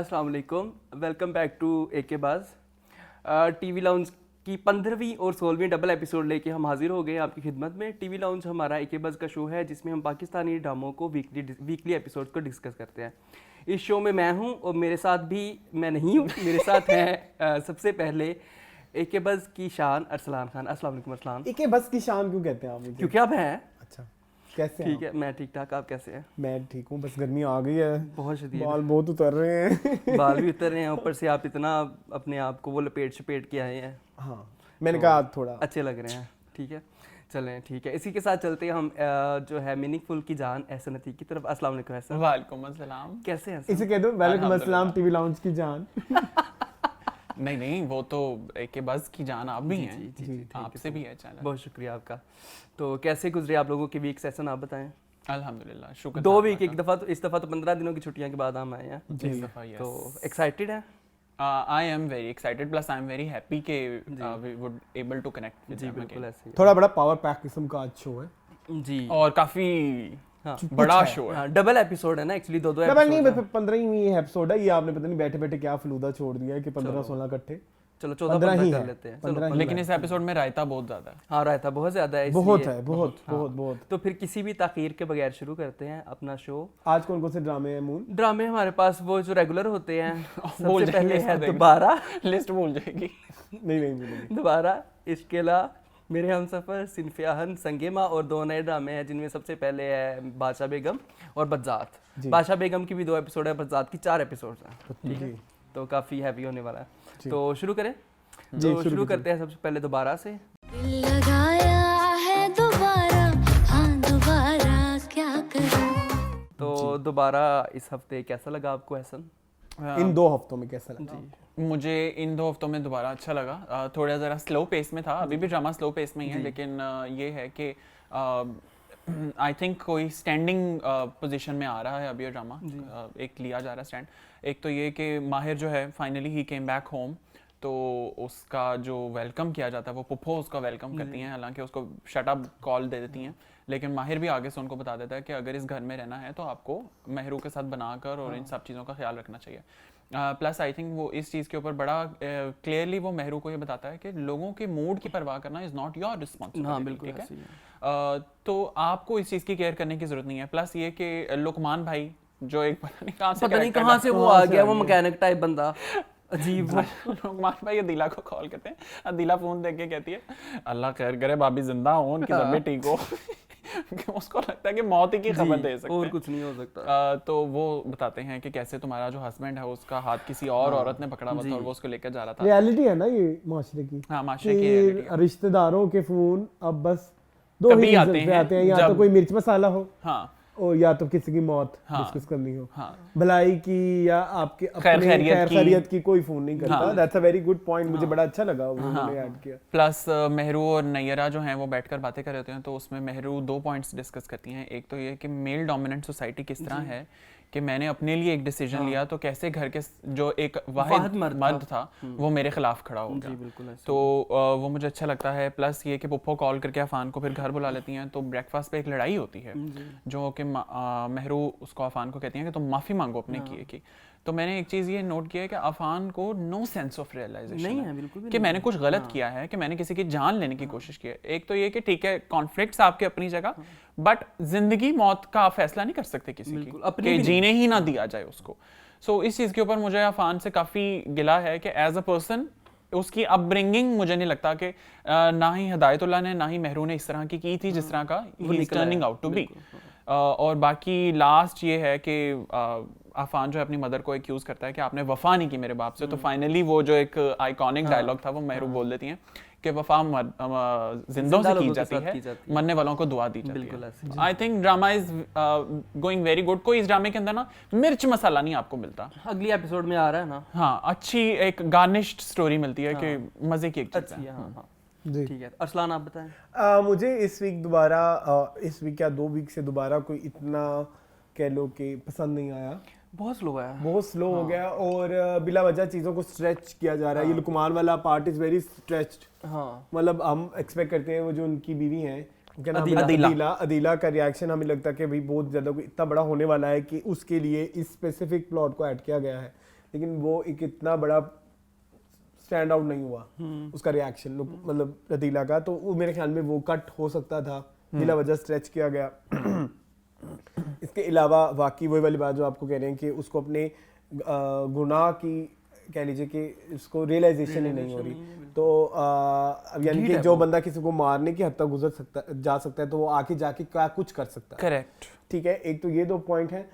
अस्सलाम वालेकुम, welcome back to एके बाज़। टीवी लाउंज की 15वीं और 16वीं डबल एपिसोड लेके हम हाजिर हो गए हैं आपकी खिदमत में। टीवी लाउंज हमारा एके बाज़ का शो है जिसमें हम पाकिस्तानी ड्रामों को वीकली एपिसोड को डिस्कस करते हैं। इस शो में मैं हूं और मेरे साथ भी मैं नहीं हूं, मेरे साथ हैं सबसे पहले एके बाज़ की शान अरसलान खान। अस्सलाम वालेकुम अरसलान। एके बस की शान क्यों कहते हैं आप मुझे? क्योंकि आप हैं। अच्छा, कैसे ठीक है, मैं ठीक ठाक, आप कैसे हैं? मैं ठीक हूँ, बस गर्मी आ गई है, बहुत शदीद, बाल बहुत उतर रहे हैं। बाल भी उतर रहे हैं, ऊपर से आप इतना अपने आप को वो लपेट के आए हैं। हाँ, मैंने तो कहा थोड़ा अच्छे लग रहे हैं। ठीक है, चलें ठीक है, इसी के साथ चलते हैं हम जो है मीनिंगफुल की जान एहसन अतीक की तरफ। अस्सलाम वालेकुम एहसन। वालेकुम अस्सलाम। कैसे हैं? इसे कह दो वेलकम अस्सलाम टीवी लाउंज की जान। नहीं, वो तो एके बस की जान आप भी हैं। जी, ठीक है, आपसे भी है चैनल। बहुत शुक्रिया आपका। तो कैसे गुजरे आप लोगों के वीक सेशन, आप बताएं। अल्हम्दुलिल्लाह, शुक्र। 2 वीक, एक दफ़ा तो इस दफ़ा तो 15 दिनों की छुट्टियों के बाद हम आए हैं। इस दफा तो एक्साइटेड है? I am very excited plus I am very happy के we would able to connect with जी देम बिल्कुल अगेन। ऐसे ही थोड़ा बड़ा पावर पैक किस्म का आज शो है। जी, और काफी हाँ, बड़ा शो है। हाँ, डबल एपिसोड है ना एक्चुअली, दो डबल नहीं, एपिसोड। 15वीं एपिसोड है ये। आपने पता नहीं बैठे बैठे क्या फलूदा छोड़ दिया है कि 15-16 इकट्ठे। चलो 15 14 ही कर है, लेते हैं। 15 ही लेकिन इस एपिसोड में रायता बहुत ज्यादा है। हाँ, रायता बहुत ज़्यादा है, बहुत इसलिए- है, बहुत हाँ। बहुत बहुत। तो फिर किसी भी ताखीर के बगैर शुरू करते हैं अपना शो। आज कौन कौन से ड्रामे हैं मून? ड्रामे हमारे पास वो जो रेगुलर होते हैं। भूल सबसे जाएंगे पहले है सब एक। दोबारा लिस्ट भूल जाएगी। नहीं बोलेंगे। दोबारा, इश्केला, मेरे हमसफर, सिनफियाहन, संगेमा और 2 नए ड्रामे हैं जिनमें सबसे पहले है बादशाह बेगम और बज्जात। जी। बादशाह बेगम की भी 2 एपिसोड है, बज्जात की 4 एपिसोड हैं। ठीक है, जी। तो काफ़ी हैवी होने वाला है। जी। तो शुरू करें। जी, तो शुरू करते हैं सबसे पहले दोबारा से। दिल लगाया है दोबारा, हाँ दोबारा क्या करूं। तो दोबारा इस हफ्ते कैसा लगा आपको एहसन? इन 2 हफ्तों में कैसा लगा? जी, मुझे इन 2 हफ्तों में दोबारा अच्छा लगा। थोड़ा ज़रा स्लो पेस में था, अभी भी ड्रामा स्लो पेस में ही है, लेकिन ये है कि आई थिंक कोई स्टैंडिंग पोजीशन में आ रहा है अभी ये ड्रामा। एक लिया जा रहा है स्टैंड। एक तो ये कि माहिर जो है finally he came back home, तो उसका जो वेलकम किया जाता है वो पुप्पो उसका वेलकम करती हैं, हालांकि उसको शट अप कॉल दे देती हैं, लेकिन माहिर भी आगे से उनको बता देता है कि अगर इस घर में रहना है तो आपको महरू के साथ बनाकर और इन सब चीज़ों का ख्याल रखना चाहिए। प्लस आई थिंक वो इस चीज़ के ऊपर बड़ा क्लियरली वो महरू को ये बताता है कि लोगों के मूड की परवाह करना इज़ नॉट योर रिस्पॉन्सिबिलिटी। हाँ बिल्कुल ठीक ऐसे ही है। है, तो आपको इस चीज़ की केयर करने की ज़रूरत नहीं है। प्लस ये कि लुकमान भाई जो एक पता नहीं कहाँ से वो आ गया, वो मैकेनिक टाइप बंदा अजीब। लुकमान भाई अदीला को कॉल करते हैं, अदीला फोन देख के कहती है अल्लाह खैर करे भाभी जिंदा हो, उनकी तबीयत ठीक हो। उसको लगता है कि मौत ही की खबर दे सकते और हैं, कुछ नहीं हो सकता। तो वो बताते हैं कि कैसे तुम्हारा जो हस्बैंड है उसका हाथ किसी और औरत ने पकड़ा हुआ था और वो उसको लेकर जा रहा था। रियलिटी है ना ये माशरे की। हाँ, माशरे की reality है। रिश्तेदारों के फोन अब बस 2 ही कभी आते reasons पे हैं, आते हैं, या तो जब- कोई मिर्च मसाला हो हाँ और या तो किसी की मौत हाँ। डिस्कस करनी हो। हाँ, भलाई की या आपके खैर अपने खैरियत खैर की। खैरियत की कोई फोन नहीं करता। हाँ। That's a very good point, मुझे बड़ा अच्छा लगा वो उन्होंने ऐड किया। प्लस महरू और नैयरा जो हैं वो बैठकर बातें कर रहे होते हैं, तो उसमें महरू 2 पॉइंट्स डिस्कस करती हैं। एक तो ये कि मेल डोमिनेंट सोसाइटी किस तरह है कि मैंने अपने लिए एक डिसीजन लिया तो कैसे घर के जो एक वाहिद मर्द था वो मेरे खिलाफ खड़ा हो गया। जी बिल्कुल ऐसे। तो वो मुझे अच्छा लगता है। प्लस ये कि पुप्पो कॉल करके अफान को फिर घर बुला लेती हैं, तो ब्रेकफास्ट पे एक लड़ाई होती है जो कि महरू उसको अफान को कहती हैं कि तुम माफ़ी मांगो अपने किए की। तो मैंने एक चीज़ ये नोट किया है कि अफान को नो सेंस ऑफ रियलाइजेशन नहीं है, बिल्कुल भी कि नहीं मैंने कुछ गलत किया है, कि मैंने किसी की जान लेने की कोशिश की है। एक तो ये कि ठीक है कॉन्फ्लिक्ट्स आपके अपनी जगह, बट जिंदगी मौत का आप फैसला नहीं कर सकते किसी बिल्कुल, की अपनी कि भी जीने ही ना दिया जाए उसको। सो इस चीज़ के ऊपर मुझे अफान से काफ़ी गिला है कि एज अ पर्सन उसकी अपब्रिंगिंग मुझे नहीं लगता कि ना ही हिदायतुल्लाह ने ना ही महरू ने इस तरह की थी जिस तरह का he is turning out to be. और बाकी लास्ट ये है कि अफान जो है अपनी मदर को एक्यूज करता है कि आपने वफा नहीं की मेरे बाप से, तो फाइनली वो जो एक आइकॉनिक डायलॉग था वो महरू बोल देती हैं कि वफा जिंदों से की जाती है, मरने वालों को दुआ दी जाती है। I think drama is going very good. कोई इस ड्रामे के अंदर ना मिर्च मसाला नहीं आपको मिलता, अगली एपिसोड में आ रहा है ना। हाँ, अच्छी एक गार्निश्ड स्टोरी मिलती है कि मजे की एक चीज अच्छी है। है, हाँ। जी। ठीक है, अरसलान आप बताएं। मुझे इस वीक दोबारा इस वीक या 2 वीक से दोबारा कोई इतना कह लो कि पसंद नहीं आया। बहुत स्लो है, बहुत स्लो हो गया और बिला वजह चीज़ों को स्ट्रेच किया जा रहा है। ये लुकमान वाला पार्ट इज वेरी स्ट्रेच्ड। हाँ मतलब हम एक्सपेक्ट करते हैं वो जो उनकी बीवी हैं, क्या नाम है? अदीला। अदीला का रिएक्शन हमें लगता है कि भाई बहुत ज़्यादा इतना बड़ा होने वाला है कि उसके लिए इस स्पेसिफिक प्लॉट को ऐड किया गया है। लेकिन वो एक इतना बड़ा स्टैंड आउट नहीं हुआ उसका रिएक्शन मतलब रतीला का, तो वो मेरे ख्याल में वो कट हो सकता था, बिला वजह स्ट्रेच किया गया। इसके अलावा वाकई वही वाली बात जो आपको कह रहे हैं कि उसको अपने गुनाह की कह लीजिए कि उसको रियलाइजेशन ही नहीं हो रही, तो अब यानी कि जो बंदा किसी को मारने की हद तक जा सकता है तो वो आके जाके क्या कुछ कर सकता है। करेक्ट, ठीक है, एक तो ये 2 पॉइंट है।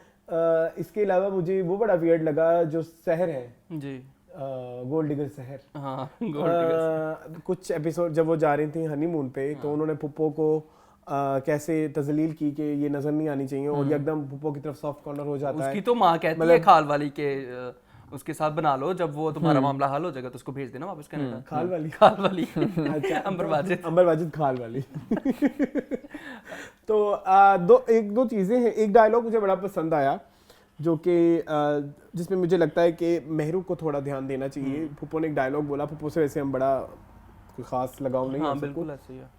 इसके अलावा मुझे वो बड़ा वियर्ड लगा जो शहर है जी, गोल्ड डिगर शहर। हाँ, गोल्ड कुछ एपिसोड जब वो जा रही थी हनीमून पे तो उन्होंने पुप्पो को कैसे तजलील की कि ये नजर नहीं आनी चाहिए और ये एकदम पुप्पो की तरफ सॉफ्ट कॉर्नर हो जाता है। उसकी तो माँ कहती है खाल वाली के उसके साथ बना लो, जब वो तुम्हारा मामला हल हो जाएगा तो उसको भेज देना वापस कनाडा। खाल वाली अच्छा, अंबर वाजिद खाल वाली। तो एक दो चीजें हैं। एक डायलॉग मुझे बड़ा पसंद आया जो कि जिसमें मुझे लगता है कि मेहरू को थोड़ा ध्यान देना चाहिए। पुप्पो ने एक डायलॉग बोला, पुप्पो से वैसे हम बड़ा कोई खास लगाव नहीं है सबको, बिल्कुल ऐसे ही है,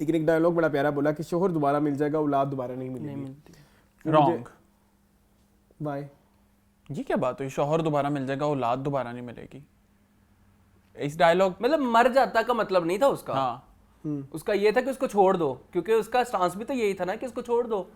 लेकिन एक डायलॉग बड़ा प्यारा बोला कि शोहर दोबारा मिल जाएगा, औलाद दोबारा नहीं मिलेगी। रॉन्ग। बाय, ये क्या बात हुई? शौहर दोबारा मिल जाएगा, औलाद दोबारा नहीं मिलेगी। इस डायलॉग मतलब मर जाता का मतलब नहीं था उसका। हाँ, उसका ये था कि उसको छोड़ दो, क्योंकि उसका स्टांस भी तो यही था ना कि उसको छोड़ दो।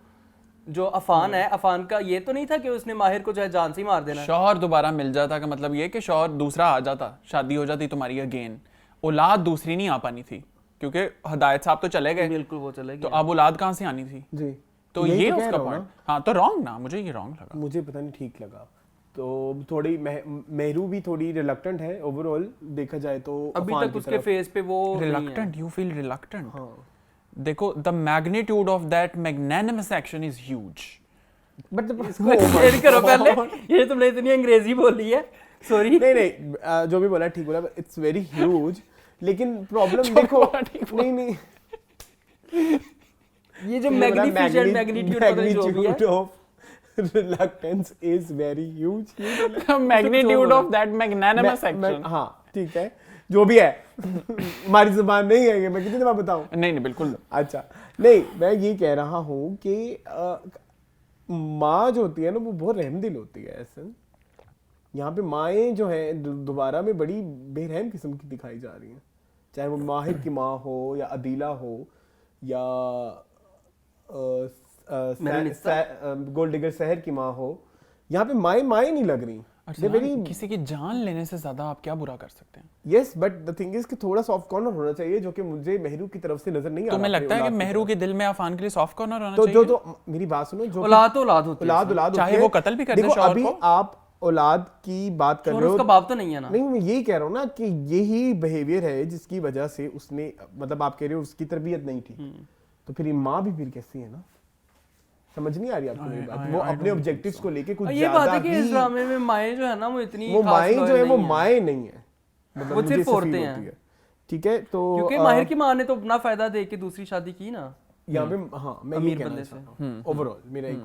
जो अफान है, अफान का ये तो नहीं था कि उसने माहिर को चाहे जान से ही मार देना है। शौहर दोबारा मिल जाता का मतलब ये कि शौहर दूसरा आ जाता, शादी हो जाती तुम्हारी अगेन, औलाद दूसरी नहीं आ पानी थी क्योंकि हिदायत साहब तो चले गए, बिल्कुल वो चले तो गए। अब औलाद कहाँ से आनी थी? जी, तो यही ये तो कह उसका रहा हूँ पॉइंट। ना। हाँ, तो रॉन्ग ना, मुझे ये रॉन्ग लगा। मुझे पता नहीं ठीक लगा। तो थोड़ी मेहरू भी थोड़ी रिलक्टेंट है ओवरऑल देखा जाए तो। अभी अफान तक की उसके तरफ। फेस पे वो रिलक्टेंट, यू फील रिलक्टेंट। हाँ। देखो, the magnitude of that magnanimous action is huge. But explain करो पहले, ये तुमने इतनी अंग्रेजी बोली है, सॉरी। नहीं, जो भी बोला ठीक बोला, इट्स वेरी ह्यूज। लेकिन प्रॉब्लम देखो, नहीं ये जो magnificent magnitude of reluctance is very huge। The magnitude of that magnanimous action। हाँ ठीक है, जो भी है हमारी जुबान नहीं है, मैं कितनी दफा बताऊं। नहीं बिल्कुल। अच्छा, नहीं मैं ये कह रहा हूँ कि माँ जो होती है ना वो बहुत रहमदिल होती है। ऐसे यहाँ पे माएँ जो है दोबारा में बड़ी बेरहम किस्म की दिखाई जा रही हैं, चाहे वो माहिर की माँ हो या अदीला हो या गोल्ड डिगर शहर की माँ हो। यहाँ पे माएँ नहीं लग रही। किसी की जान लेने से ज्यादा आप क्या बुरा कर सकते हैं? Yes, but the thing is कि थोड़ा सॉफ्ट कॉर्नर होना चाहिए जो कि मुझे मेहरू की तरफ से नजर नहीं आ रहा। तुम्हें लगता है कि मेहरू के दिल में अफान के लिए सॉफ्ट कॉर्नर होना तो चाहिए? जो मेरी बात सुनो, जो औलाद होती है, औलाद चाहे वो कत्ल भी कर दे देखो शौहर अभी को। आप औलाद की बात कर रहे हो, उसका बाप तो नहीं है ना। नहीं मैं यही कह रहा हूँ ना कि यही बिहेवियर है जिसकी वजह से उसने, मतलब आप कह रहे हो उसकी तरबियत नहीं थी, तो फिर ये माँ भी फिर कैसी है ना, समझ नहीं आ रही आपको मेरी बात। वो अपने ऑब्जेक्टिव्स को लेके कुछ ये बात ज्यादा है कि इस ड्रामे में माएँ जो है ना वो इतनी वो खास माएँ जो है वो नहीं माएँ नहीं है, मतलब वो मुझे सिर्फ ऐसे औरतें feel हैं। होती है। ठीक है, तो क्योंकि माहिर की माँ ने तो अपना फायदा दे के दूसरी शादी की ना। यहाँ पे हाँ मैं ये अमीर कहना बंदे चाहता हूँ ओवरऑल मेरा एक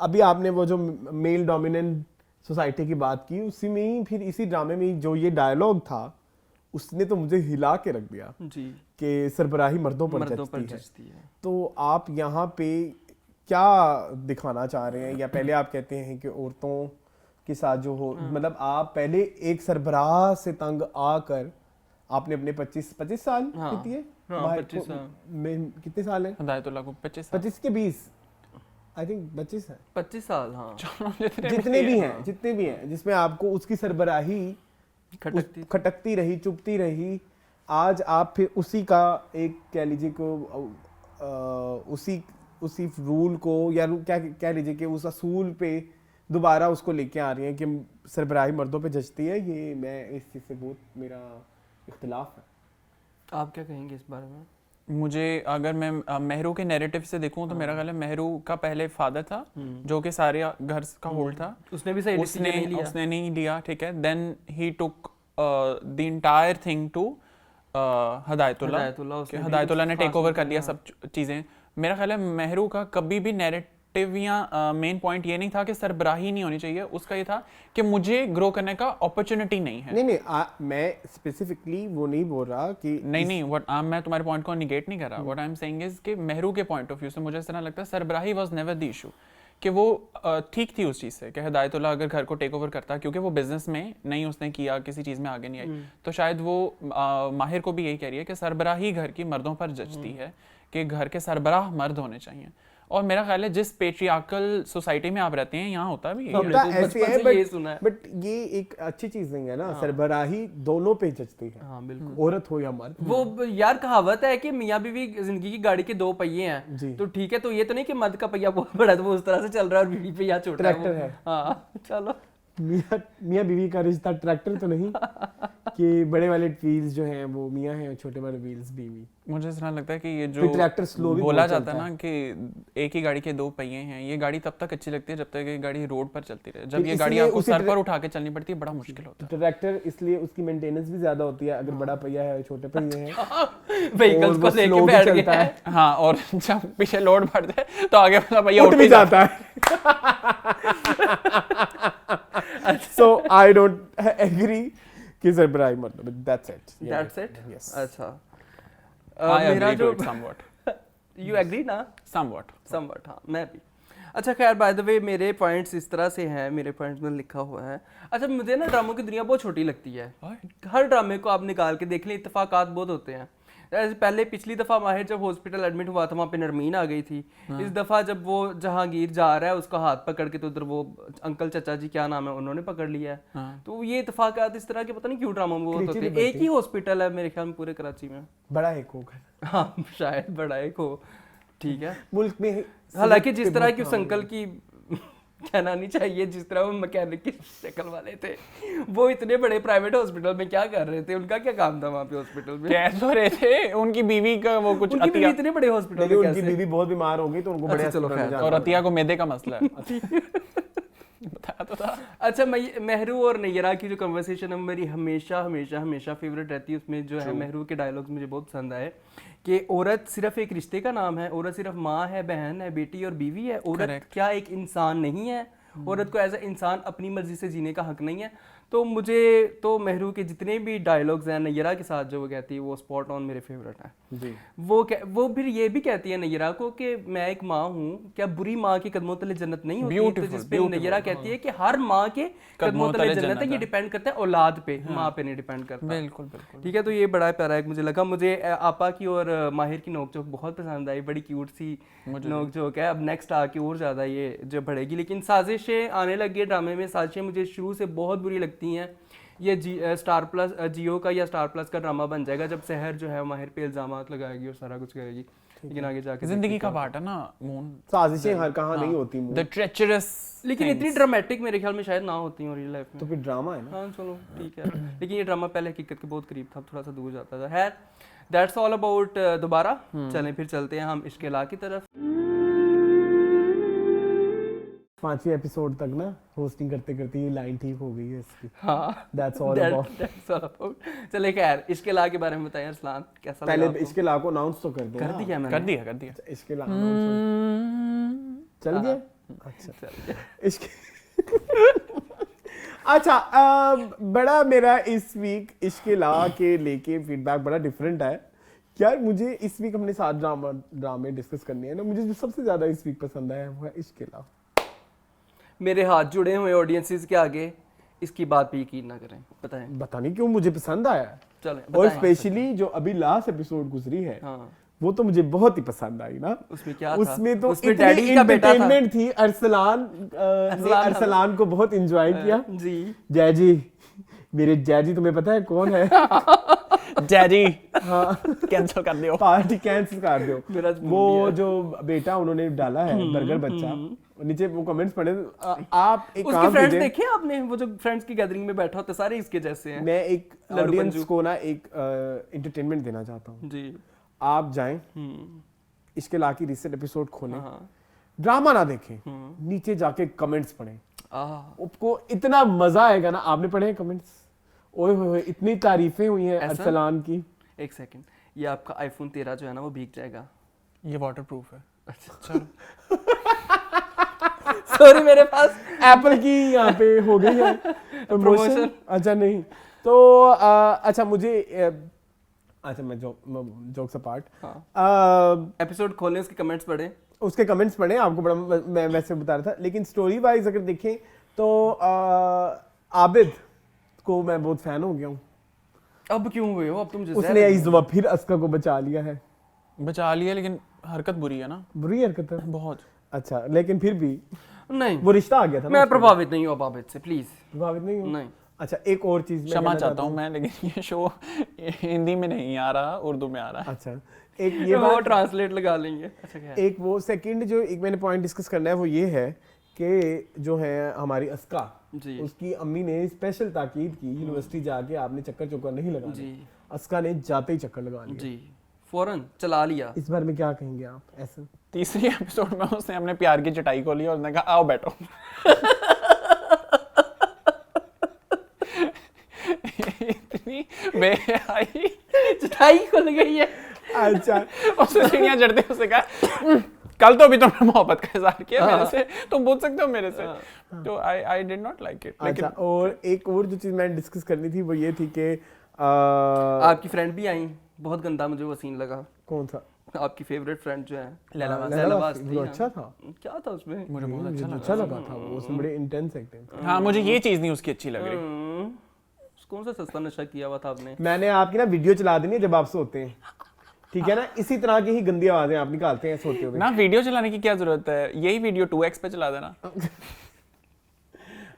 अभी आपने वो जो मेल डोमिनेंट सोसाइटी की बात की, उसी में ही फिर इसी ड्रामे में जो ये डायलॉग था उसने तो मुझे हिला के रख दिया जी, कि सरबराही मर्दों पर जचती है। तो आप यहाँ पे क्या दिखाना चाह रहे हैं? या पहले आप कहते हैं कि औरतों के साथ जो हो, मतलब आप पहले एक सरबराह से तंग आकर आपने अपने 25 साल कितनी है? हाँ, 25 साल में कितने साल हैं? हिदायतुल्लाह को 25 25 के 20 आई थिंक 25 है, 25 साल। हाँ, जितने भी हैं जिसमें आपको उसकी सरबराही खटकती रही, चुपती रही। आज आप फिर उसी का एक कह लीजिए को उसी रूल को या क्या कह लीजिए कि उस असूल पे दोबारा उसको लेके आ रही हैं कि सरबराही मर्दों पे जचती है। ये मैं इस चीज़ से बहुत मेरा इख्तिलाफ है। आप क्या कहेंगे इस बारे में? मुझे अगर मैं मेहरू के नैरेटिव से देखूं तो मेरा ख्याल है मेहरू का पहले फादर था जो कि सारे घर का होल्ड था, उसने भी सही डिसीजन उसने नहीं लिया। ठीक है, then he took the entire thing to Hidayatullah ने टेक ओवर कर लिया सब चीज़ें। मेरा ख्याल है मेहरू का कभी भी नैरेटिव या मेन पॉइंट ये नहीं था कि सरबराही नहीं होनी चाहिए, उसका ये था कि मुझे ग्रो करने का अपॉर्चुनिटी नहीं है। नहीं मैं स्पेसिफिकली वो नहीं बोल रहा कि नहीं मैं तुम्हारे पॉइंट को निगेट नहीं कर रहा। What I am saying is कि मेहरू के पॉइंट ऑफ व्यू से मुझे इस तरह लगता है सरबराही वाज नेवर द इशू, कि वो ठीक थी उस चीज़ से कि हिदायतुल्लाह अगर घर को टेक ओवर करता, क्योंकि वो बिजनेस में नहीं उसने किया, किसी चीज़ में आगे नहीं आई, तो शायद वो माहिर को भी यही कह रही है कि सरबराही घर की मर्दों पर जचती है कि घर के सरबराह मर्द होने चाहिए। और मेरा ख्याल है जिस पेट्रियार्कल सोसाइटी में आप रहते हैं यहाँ होता भी यही है। होता तो ऐसे बचपन है से यही सुना है। बट ये एक अच्छी चीज नहीं है ना, सरबराही दोनों पे जचती है, हाँ बिल्कुल। औरत हो या मर्द। वो यार कहावत है कि मियाँ बीवी जिंदगी की गाड़ी के 2 पहिए हैं, जी। तो ठीक है, तो ये तो नहीं कि मर्द का पहिया बहुत बड़ा है तो वो उस तरह से चल रहा है और बीवी पहिया छोटा है, वो- ट्रैक्टर है। हाँ चलो। मियाँ बीवी का रिश्ता ट्रैक्टर तो नहीं कि बड़े वाले व्हील्स जो हैं वो मियाँ हैं और छोटे वाले व्हील्स बीवी। मुझे इस तरह लगता है कि ये फिर जो ट्रैक्टर स्लो भी बोला बहुत जाता है चलता ना कि एक ही गाड़ी के 2 पहिए हैं, ये गाड़ी तब तक अच्छी लगती है जब तक ये गाड़ी रोड पर चलती रहे। जब फिर ये गाड़ी इसलिए आपको उसी सर पर उठा के चलनी पड़ती है, बड़ा मुश्किल होता है। ट्रैक्टर इसलिए उसकी मेंटेनेंस भी ज्यादा होती है, अगर बड़ा पहिया है छोटे पहिए हैं व्हीकल्स और को वो लेके slow भी बैठ चलता गया है। है। हाँ, और जब पीछे लोड बढ़ जाए तो आगे वाला भैया उठ भी जाता है। So I don't agree कि सरबराही मतलब that's it. Yeah. That's it? Yes. अच्छा। I मेरा agree जो to it somewhat. You agree ना? Somewhat. समवट, हाँ मैं भी। अच्छा खैर, बाय द वे मेरे पॉइंट्स इस तरह से हैं, मेरे पॉइंट्स में लिखा हुआ है। अच्छा, मुझे ना ड्रामों की दुनिया बहुत छोटी लगती है। हर ड्रामे को आप निकाल के देख लें, इत्तेफाकात बहुत होते हैं। ऐसे पहले पिछली दफ़ा माहिर जब हॉस्पिटल एडमिट हुआ था वहाँ पे नरमीन आ गई थी। इस दफ़ा जब वो जहांगीर जा रहा है उसका हाथ पकड़ के, तो उधर वो अंकल चचा जी क्या नाम है उन्होंने पकड़ लिया है। तो ये इत्तेफाकात इस तरह के पता नहीं क्यों ड्रामों में बहुत होते हैं। एक ही हॉस्पिटल है मेरे ख्याल में पूरे कराची में। बड़ा एक होगा, हाँ शायद बड़ा एक हो, ठीक है। मुल्क में हालांकि जिस तरह की उस अंकल की कहना नहीं चाहिए, जिस तरह वो मैकेनिक की शक्ल वाले थे, वो इतने बड़े प्राइवेट हॉस्पिटल में क्या कर रहे थे? उनका क्या काम था वहाँ पे हॉस्पिटल में? कह तो रहे थे उनकी बीवी का वो कुछ उनकी बीवी इतने बड़े हॉस्पिटल में उनकी कैसे? बीवी बहुत बीमार हो गई तो उनको बड़े अच्छा, चलो अस्पताल में खैर। जाना और अतिया को मैदे का मसला है। बताया तो था। अच्छा, महरू और नैयरा की जो कन्वर्सेशन है मेरी हमेशा हमेशा हमेशा फेवरेट रहती है। उसमें जो है महरू के डायलॉग्स मुझे बहुत पसंद आए कि औरत सिर्फ एक रिश्ते का नाम है, औरत सिर्फ माँ है, बहन है, बेटी और बीवी है। औरत क्या एक इंसान नहीं है? औरत को एज ए इंसान अपनी मर्जी से जीने का हक नहीं है। तो मुझे तो महरू के जितने भी डायलॉग्स हैं नैयरा के साथ जो वो कहती है वो स्पॉट ऑन मेरे फेवरेट हैं जी। वो फिर ये भी कहती है नैयरा को कि मैं एक माँ हूँ, क्या बुरी माँ के कदमों तले जन्नत नहीं होती? तो जिस पे नैयरा कहती है कि हर माँ के कदमों तले जन्नत है, ये डिपेंड करता है औलाद पे, माँ पे नहीं डिपेंड करता। बिल्कुल बिल्कुल। ठीक है, तो ये बड़ा प्यारा एक मुझे लगा। मुझे आपा की और माहिर की नोक-झोंक बहुत पसंद आई, बड़ी क्यूट सी नोक-झोंक है। अब नेक्स्ट आके और ज़्यादा ये जो बढ़ेगी। लेकिन साजिशें आने लगी है ड्रामे में। साजिशें मुझे शुरू से बहुत बुरी लगती हैं। ये स्टार प्लस जियो का या स्टार प्लस का ड्रामा बन जाएगा जब सहर जो है माहिर पे इल्जामात लगाएगी और सारा कुछ करेगी। लेकिन आगे जाके जिंदगी का पार्ट है ना मून। साजिशें हर कहाँ नहीं होती मून। The treacherous. लेकिन इतनी ड्रामेटिक मेरे ख्याल में शायद ना होती हो रियल लाइफ में। तो फिर ड्रामा है ना। हाँ चलो ठीक है। लेकिन ये ड्रामा पहले हकीकत के बहुत करीब था, थोड़ा सा दूर जाता था। है दैट्स ऑल अबाउट दोबारा। चलें फिर चलते हैं हम इश्क़ ला की तरफ। 5वें एपिसोड तक ना होस्टिंग करते करते ये लाइन ठीक हो गई है इसकी। हाँ दैट्स ऑल अबाउट। चले खैर इश्क़ ला के बारे में बताएं अरसलान, कैसा पहले लगा? इसके ला को अनाउंस तो कर दे। कर दिया मैंने। कर दिया। इसके ला चल गया। अच्छा इसके अच्छा बड़ा मेरा इस वीक इश्क़ ला के लेके फीडबैक बड़ा डिफरेंट है यार। मुझे इस वीक हमने 7 ड्रामे डिस्कस करने हैं ना, मुझे जो सबसे ज्यादा इस वीक पसंद आया वो है इश्क़ ला। मेरे हाथ जुड़े हुए ऑडियंसेस के आगे इसकी बात पे यकीन ना करें। बताएं। पता नहीं क्यों मुझे पसंद आया। चलें और बताएं। स्पेशली जो अभी लास्ट एपिसोड गुजरी है हाँ, वो तो मुझे बहुत ही पसंद आई ना। उसमें क्या था? उसमें तो उसमें इतनी डैडी का बेटा था। एंटरटेनमेंट थी। अरसलान को बहुत एंजॉय किया। जी जय जी, मेरे जय जी तुम्हें पता है कौन है? जैजी। हाँ, कैंसिल कर दियो। पार्टी कैंसिल कर दो। मेरा वो जो बेटा उन्होंने डाला है बर्गर बच्चा, नीचे वो कमेंट्स पढ़े। आप एक उसके काम फ्रेंड्स कीजिए, देखे आपने? वो जो फ्रेंड्स की गैदरिंग में बैठा होता है सारे इसके जैसे हैं। मैं एक लड्डू ऑडियंस पंजू। को ना एक एंटरटेनमेंट देना चाहता हूँ। जी। आप जाएं इसके ला की रिसेंट एपिसोड खोलें, हाँ। ड्रामा ना देखें, नीचे जाके कमेंट्स पढ़ें। आह, आपको इतना मजा आएगा ना। आपने पढ़े हैं कमेंट्स? ओए होए इतनी तारीफें हुई हैं ऐसा? अरसलान की। एक सेकंड, ये आपका आईफोन 13 जो है ना वो भीग जाएगा। ये वाटरप्रूफ है। अच्छा सॉरी, मेरे पास एप्पल की यहाँ पे हो गई है प्रमोशन। अच्छा नहीं तो अच्छा मुझे अच्छा मैं जोक्स अपार्ट, एपिसोड खोलें, उसके कमेंट्स पढ़ें, उसके कमेंट्स पढ़े, आपको बड़ा मैं वैसे बता रहा था। लेकिन स्टोरी वाइज अगर देखें तो आबिद को मैं बहुत फैन हो गया हूँ। अब क्यों हुए हो? अब तुम उसने इस दफा फिर अस्का को बचा लिया है। बचा लिया, लेकिन हरकत बुरी है ना, बुरी हरकत है बहुत। अच्छा, लेकिन फिर भी नहीं, वो रिश्ता आ गया था ना। मैं प्रभावित नहीं हूँ आबिद से, प्लीज प्रभावित नहीं हूँ। नहीं। अच्छा, एक और चीज क्षमा चाहता हूँ मैं, लेकिन ये शो हिंदी में नहीं आ रहा, उर्दू में आ रहा है। अच्छा, एक ये वो बात, ट्रांसलेट लगा लेंगे। अच्छा क्या है? एक वो सेकंड जो एक मैंने पॉइंट डिस्कस करना है वो ये है कि जो है हमारी अस्का, जी उसकी अम्मी ने स्पेशल ताकीद की यूनिवर्सिटी जाके आपने चक्कर चौकर नहीं लगाना। जी अस्का ने जाते ही चक्कर लगा लिया। जी, फौरन चला लिया। इस बारे में क्या कहेंगे आप? ऐसा तीसरी एपिसोड में उसने अपने प्यार की चटाई को लिया और उसने कहा आओ बैठो। इतनी बेहयाई चटाई खुल गई है। अच्छा, उसने सीढ़ियां चढ़ते हुए उसने कहा कल तो अभी तुमने मोहब्बत का इजहार किया मेरे से, तुम पूछ सकते हो मेरे से। तो आई डिड नॉट लाइक इट। अच्छा, और एक और जो चीज मैंने डिस्कस करनी थी वो ये थी कि आपकी फ्रेंड भी आई, बहुत गंदा मुझे वो सीन लगा। कौन सा? आपकी फेवरेट फ्रेंड जो है लैला लैला वास्ती, वास्ती, वो हाँ। अच्छा था। क्या था उसमें? मुझे बहुत अच्छा लगा। अच्छा लगा था वो, उसमें बड़े इंटेंस एक्टिंग। हाँ, मुझे ये चीज नहीं उसकी अच्छी लग रही। कौन सा सस्ता नशा किया हुआ था आपने? मैंने आपकी ना वीडियो चला देनी है जब आप सोते हैं, ठीक है ना? इसी तरह की ही गंदी आवाजें आप निकालते हैं सोते हुए ना, वीडियो चलाने की क्या जरूरत है, यही वीडियो 2x पे चला देना।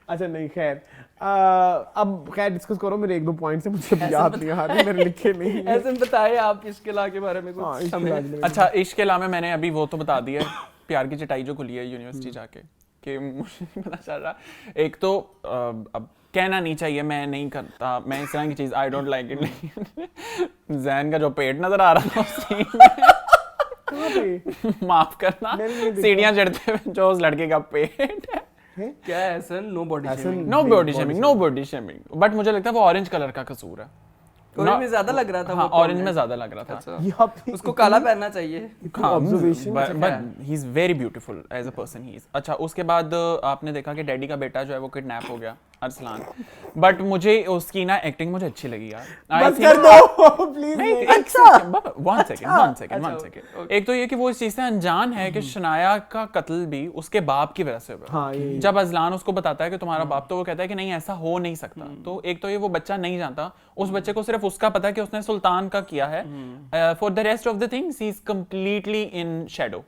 अच्छा नहीं, खैर अब खैर डिस्कस करो। मेरे एक दो पॉइंट से मुझे याद नहीं आ रहे, मेरे लिखे नहीं है। ऐसे में बताए आप इसके ला के बारे में हाँ, कुछ इसके हमें। बाद में- अच्छा, इश्क के अलावा मैंने अभी वो तो बता दिया है, प्यार की चटाई जो खुली है यूनिवर्सिटी जाके, कि मुझे नहीं पता चल रहा। एक तो अब कहना नहीं चाहिए, मैं नहीं करता, मैं इस तरह की चीज आई डोंट लाइक इट। जैन का जो पेट नजर आ रहा था उस सीन में, कहाँ पे? माफ करना, मैंने नहीं देखा। सीढ़ियां चढ़ते हुए जो उस लड़के का पेट है। क्या है ऐसा? नो बॉडी ऐसा शेमिंग। No body shaming, no body shaming, but मुझे लगता है वो ऑरेंज कलर का कसूर है। ऑरेंज में ज्यादा लग रहा था। हाँ, वो ऑरेंज comment। में ज्यादा लग रहा था। अच्छा, ये आप उसको काला पहनना चाहिए। Observation. But he is very beautiful as a person he is. अच्छा, उसके बाद आपने देखा कि डैडी का बेटा जो है वो किडनैप हो गया, अरसलान। बट मुझे उसकी ना एक्टिंग मुझे अच्छी लगी यार। बस कर दो प्लीज। One second. एक तो ये कि वो इस चीज से अनजान है कि शनाया का कत्ल भी उसके बाप की वजह से हुआ। हाँ, ये जब अजलान उसको बताता है कि तुम्हारा बाप, तो वो कहता है कि नहीं ऐसा हो नहीं सकता। तो एक तो ये वो बच्चा नहीं जानता, उस बच्चे को सिर्फ उसका पता है कि उसने सुल्तान का किया है। For the rest of the things he is completely in Shadow.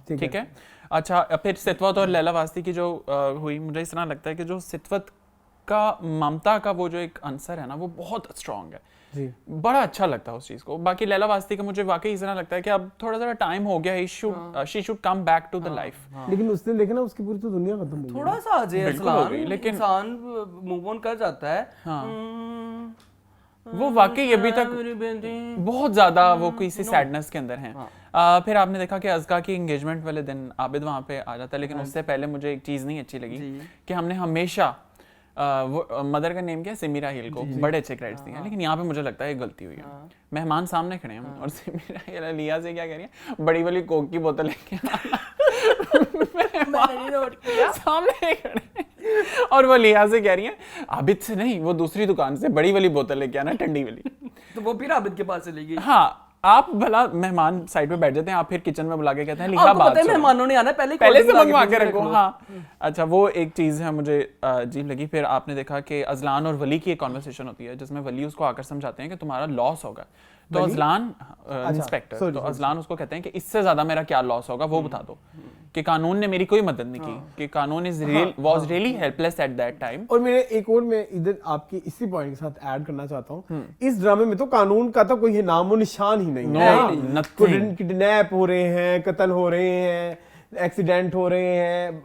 ठीक है। अच्छा, फिर सितवत और लैला वास्ती की जो हुई, मुझे इस तरह लगता है कि जो सितवत का ममता का वो जो एक आंसर है ना, वो बहुत स्ट्रांग है जी। बड़ा अच्छा लगता है उस चीज को। बाकी लैला वास्ती का मुझे वाकई इस तरह लगता है कि अब थोड़ा सा टाइम हो गया, she should come back to the life. लेकिन उसने देखा ना, उसकी पूरी तो दुनिया खत्म हो गई। थोड़ा सा अजय बिल्कुल हो अरसलान, गई, लेकिन- इंसान मूव ऑन कर जाता है। हाँ। वो वाकई अभी तक बहुत ज्यादा वो किसी सैडनेस के अंदर हैं। फिर आपने देखा कि अज़का की एंगेजमेंट वाले दिन आबिद वहाँ पे आ जाता है, लेकिन उससे पहले मुझे एक चीज़ नहीं अच्छी लगी कि हमने हमेशा वो मदर का नेम क्या है, सिमीरा हिल को बड़े अच्छे क्रेडिट्स दिए हैं, लेकिन यहाँ पे मुझे लगता है एक गलती हुई है। मेहमान सामने खड़े हैं और सिमीरा हिल लिया से क्या कह रही है, बड़ी वाली कोक की बोतल लेके सामने खड़े हैं और वो लिया से कह रही है आबिद से नहीं, वो दूसरी दुकान से बड़ी वाली बोतल लेके आना, ठंडी वाली। तो वो फिर आबिद के पास चली गई। हाँ, आप भला मेहमान साइड पे बैठ जाते हैं, आप फिर किचन में बुला के कहते हैं लिखा आपको बात पता है सुनो। मेहमानों ने आना है, पहले से मंगवा के रखो। हाँ, अच्छा, वो एक चीज है मुझे अजीब लगी। फिर आपने देखा कि अजलान और वली की एक कॉन्वर्सेशन होती है जिसमें वली उसको आकर समझाते हैं कि तुम्हारा लॉस होगा। तो अजलान इंस्पेक्टर, तो अजलान उसको कहते हैं कि इससे ज्यादा मेरा क्या लॉस होगा वो बता दो, कि कानून ने मेरी कोई मदद नहीं की, कि कानून was really helpless at that time. और मेरे एक और मैं इधर आपकी इसी पॉइंट के साथ ऐड करना चाहता हूँ, इस ड्रामे में तो कानून का तो कोई नामो निशान ही नहीं है। किडनैप हो रहे हैं, कत्ल हो रहे हैं, एक्सीडेंट हो रहे हैं,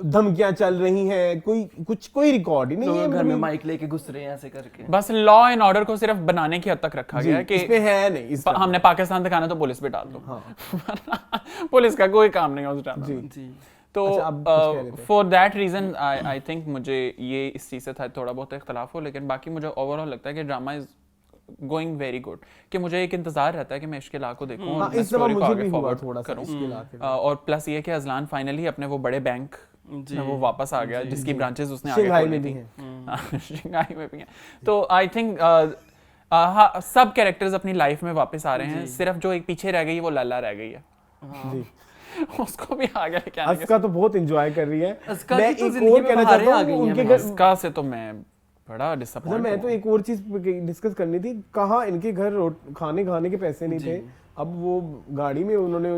धमकियां चल रही हैं, कोई रिकॉर्ड ही नहीं है। घर में माइक लेके घुस रहे हैं ऐसे करके। बस लॉ एंड ऑर्डर को सिर्फ बनाने की हद तक रखा गया है कि इसमें है नहीं, हमने पाकिस्तान दिखाना तो पुलिस पे डाल दो। पुलिस का कोई काम नहीं है उस ड्रामे में। जी। तो for that reason I think मुझे ये इस चीज से था थोड़ा बहुत इख्तलाफ हो, लेकिन बाकी मुझे ओवरऑल लगता है कि drama is going very good, कि मुझे एक इंतजार रहता है कि मैं इश्क ला को देखूं और इस दफा स्टोरी को मुझे आगे भी हुआ फॉरवर्ड थोड़ा सा करूं। इश्क ला के। और प्लस ये कि अजलान फाइनली अपने वो बड़े बैंक में वो वापस आ गया जिसकी ब्रांचेस उसने आगे शंघाई खोली में भी थी। हैं। शंघाई में भी हैं। तो आई थिंक हाँ, सब कैरेक्टर्स अपनी लाइफ में वापस आ रहे हैं, सिर्फ जो एक पीछे रह गई है वो लल्ला रह गई है। जी उसको भी आ गया क्या अस्का तो बहुत एंजॉय कर रही है। अस्का मैं की तो एक जिंदगी और में कहना बहारें चाहता आ हूँ गई हैं उनके मेरे। घर, उसका से तो मैं बड़ा मतलब डिसअपॉइंट मैं तो एक और चीज डिस्कस करनी थी, कहाँ इनके घर खाने के पैसे नहीं थे, अब वो गाड़ी में उन्होंने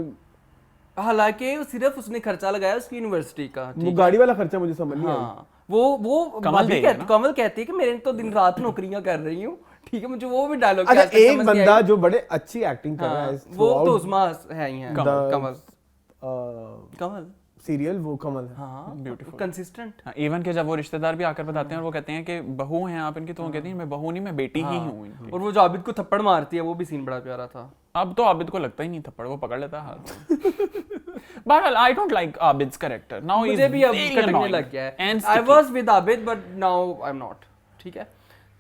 हालांकि सिर्फ उसने खर्चा लगाया उसकी यूनिवर्सिटी का, वो ठीक गाड़ी वाला खर्चा मुझे समझ नहीं आया। हाँ वो कमल भाभी देगी ना? कमल कहती है कि मेरे तो दिन रात नौकरियां कर रही हूँ, ठीक है, मुझे वो भी डायलॉग अच्छा एक बंदा जो बड़े अच्छी एक्टिंग कर रहा है वो तो उस्मा है ही है, कमल कमल सीरियल, वो कमल है। हाँ Beautiful. कंसिस्टेंट। हाँ, इवन के जब वो रिश्तेदार भी आकर बताते हैं और वो कहते हैं कि बहू हैं आप इनकी, तो वो कहती हैं मैं बहू नहीं, मैं बेटी ही हूँ इनकी। और वो जो आबिद को थप्पड़ मारती है वो भी सीन बड़ा प्यारा था। अब तो आबिद को लगता ही नहीं थप्पड़, वो पकड़ लेता है हाथ। बहरहाल I don't like Abid's character now, मुझे भी अब खटकने लग गया है। I was with Abid but now I am not, ठीक है।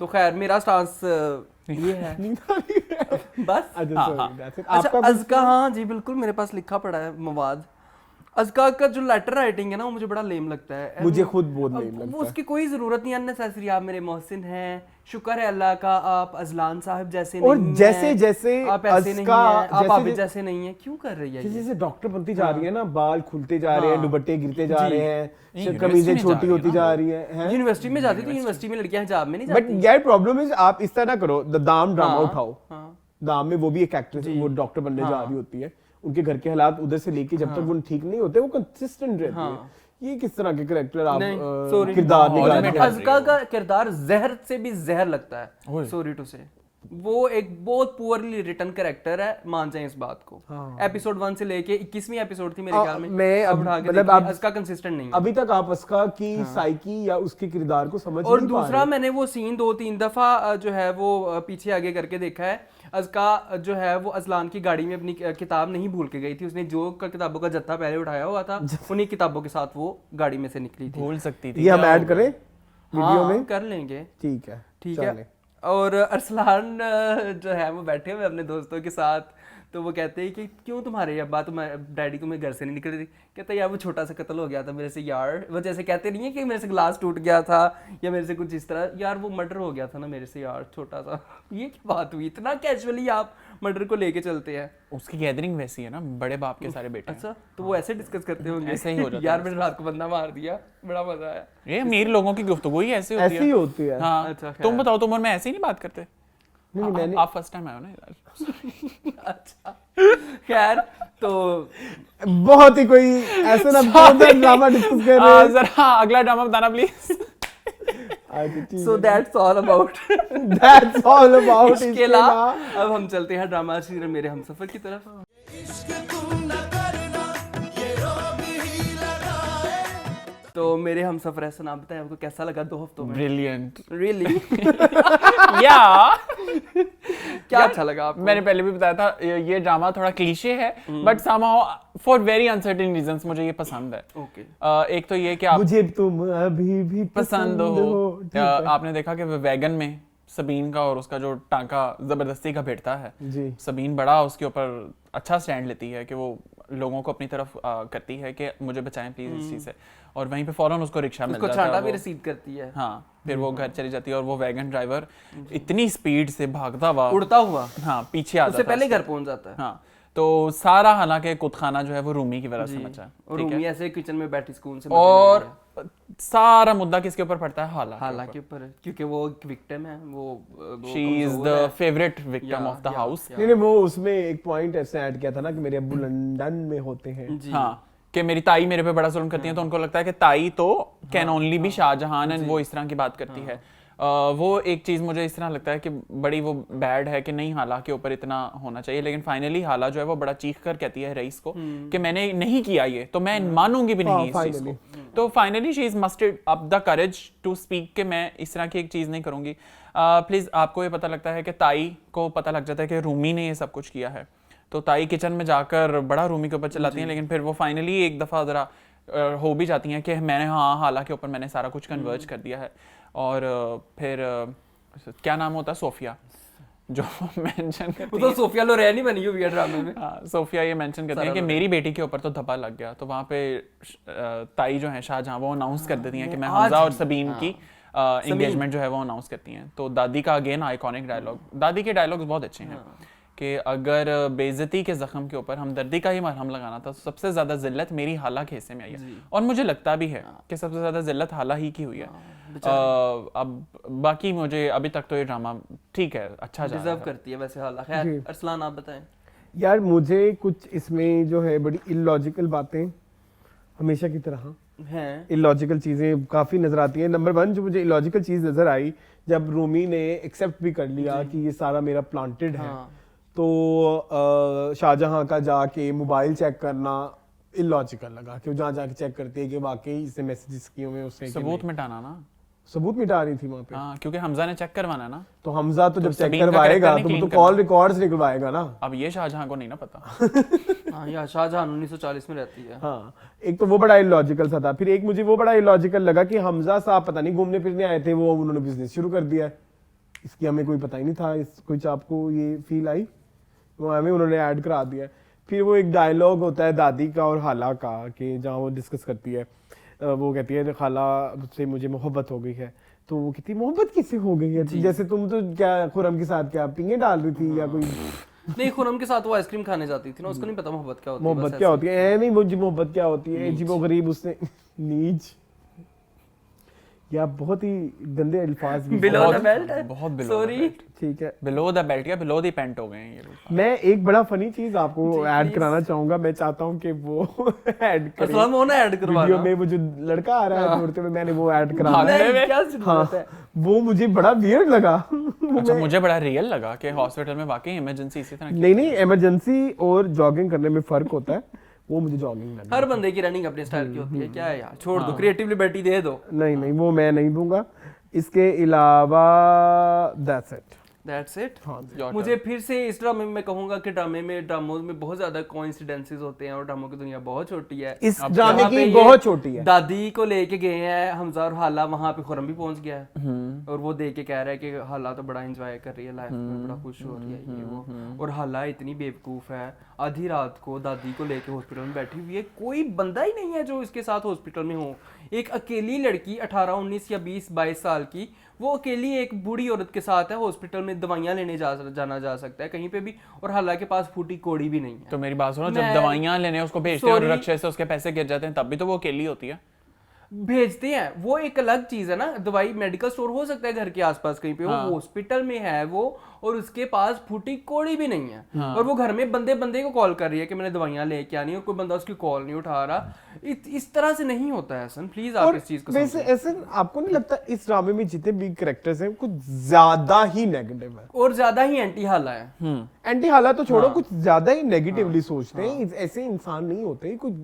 तो खैर मेरा स्टांस ये है बस। अच्छा sorry, that's it। अच्छा आपका अज़का, हाँ जी बिल्कुल मेरे पास लिखा पड़ा है मवाद। अज़का का जो लेटर राइटिंग है ना वो मुझे बड़ा लेम लगता है। मुझे खुद बहुत नहीं अब लगता वो उसकी कोई जरूरत नहीं, अननेसेसरी। आप मेरे मोहसिन हैं, शुक्र है अल्लाह का, आप अजलान साहब जैसे और नहीं जैसे हैं, जैसे आप ऐसे नहीं अज़का हैं, आप जैसे- आबिद जैसे नहीं हैं, क्यों कर रही है ये? जैसे डॉक्टर बनती जा रही है ना, बाल खुलते जा रहे हैं, दुपट्टे गिरते जा रहे हैं, यूनिवर्सिटी कमीजें में जा छोटी रही है होती ना जा रही हैं। यूनिवर्सिटी में जाती तो यूनिवर्सिटी में लड़कियां हिजाब में नहीं बट जाती। यार प्रॉब्लम इज आप इस तरह करो, द दाम ड्रामा हाँ, उठाओ। हाँ। दाम में वो भी एक एक्ट्रेस, वो डॉक्टर बनने जा रही होती है, उनके घर के हालात उधर से लेके जब तक वो ठीक नहीं होते वो कंसिस्टेंट रहती है। ये किस तरह के कैरेक्टर आप नहीं, sorry। किरदार हाँ, निकाल और रहे मैं हो? अज़का का किरदार जहर से भी जहर लगता है, ओए। सॉरी टू से। वो एक बहुत पुअरली रिटन कैरेक्टर है, मान जाए इस बात को। एपिसोड 1 से लेके 21वीं एपिसोड थी मेरे ख्याल में, मैं अब अब उठा के मतलब देखिए, आप अज़का कंसिस्टेंट नहीं है। अभी तक आप अस्का की साइकी या उसके किरदार को समझ और नहीं पा दूसरा रहे। मैंने वो सीन 2-3 दफा जो है वो पीछे आगे करके देखा है। अज़का जो है वो अजलान की गाड़ी में अपनी किताब नहीं भूल के गई थी, उसने जो किताबों का जत्था पहले उठाया हुआ था उन्हीं किताबों के साथ वो गाड़ी में से निकली थी। भूल सकती थी। ये हम क्या ऐड होगा? करें वीडियो हाँ में? कर लेंगे, ठीक है, ठीक चलें। है। और अरसलान जो है वो बैठे हुए अपने दोस्तों के साथ, तो वो कहते हैं कि क्यों तुम्हारे अब्बा तुम्हारे डैडी तुम्हें घर से नहीं निकल रही? कहते हैं यार वो छोटा सा कत्ल हो गया था मेरे से यार। वो जैसे कहते नहीं है कि मेरे से ग्लास टूट गया था या मेरे से कुछ इस तरह, यार वो मर्डर हो गया था ना मेरे से यार, छोटा सा। ये क्या बात हुई? इतना कैजुअली आप मर्डर को लेके चलते हैं। उसकी गैदरिंग वैसी है ना, बड़े बाप के सारे बेटे हैं। अच्छा, तो वो ऐसे डिस्कस करते होंगे? ऐसे ही हो जाता यार मैंने रात को बंदा मार दिया, बड़ा मजा आया। ये अमीर लोगों की गुफ्तगू ही ऐसी होती ऐसी ही है। होती है। हाँ, अच्छा, खैर। तुम बताओ, तुम और मैं ऐसे ही नहीं बात करते? नहीं, मैंने आप फर्स्ट टाइम आए हो ना इधर। अच्छा खैर, तो बहुत ही कोई ऐसा ना ड्रामा डिस्कस कर रहे हैं। जरा अगला ड्रामा बताना please. So that's all about That's all about इसके अलावा अब हम चलते हैं ड्रामा सीरियल मेरे हमसफर की तरफ। तो मेरे हमसफर ऐसा नाम बताएं, आपको कैसा लगा 2 हफ्तों में? ब्रिलियंट। रियली या क्या अच्छा लगा आपको? मैंने पहले भी बताया था ये ड्रामा थोड़ा क्लीशे है, but somehow for very uncertain reasons मुझे ये पसंद है। ओके, एक तो ये कि आप मुझे तुम अभी भी पसंद हो। ठीक है। आपने देखा कि वैगन में सबीन का और उसका जो टांका जबरदस्ती का भिड़ता है, जी सबीन बड़ा उसके ऊपर अच्छा स्टैंड लेती है कि वो लोगों को अपनी तरफ करती है कि मुझे बचाएं प्लीज इस चीज से, और वहीं पे फौरन उसको रिक्शा मिल उसको जाता है छांटा और भी वो- रिसीव करती है, हाँ, फिर वो घर चली जाती है और वो वैगन ड्राइवर इतनी स्पीड से भागता हुआ उड़ता हुआ हाँ पीछे आ उससे जाता है पहले उसके। घर पहुंच जाता है। हाँ, तो सारा हालांकि कुतखाना जो है वो रूमी की वजह से मचा है, और ठीक है? रूमी ऐसे किचन में बैठी स्कूल से मजे ले और रही है। सारा मुद्दा किसके ऊपर पड़ता है? हाला हालांकि ऊपर है, क्योंकि वो एक विक्टिम है, वो शी इज कमजोर द है। फेवरेट विक्टिम या, ऑफ द या, हाउस। या। नहीं वो उसमें एक पॉइंट ऐसे ऐड किया था ना कि मेरे अब्बू लंदन में होते हैं। जी हाँ, कि मेरी ताई मेरे पे बड़ा जुल्म करती है, तो उनको लगता है कि ताई तो can only be Shahjahan, and वो इस तरह की बात करती है। वो एक चीज मुझे इस तरह लगता है कि बड़ी वो बैड है कि नहीं हाला के ऊपर इतना होना चाहिए, लेकिन फाइनली हाला जो है वो बड़ा चीख कर कहती है रईस को कि मैंने नहीं किया ये, तो मैं मानूंगी भी नहीं इस चीज को। तो finally she is mustered up the courage to speak कि मैं इस तरह की एक चीज नहीं करूंगी। प्लीज आपको ये पता लगता है कि ताई को पता लग जाता है कि रूमी ने ये सब कुछ किया है, तो ताई किचन में जाकर बड़ा रूमी के ऊपर चलाती हैं, लेकिन फिर वो फाइनली एक दफा जरा हो भी जाती हैं कि मैंने हाँ हाला के ऊपर मैंने सारा कुछ कन्वर्ज कर दिया है। और फिर क्या नाम होता है, सोफिया जो मेंशन वो करती तो है, सोफिया लोरेन ही बनी हुई है ड्रामे में। हाँ, सोफिया ये मेंशन करती है कि मेरी बेटी के ऊपर तो धब्बा लग गया, तो वहाँ पे ताई जो है शाहजहां वो अनाउंस कर देती हैं कि मैं आज हमजा और ही, सबीन की एंगेजमेंट जो है वो अनाउंस करती हैं। तो दादी का अगेन आइकॉनिक डायलॉग, दादी के डायलॉग्स बहुत अच्छे हैं कि अगर बेइज्जती के जख्म के ऊपर हमदर्दी का ही मरहम लगाना था तो सबसे ज्यादा जिल्लत मेरी हाला के हिस्से में आई है, और मुझे लगता भी है कि सबसे ज्यादा जिल्लत हाला ही की हुई है। अब बाकी मुझे अभी तक तो ये ड्रामा ठीक है, अच्छा जा रहा डिजर्व है। करती है वैसे हाला। खैर अरसलान आप बताएं। यार मुझे कुछ इसमें जो है बड़ी इलॉजिकल बातें हमेशा की तरह हैं इलॉजिकल चीज़ें काफ़ी नज़र आती हैं। नंबर 1 जो मुझे इलॉजिकल चीज़ नज़र आई, जब रूमी ने एक्सेप्ट भी कर लिया कि ये सारा मेरा प्लांटेड है, तो शाहजहां का जाके मोबाइल चेक करना इलॉजिकल लगा कि वो जहाँ जाके चेक करती है कि वाकई इसने मैसेजेस किए हुए उसने कि सबूत नहीं। मिटाना ना, सबूत मिटा रही थी वहाँ पे। हाँ, क्योंकि हमजा ने चेक करवाना ना। तो हमजा तो जब चेक सबीन का करवाएगा character नहीं तो clean कॉल करना। रिकॉर्ड्स निकलवाएगा ना। अब ये शाहजहां को नहीं ना पता। हाँ, या शाहजहां 1940 में रहती है। हाँ, एक तो वो बड़ा इलॉजिकल सा था। फिर एक मुझे वो बड़ा इलॉजिकल लगा कि हमजा साहब पता नहीं घूमने फिरने आए थे, वो उन्होंने बिजनेस शुरू कर दिया है, इसकी हमें कोई पता ही नहीं था। इस कुछ आपको ये फील आई, वो हमें उन्होंने ऐड करा दिया। फिर वो एक डायलॉग होता है दादी का और खाला का कि जहाँ वो डिस्कस करती है, वो कहती है खाला से मुझे मोहब्बत हो गई है, तो वो कहती है मोहब्बत किससे हो गई है, जैसे तुम तो क्या खुरम के साथ क्या पिंगे डाल रही थी या कोई नहीं, खुरम के साथ वो आइसक्रीम खाने जाती थी ना, उसको नहीं पता मोहब्बत क्या होती है। मोहब्बत क्या होती है, नहीं मुझे मोहब्बत क्या होती है जी, वो गरीब उसने नीच या बहुत ही गंदे अल्फाज भी। बिलो द बेल्ट है, बहुत below the सॉरी। belt। ठीक है, बिलो द बेल्ट या बिलो द पेंट हो गए हैं ये लोग। मैं एक बड़ा फनी चीज आपको ऐड कराना चाहूंगा। मैं चाहता हूँ कि वो ऐड करें अरसलान वो ना ऐड करवा वीडियो में, वो जो लड़का आ रहा है दौड़ते हुए, मैंने वो ऐड करा भागने है। में? क्या जरूरत है? वो मुझे बड़ा वियर्ड लगा। अच्छा, मुझे बड़ा रियल लगा कि हॉस्पिटल में वाकई इमरजेंसी इसी तरह की। नहीं, इमरजेंसी और जॉगिंग करने में फर्क होता है, वो मुझे जॉगिंग लगा। हर बंदे की रनिंग अपने स्टाइल की होती है, क्या है यार, छोड़ दो, क्रिएटिव लिबर्टी दे दो। नहीं, वो मैं नहीं दूंगा। इसके अलावा that's it. That's it. Your मुझे फिर से इस ड्रामे में मैं कहूंगा कि ड्रामों में बहुत ज्यादा कोइंसिडेंसेस होते हैं और ड्रामों की दुनिया बहुत छोटी है। इस अब ड्रामे यहाँ की पे ये बहुत छोटी है। दादी को लेके गए हैं हमजा और हाला, वहां पे खुरम भी पहुंच गया है और वो देख के कह रहा है कि हाला तो बड़ा एंजॉय कर रही है लाइफ में, बड़ा खुश हो रही है ये वो, और हाला इतनी बेवकूफ है, आधी रात को दादी को लेके हॉस्पिटल में बैठी हुई है, कोई बंदा ही नहीं है जो इसके साथ हॉस्पिटल में हो। एक अकेली लड़की 18, 19 या 20, 22 साल की, वो अकेली एक बूढ़ी औरत के साथ है हॉस्पिटल में, दवाइयां लेने जाना जा सकता है कहीं पे भी, और हाला के पास फूटी कोड़ी भी नहीं है। तो मेरी बात सुनो, जब दवाइयां लेने उसको भेजते हैं और रक्षे से उसके पैसे गिर जाते हैं, तब भी तो वो अकेली होती है। भेजते हैं, वो एक अलग चीज है ना। दवाई मेडिकल स्टोर हो सकता है घर के आसपास कहीं पे, वो हॉस्पिटल में है वो, और उसके पास फूटी कोड़ी भी नहीं है, और वो घर में बंदे को कॉल कर रही है कि मैंने दवाइयां लेके आनी है, और कोई बंदा उसकी कॉल नहीं उठा रहा। इस तरह से नहीं होता है हसन, प्लीज आप इस चीज को वैसे ऐसे आपको नहीं लगता इस ड्रामे में जितने भी कैरेक्टर्स हैं कुछ ज्यादा ही नेगेटिव है, और ज्यादा ही एंटी हाला है। एंटी हालात तो छोड़ो, कुछ ज्यादा ही नेगेटिवली सोचते हैं। ऐसे इंसान नहीं होते, कुछ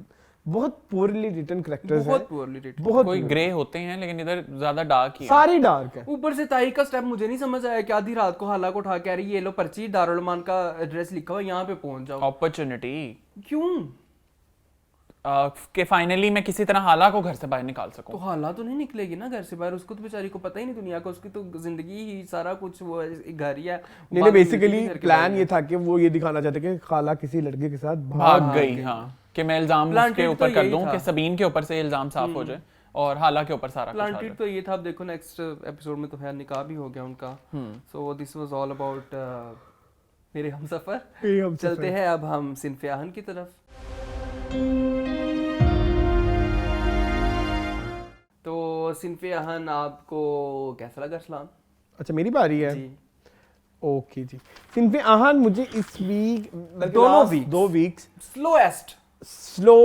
बहुत पोरली रिटन कैरेक्टर्स हैं, बहुत पुअरली रेटेड। बहुत कोई ग्रे होते हैं लेकिन इधर ज्यादा डार्क ही है। सारे डार्क है। ऊपर से ताई का स्टेप मुझे नहीं समझ आया कि आधी रात को हाला को उठा के आ रही है, ये लो पर्ची, दारुल मान का एड्रेस लिखा हुआ, यहाँ पे पहुंच जाओ। अपॉर्चुनिटी क्यों? कि फाइनली मैं किसी तरह हाला को घर से बाहर निकाल सकूं। तो हाला तो नहीं निकलेगी ना घर से बाहर, उसको तो बेचारी को पता ही नहीं दुनिया का, उसकी तो जिंदगी ही सारा कुछ वो घर ही है। नहीं, बेसिकली प्लान ये था कि वो ये दिखाना चाहते कि खाला किसी लड़के के साथ भाग गई। हाँ, कि मैं इल्जाम Planted उसके तो ऊपर कर यही दूं था। कि सबीन के ऊपर से इल्जाम साफ हो जाए और हाला के ऊपर सारा कुछ आ जाए। प्लांटेड तो ये था। अब देखो नेक्स्ट एपिसोड में तो खैर निकाह भी हो गया उनका। So this was all about मेरे हमसफर। चलते हैं अब हम सिनफ़े आहन की तरफ। तो सिनफ़े आहन आपको कैसा लगा अरसलान? अच्छा मेरी बारी है जी, ओके जी। सिनफ़े आहन मुझे इस वीक दोनों weeks। 2 वीक्स स्लोएस्ट स्लो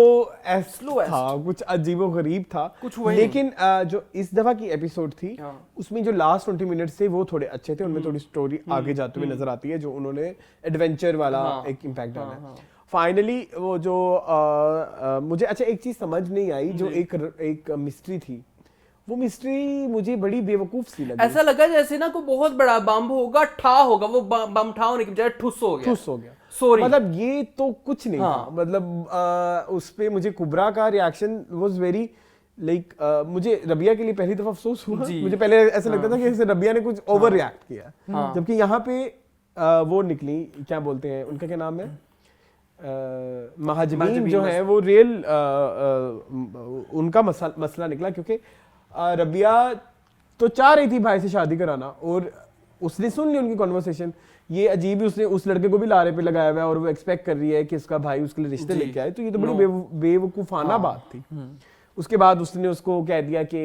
था, कुछ अजीबो गरीब था, कुछ हुआ ही लेकिन जो इस दफा की एपिसोड थी हाँ। उसमें जो लास्ट 20 मिनट्स थे वो थोड़े अच्छे थे, उनमें थोड़ी स्टोरी आगे जाते हुए नजर आती है, जो उन्होंने एडवेंचर वाला एक इम्पैक्ट डाला है। फाइनली वो जो मुझे अच्छा एक चीज समझ नहीं आई, जो एक मिस्ट्री थी, वो मिस्ट्री मुझे बड़ी बेवकूफ सी लगी। ऐसा लगा जैसे ना कोई बहुत बड़ा बम होगा, ठा होगा, वो बम ठा होने की बजाय ठुस हो गया। सॉरी, मतलब ये तो कुछ नहीं था। मतलब उस पे मुझे कुबरा का रिएक्शन वाज वेरी लाइक, मुझे रबिया के लिए पहली दफा अफसोस हुआ। मुझे पहले ऐसा लगता था कि जैसे रबिया ने कुछ ओवर रिएक्ट किया, जबकि यहाँ पे वो निकली, क्या बोलते हैं उनका क्या नाम है, महाजबीन जो है वो रियल उनका मसला निकला, क्योंकि रबिया तो चाह रही थी भाई से शादी कराना, और उसने सुन ली उनकी कॉन्वर्सेशन। ये अजीब ही, उसने उस लड़के को भी लारे पे लगाया हुआ है और वो एक्सपेक्ट कर रही है कि इसका भाई उसके लिए रिश्ते लेके आए, तो ये तो बड़ी बेवकूफाना बात थी। उसके बाद उसने उसको कह दिया कि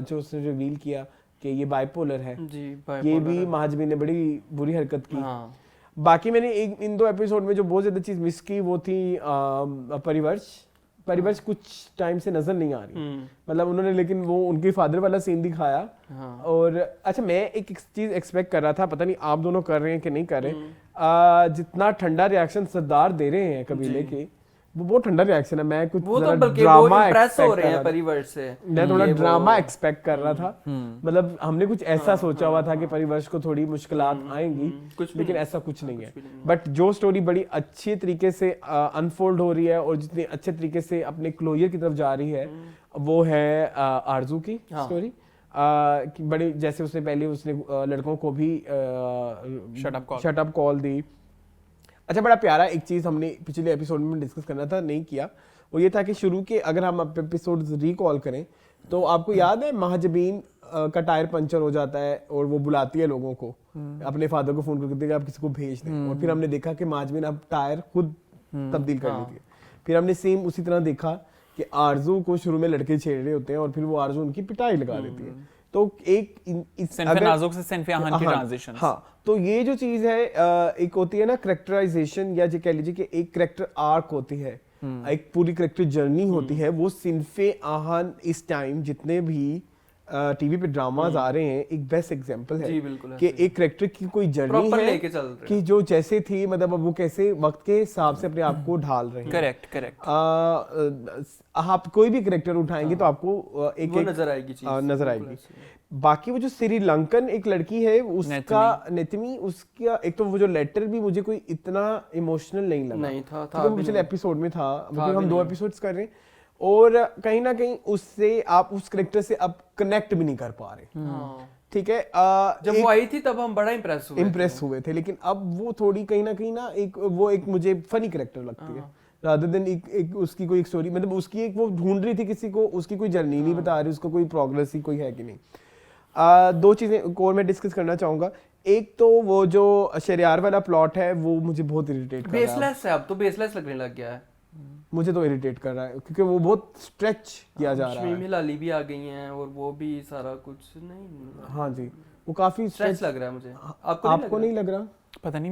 जो उसने रिवील किया कि ये बाइपोलर है, जी, ये भी महाजबीन ने बड़ी बुरी हरकत की। हाँ। बाकी मैंने इन 2 एपिसोड में जो बहुत ज्यादा चीज मिस की वो थी परिवर्श कुछ टाइम से नजर नहीं आ रही, मतलब उन्होंने, लेकिन वो उनके फादर वाला सीन दिखाया। हाँ। और अच्छा, मैं एक चीज एक्सपेक्ट कर रहा था, पता नहीं आप दोनों कर रहे हैं कि नहीं कर रहे, जितना ठंडा रिएक्शन सरदार दे रहे हैं कबीले के, वो बहुत ठंडा रिएक्शन है। मैं कुछ वो तो जरा बल्कि वो ड्रामा इम्प्रेस हो एक्सपेक्ट रहे कर हैं रहा था, परिवर्ष से। मैं थोड़ा ये ड्रामा एक्सपेक्ट कर रहा था, मतलब हमने कुछ ऐसा सोचा हुआ था कि परिवर्ष को थोड़ी मुश्किलात आएंगी, कुछ भी लेकिन नहीं। ऐसा कुछ नहीं है। बट जो स्टोरी बड़ी अच्छी तरीके से अनफोल्ड हो रही है और जितने अच्छे तरीके से अपने क्लोजर की तरफ जा रही है, वो है आरजू की स्टोरी। कि बड़ी, जैसे उसने पहले उसने लड़कों को भी शट अप कॉल दी। अच्छा, बड़ा प्यारा एक चीज हमने पिछले एपिसोड में डिस्कस करना था, नहीं किया, वो ये था कि शुरू के अगर हम एपिसोड्स रिकॉल करें तो आपको याद है महाजबीन का टायर पंचर हो जाता है और वो बुलाती है लोगों को, अपने फादर को फोन करके कहती है आप किसी को भेज दें, और फिर हमने देखा कि महाजबीन अब टायर खुद तब्दील कर लेती है। फिर हमने सेम उसी तरह देखा कि आरजू को शुरू में लड़के छेड़ रहे होते हैं और फिर वो आरजू उनकी पिटाई लगा देती है। तो एक नाजुक से सिनफे आहन की ट्रांजिशन। हाँ, तो ये जो चीज है, एक होती है ना कैरेक्टराइजेशन, या जो कह लीजिए कि एक कैरेक्टर आर्क होती है, एक पूरी कैरेक्टर जर्नी होती है, वो सिनफे आहन इस टाइम जितने भी टीवी पे ड्रामाज आ रहे हैं, एक बेस्ट एग्जांपल है जी, बिल्कुल कि एक कैरेक्टर की कोई जर्नी है लेके चल रहे कि जो जैसे थी, मतलब अब वो कैसे वक्त के हिसाब से अपने आप को ढाल रहे हैं। करेक्ट। आप कोई भी कैरेक्टर उठाएंगे तो आपको एक नजर आएगी चीज, नजर आएगी। बाकी वो जो श्रीलंकन एक लड़की है, उसका नेतमी, उसका एक तो वो जो लेटर भी मुझे कोई इतना इमोशनल नहीं लगा, नहीं था पिछले एपिसोड में था, मतलब हम 2 एपिसोड्स कर रहे हैं, और कहीं ना कहीं उससे आप उस कैरेक्टर से अब कनेक्ट भी नहीं कर पा रहे। ठीक है, जब वो आई थी तब हम बड़ा इम्प्रेस हुए थे, लेकिन अब वो थोड़ी कहीं ना कहीं ना एक मुझे फनी कैरेक्टर लगती है, रादर देन एक उसकी कोई स्टोरी, मतलब उसकी एक वो ढूंढ रही थी किसी को, उसकी कोई जर्नी नहीं बता रही, उसका कोई प्रोग्रेस ही कोई है कि नहीं। 2 चीजें और मैं डिस्कस करना चाहूंगा। एक तो वो जो शरियार वाला प्लॉट है वो मुझे बहुत इरिटेट कर रहा है, बेसलेस है, अब तो बेसलेस लगने लग गया है, मुझे तो इरिटेट कर रहा है क्योंकि वो बहुत स्ट्रेच किया जा रहा है। शमीम लाली भी आ गई हैं और वो भी सारा कुछ नहीं। हाँ जी, वो काफी स्ट्रेच लग रहा है मुझे। आपको नहीं लग रहा? पता नहीं,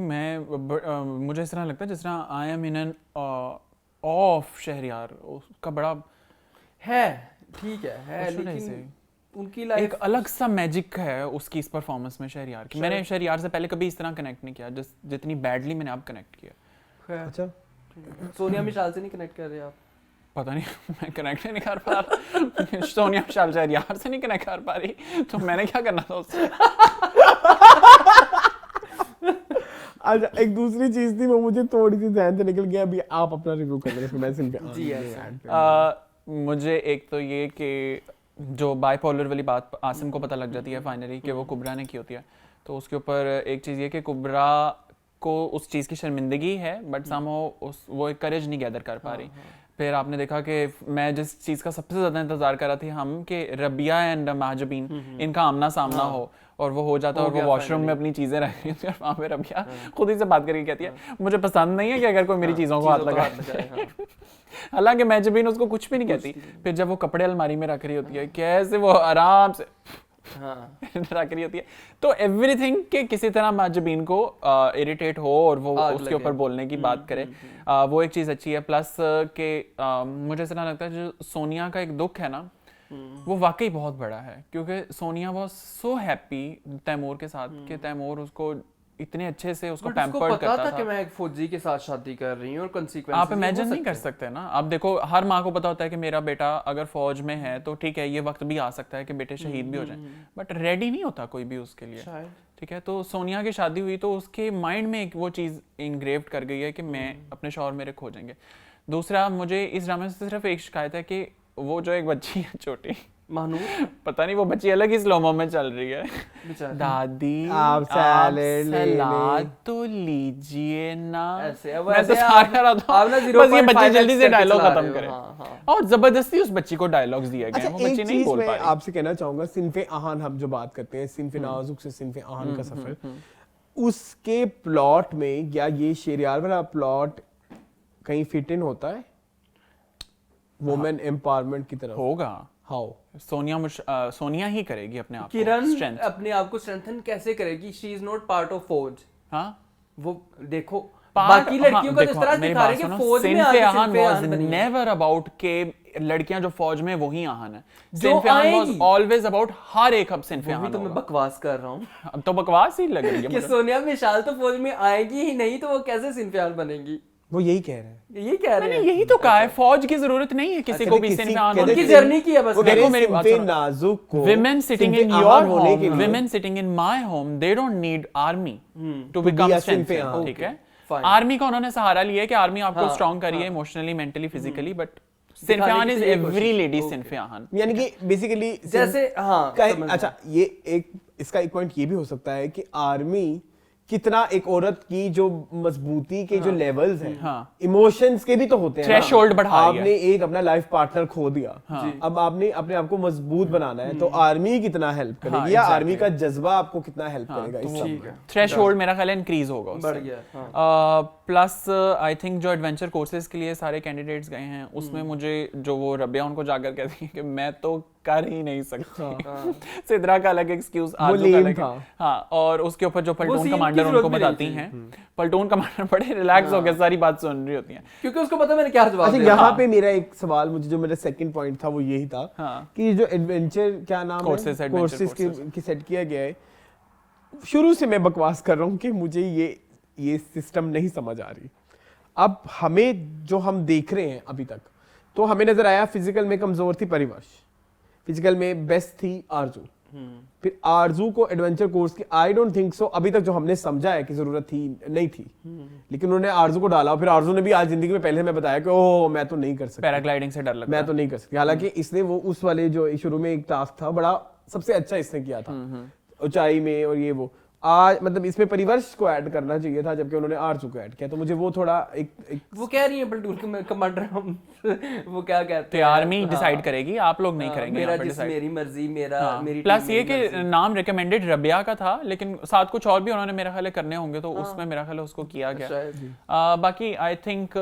मुझे इस तरह लगता है जिस तरह I am in an of Shahryar, उसका बड़ा है, ठीक है, लेकिन उनकी लाइफ एक अलग सा मैजिक है उसकी इस परफॉर्मेंस में शहरियार की। मैंने शहरियार से पहले कभी इस तरह कनेक्ट नहीं किया जितनी बैडली मैंने अब कनेक्ट किया। अच्छा, सोनिया मिशाल से नहीं कनेक्ट कर रहे आप? पता नहीं, मैं कनेक्ट नहीं कर पा रहा। सोनिया मिशाल शहरियार से नहीं कनेक्ट कर पा रही, तो मैंने क्या करना था उससे? अच्छा, एक दूसरी चीज थी वो मुझे थोड़ी सी ध्यान से निकल गया, अभी आप अपना रिव्यू कर रहे हैं। जी, मुझे एक तो ये कि जो बाइपोलर वाली बात आसिम को पता लग जाती है फाइनली कि वो कुबरा ने की होती है, तो उसके ऊपर एक चीज़ ये कि कुबरा को उस चीज़ की शर्मिंदगी है, बट समहाउ वो एक करेज नहीं गैदर कर पा रही। फिर आपने देखा कि मैं जिस चीज़ का सबसे ज़्यादा इंतजार कर रहा थी हम कि रबिया एंड महाजबीन इनका आमना सामना हो, और वो हो जाता है, और वो वॉशरूम में अपनी चीज़ें रख रही थी और वहाँ पे रबिया खुद ही से बात करके कहती है मुझे पसंद नहीं है कि अगर कोई मेरी चीज़ों को हाथ लगाए। हालांकि महाजबीन उसको कुछ भी नहीं कहती। फिर जब वो कपड़े अलमारी में रख रही होती है, कैसे वो आराम से रख रही होती है, तो एवरीथिंग के किसी तरह महाजबीन को इरिटेट हो और वो उसके ऊपर बोलने की बात करे, वो एक चीज़ अच्छी है। प्लस के मुझे ऐसा लगता है जो सोनिया का एक दुख है ना, वो वाकई बहुत बड़ा है, क्योंकि Sonia was so happy Taimur के साथ कि तैमूर उसको इतने अच्छे से उसको पैम्पर्ड करता था कि मैं एक फौजी के साथ शादी कर रही हूँ और कंसीक्वेंसेस आप इमेजिन नहीं कर सकते ना। आप देखो, हर माँ को पता होता है कि मेरा बेटा अगर फौज में है तो ठीक है, ये वक्त भी आ सकता है कि बेटे शहीद भी हो जाएं, बट रेडी नहीं होता कोई भी उसके लिए, ठीक है। तो सोनिया की शादी हुई तो उसके माइंड में एक वो चीज़ इंग्रेव्ड कर गई है कि मैं अपने शौहर मेरे खो जाएंगे। दूसरा, मुझे इस ड्रामे से सिर्फ एक शिकायत है कि वो जो एक बच्ची है छोटी, महानूर पता नहीं वो बच्ची अलग ही स्लोमो में चल रही है। बेचारी। दादी आप सैलेड ले सलाद लें। तो लीजिए ना। ऐसे अब मैं तो ऐसे सारा रहा था आप ना बस ये बच्ची 0.5 जल्दी से करके डायलॉग चला खत्म रहे हो, करे। हाँ, हाँ। और जबरदस्ती उस बच्ची को डायलॉग्स दिए गए अच्छा हैं, वो बच्ची एक नहीं चीज बोल मैं पा रही। आपसे कहना चाहूंगा, सिनफे आहान हम जो बात करते हैं, सिनफे नाजुक से सिनफे आहान का सफर, उसके प्लॉट में या ये शेरियार वाला प्लॉट कहीं फिट इन होता है वुमेन एम्पावरमेंट की तरफ? होगा। हाउ? सोनिया ही करेगी अपने आप को किरण स्ट्रेंथ। अपने आप को स्ट्रेंथन कैसे करेगी? She is not part of फौज। हाँ वो देखो Part- बाकी लड़कियों हाँ, का जिस देखो, तरह मेरी दिखा रहे बात हैं कि सुनो, फौज में सिनफे आके आहान सिनफे was आहान बनी है। never about के लड़कियां जो फौज में वही आहान है। जो सिनफे आहान was आएगी। always about हर एक अब सिनफे वो भी आहान तो मैं होगा। बकवास कर रहा हूँ अब तो बकवास ही लग रही है कि मुझे। सोनिया मिसाल तो फौज में आएगी ही नहीं, तो वो कैसे सिनफियान बनेगी? वो यही कह रहे हैं। ये कह रहे मैंने हैं। यही तो कहा है, फौज की जरूरत नहीं है किसी को भी सिनफे आहान कहते होने उनकी की। जर्नी की है बस। वो कह रहे देखो हैं मेरी बात सिनफे सुनो। नाजुक को Women sitting सिनफे in Ahaan your होने के home, लिए women sitting in my home, they don't need army to be become a सिनफे strengthened, आहान। ठीक है? fine. आर्मी का उन्होंने सहारा लिया है कि आर्मी आपको हाँ, स्ट्रॉन्ग करिए हाँ। इमोशनली, मेंटली, फिजिकली, बट दिखाने सिनफे आहान की इज तो ये एवरी कोशिश। Lady Okay. सिनफे आहान। यानी कि बेसिकली जैसे हाँ समझ अच्छा गया। ये एक इसका एक पॉइंट ये भी हो सकता है कि आर्मी कितना एक औरत की जो मजबूती के जो लेवल्स हैं, हाँ। इमोशंस के भी तो होते हैं ना। Threshold बढ़ा रही है। आपने एक अपना लाइफ पार्टनर खो दिया, हाँ। अब आपने अपने आप को मजबूत बनाना है, तो आर्मी कितना हेल्प करेगी हाँ, या exactly. आर्मी का जज्बा आपको कितना हेल्प करेगा इस सब ठीक में? है, थ्रेशोल्ड मेरा ख्याल है इंक्रीज होगा बढ़ गया, हाँ। प्लस आई थिंक जो एडवेंचर कोर्सेज के लिए सारे कैंडिडेट्स गए हैं उसमें मुझे जो वो रबिया उनको जाकर कहती है कि मैं तो कर ही नहीं सकती। सिद्रा का अलग एक्सक्यूज, आरजू का lame अलग, था। हाँ, और उसके ऊपर जो पलटून scene की कमांडर जरूरत उनको भी नहीं बताती थी। हैं, पलटून कमांडर बड़े रिलैक्स होकर सारी बात सुन रही होती हैं। क्योंकि उसको पता मैंने क्या जवाब अच्छा दिया। यहाँ पे मेरा एक सवाल, मुझे जो मेरा सेकंड पॉइंट था वो यही था हाँ। कि जो एडवेंचर क्या नाम Courses, है, adventure कोर्सेज courses। की सेट किया गया है, शुरू से मैं बकवास कर रहा हूँ कि मुझे ये सिस्टम नहीं समझ आ रही। अब हमें जो हम देख रहे हैं अभी तक, तो हमें नजर आया फिजिकल में कमजोर थी परिवश, फिजिकल में बेस्ट थी आरजू, फिर आरजू को एडवेंचर कोर्स की आई डोंट थिंक सो अभी तक जो हमने समझा है कि जरूरत थी नहीं थी, लेकिन उन्होंने आरजू को डाला, फिर आरजू ने भी आज जिंदगी में पहले मैं बताया कि ओह मैं तो नहीं कर सकती, पैराग्लाइडिंग से डर लगता मैं है। तो नहीं कर सकती। हालांकि इसने वो उस वाले जो शुरू में एक टास्क था बड़ा सबसे अच्छा इसने किया था ऊंचाई में, और ये वो आज मतलब इसमें परिवर्श को ऐड करना चाहिए था, जबकि उन्होंने आरजू को ऐड किया, तो मुझे वो थोड़ा एक वो कह रही है प्लटून कमांडर हम वो क्या कहते तो आर्मी डिसाइड करेगी, आप लोग नहीं करेंगे मेरा यहाँ पे जिस decide। मेरी मर्जी मेरा हाँ, मेरी प्लस टीम, ये मेरी कि मर्जी। नाम रिकमेंडेड रबिया का था, लेकिन साथ कुछ और भी उन्होंने मेरा ख्याल है करने होंगे, तो उसमें मेरा ख्याल है उसको किया गया। शायद। बाकी I think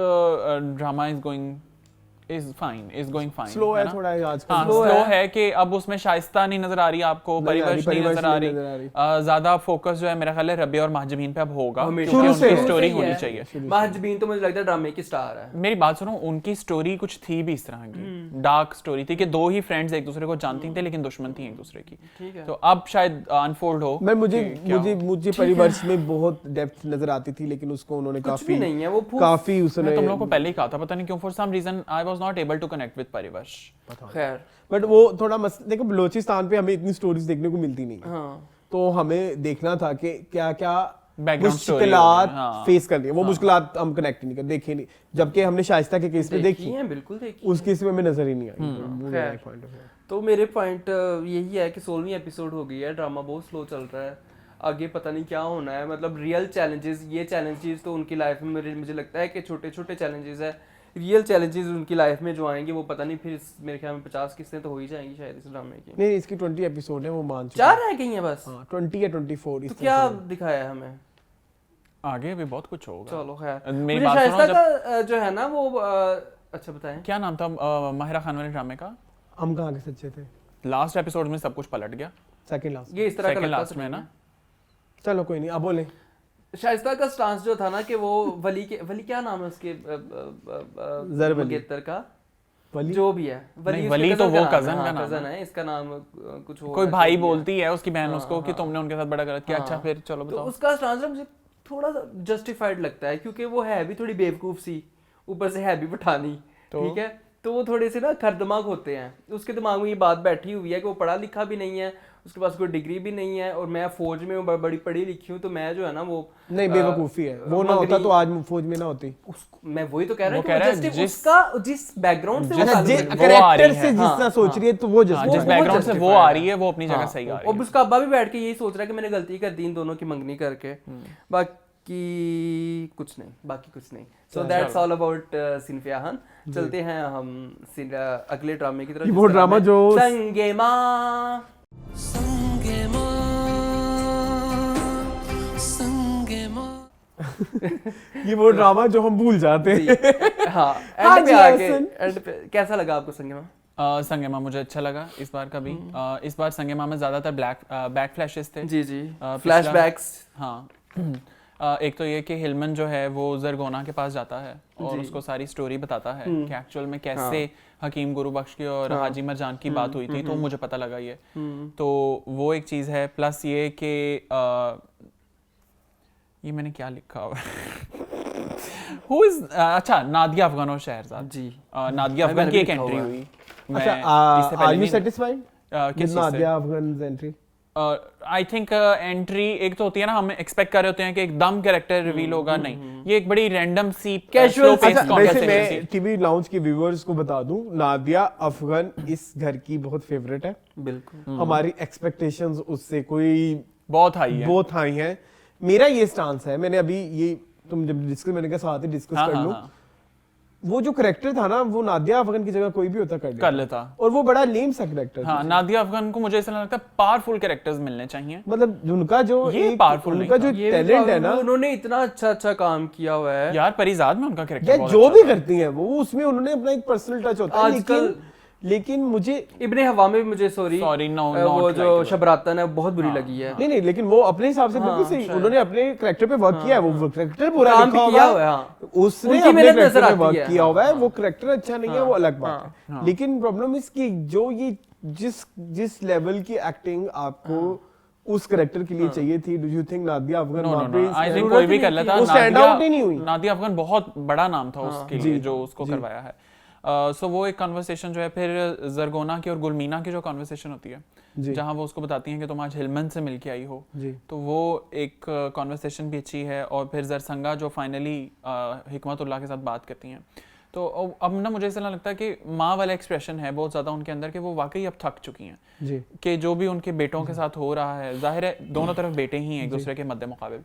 drama is going fine slow है थोड़ा आजकल। हाँ, slow स्लो है। है कि अब उसमें शाइस्ता नहीं नजर आ रही आपको, नहीं आ रही, परिवर्श नहीं परिवर्श नजर आ नहीं नजर आ रही, ज्यादा फोकस जो है मेरा ख्याल है रबिया और महजबीन पे अब होगा, हमेशा। क्योंकि शुरू से उनकी है। स्टोरी शुरू से ही होनी है। चाहिए। महजबीन तो मुझे लगता है ड्रामे की स्टार है। मेरी बात सुनो, उनकी स्टोरी कुछ थी भी इस तरह की, डार्क स्टोरी थी कि दो ही फ्रेंड्स एक दूसरे को जानती थे लेकिन दुश्मन थी एक दूसरे की। ठीक है। तो अब शायद अनफोल्ड हो। मैं मुझे कि क्या मुझे मुझे परिवर्श में बहुत डेप्थ नजर आती थी, लेकिन उसको उन्होंने कुछ काफी भी नहीं है वो काफी मैं उसने तुम लोगों को पहले ही कहा था, पता नहीं क्यों for some reason I was not able to connect with परिवर्श। खैर बट वो थोड़ा देखो बलोचिस्तान पे हमें इतनी स्टोरीज देखने को मिलती नहीं है, हाँ तो हमें देखना था कि क्या क्या Background story मुश्किलात होगी, हाँ। फेस करनी है, वो मुश्किलात हम कनेक्ट नहीं कर देखे नहीं, जबकि हमने शाइस्ता के केस में देखी देखी, है, बिल्कुल देखी। उस केस में हमें नजर ही नहीं आई। तो वो मेरा खैर। एक point of view है। तो मेरे पॉइंट यही है कि 16वीं एपिसोड हो गई है, ड्रामा बहुत स्लो चल रहा है, आगे पता नहीं क्या होना है। मतलब रियल चैलेंजेस, ये चैलेंजेस तो उनकी लाइफ में मुझे लगता है कि छोटे छोटे चैलेंजेस है, रियल चैलेंजेस उनकी लाइफ में जो आएंगे वो पता नहीं, फिर मेरे ख्याल में 50 किस्तें तो हो ही जाएंगी शायद इस ड्रामे की। नहीं इसकी 20 एपिसोड है, वो मान चुके 4 रह गई हैं बस। हाँ 20 या 24 तो क्या दिखाया है हमें? आगे भी बहुत कुछ होगा। चलो खैर, मेरी मुझे बात सुनो, शाइस्ता का जो है ना वो अच्छा बताएं। क्या नाम था माहिरा खान वाले ड्रामे का? हम कहाँ के सच्चे थे? लास्ट एपिसोड में सब कुछ पलट गया, सेकंड लास्ट। ये इस तरह का सेकंड लगता लास्ट में ना। चलो कोई नहीं, अब बोले। शाइस्ता का स्टांस जो था ना कि वो वली क्या नाम है उसके ज़र वली। मंगेतर का, वली जो भी है नहीं, उसके वली तो cousin वो का नाम cousin है, का हाँ, नाम cousin है। है, इसका नाम कुछ और कोई है, भाई जो भी है। बोलती है उसकी बहन हाँ, उसको कि हाँ। तुमने उनके साथ बड़ा गलत किया। अच्छा हाँ। फिर चलो तो बताओ। उसका स्टांस मुझे थोड़ा सा जस्टिफाइड लगता है, क्योंकि वो है भी थोड़ी बेवकूफ सी, ऊपर से है भी पठानी, ठीक है, तो वो थोड़े से ना खर दिमाग होते हैं, उसके दिमाग में ये बात बैठी हुई है कि वो पढ़ा लिखा भी नहीं है उसके पास कोई डिग्री भी नहीं है और मैं फौज में हूँ, बड़ी पढ़ी लिखी हूँ, तो मैं जो है ना वो नहीं बेवकूफ़ी है, वो ना होता तो आज फौज में ना होती। मैं वही तो कह रहा हूँ कह रहा है कि जिस- उसका जिस बैकग्राउंड से वो अच्छा, ताल्लुक है, वो आ रही कैरेक्टर है। से जितना सोच रही है तो वो हाँ, जस्ट जिस वो बैकग्राउंड से वो justified आ रही है वो अपनी जगह सही आ रही अब है। उसका अब्बा भी बैठ के यही सोच रहा है कि मैंने गलती कर दी इन दोनों की मंगनी करके, बाकी कुछ नहीं, बाकी कुछ नहीं। So that's all about Sinf-e-Aahan. चलते हैं हम अगले ड्रामे की तरफ। ये वो ड्रामा जो संगेमा। ये वो ड्रामा जो हम भूल जाते हैं। हाँ, हाँ एंड पे जी, आके हसन। एंड पे कैसा लगा आपको संगेमा? संगेमा मुझे अच्छा लगा इस बार का भी। इस बार संगेमा में ज्यादातर बैक फ्लैशेस थे। जी जी, पिछला- फ्लैशबैक्स। हाँ। एक तो ये कि हिलमन जो है वो जरगोना के पास जाता है और जी। उसको सारी स्टोरी बताता है कि एक्चुअल में कैसे हकीम गुरु बख्श की और हाजी मरजान की बात हुई थी, तो मुझे पता लगा ये। तो वो एक चीज़ है, प्लस ये कि ये मैंने क्या लिखा हुआ हु इज अच्छा, नादिया अफगान और शहरजाद। जी। नादिया मैंने अफगान की भी एक लिखा एंट्री हुआ है। हुई। अच्छा, इससे पहले आर यू नहीं- सेटिस्फाइड किस विद चीज़ से? Nadia Afghan entry? I think entry एक तो होती है ना, हम एक्सपेक्ट कर रहे होते हैं कि एकदम कैरेक्टर रिवील होगा, नहीं, ये एक बड़ी रैंडम सी Casual slow paced अच्छा, वैसे conversation थी। मैं टीवी लाउंज के व्यूअर्स को बता दूं, नादिया अफगान इस घर की बहुत फेवरेट है। बिल्कुल। हमारी एक्सपेक्टेशंस उससे कोई बहुत हाई है। बहुत हाई है। मेरा ये स्टांस है, मैंने अभी ये तुम जब डिस्कस मैंने कहा साथ ही डिस्कस हाँ, कर हाँ, लो, हाँ। वो जो करेक्टर था ना, वो नादिया अफगान की जगह कोई भी होता कर लेता। और वो बड़ा लेम सा करेक्टर हाँ, नादिया अफगान को मुझे ऐसा लगता है पावरफुल कैरेक्टर्स मिलने चाहिए। मतलब उनका जो ये एक powerful उनका नहीं जो ये टैलेंट है ना, उन्होंने इतना अच्छा काम किया हुआ है यार परिजाद में उनका कैरेक्टर या बहुत जो अच्छा भी था। करती हैं वो, उसमें उन्होंने अपना एक पर्सनल टच होता है। आजकल- लेकिन मुझे इब्ने हवा में भी मुझे Sorry, no, वो not जो likable. शबरातन है बहुत बुरी लगी है। नहीं, लेकिन वो अपने हिसाब से बिल्कुल सही, उन्होंने अपने कैरेक्टर पे वर्क किया है, वो कैरेक्टर पूरा काम लिखा भी किया हुआ हुआ है, है, हाँ। उसने उनकी अपने मेहनत कैरेक्टर नजर पे आती वर्क है, किया हाँ, हुआ है। वो कैरेक्टर अच्छा नहीं है, वो अलग बात है। हाँ। लेकिन प्रॉब्लम इसकी जो ये जिस लेवल की एक्टिंग आपको उस कैरेक्टर के लिए चाहिए थी, do you think Nadia Afghan no no वहाँ नो, पे आई थिंक जरूरत कोई ही भी कर नहीं लेता। थी। वो stand out ही नहीं हुई। नादिया अफगान बहुत बड़ा नाम था उसके लिए जी, जो उसको जी। करवाया है। सो वो एक कन्वर्सेशन जो है, फिर जरगोना की और गुलमीना की जो कन्वर्सेशन होती है, जी। जहाँ वो उसको बताती हैं कि तुम आज हिलमन से मिल के आई हो, जी। तो वो एक कॉन्वर्सेशन भी अच्छी है। और फिर जरसंगा जो फाइनली हिकमतुल्लाह के साथ बात करती हैं, तो अब ना मुझे ऐसा लगता है कि माँ वाला एक्सप्रेशन है बहुत ज़्यादा उनके अंदर, कि वो वाकई अब थक चुकी हैं जी। कि जो भी उनके बेटों के साथ हो रहा है, जाहिर है दोनों तरफ बेटे ही हैं एक दूसरे के मद्दे मुकाबिल,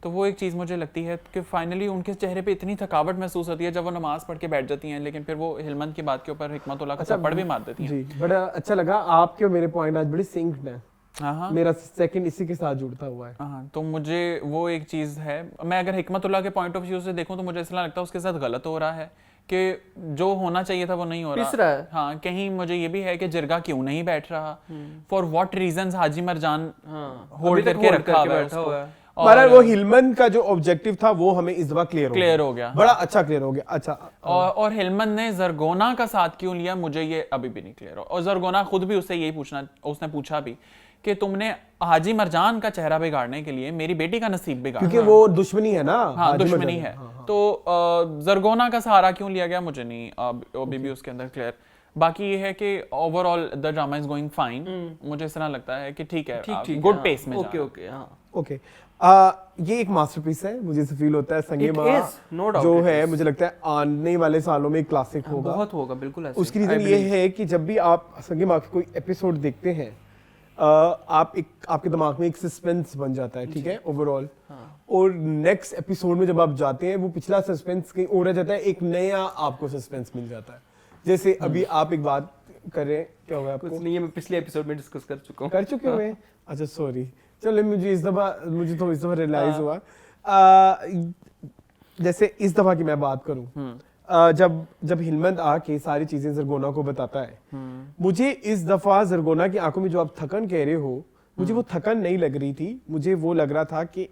तो वो एक चीज़ मुझे लगती है कि फाइनली उनके चेहरे पे इतनी थकावट महसूस होती है जब वो नमाज पढ़ के बैठ जाती हैं, लेकिन फिर वो हिलमन की बात के ऊपर हिकमतुल्लाह का थप्पड़ भी मार देती हैं। जी, बड़ा अच्छा लगा। आपके और मेरे पॉइंट आज बड़ी सिंक्ड हैं। हाँ हाँ मेरा सेकंड इसी के साथ जुड़ता हुआ है। हाँ, तो मुझे वो एक चीज़ है, मैं अगर हिकमतुल्लाह के पॉइंट ऑफ व्यू से देखूं तो मुझे ऐसा लगता है उसके साथ गलत हो रहा है, कि जो होना चाहिए था वो नहीं हो पिस रहा। रहा है। हाँ, कहीं मुझे ये भी है कि जिरगा क्यों नहीं बैठ रहा, for what reasons Haji Marjan hold अभी तक करके hold रखा करके हुआ है बैठा उसको। हुआ है। पर वो हिलमन का जो ऑब्जेक्टिव था वो हमें इस दफा क्लियर हो गया। बड़ा अच्छा क्लियर हो गया। अच्छा, और हिलमन ने जरगोना का साथ क्यों लिया, मुझे ये अभी भी नहीं क्लियर हो। और जरगोना खुद भी उससे यही उसने पूछा भी कि तुमने हाजी मरजान का चेहरा बिगाड़ने के लिए मेरी बेटी का नसीब बिगाड़ा। क्योंकि वो दुश्मनी है ना। हाँ, हाजी दुश्मनी मरजान। है। तो जरगोना का सहारा क्यों लिया गया, मुझे नहीं अभी भी उसके अंदर क्लियर। बाकी ये है कि overall the drama is going fine. मुझे इस तरह लगता है कि ठीक है, ठीक गुड पेस में जा ओके रहा है। ओके। हाँ, ओके, ये एक मास्टरपीस है, मुझे से फील होता है। संगेमा It is, no doubt जो it है, is. मुझे लगता है आने वाले सालों में एक क्लासिक होगा। बहुत होगा, बिल्कुल ऐसे। उसकी I रीजन ये believe. है कि जब भी आप संगेमा का कोई एपिसोड देखते हैं, आपके दिमाग में एक सस्पेंस बन जाता है, ठीक है, ओवरऑल। और नेक्स्ट एपिसोड में जब आप जाते हैं, वो पिछला सस्पेंस कहीं और रह जाता है, एक नया आपको सस्पेंस मिल जाता है। जैसे अभी आप एक बात कर रहे हैं, क्या हुआ आपको? कुछ नहीं है, मैं पिछले एपिसोड में डिस्कस कर चुका हूँ। कर चुके हुए? अच्छा, सॉरी। चलो, मुझे इस दफा रियलाइज हुआ। जैसे इस दफा की मैं बात करूं, जब हिलमत आके सारी चीजें जरगोना को बताता है, मुझे इस दफा जरगोना की आंखों में जो आप थकन कह रहे हो, मुझे वो थकन नहीं लग रही थी। मुझे वो लग रहा था कि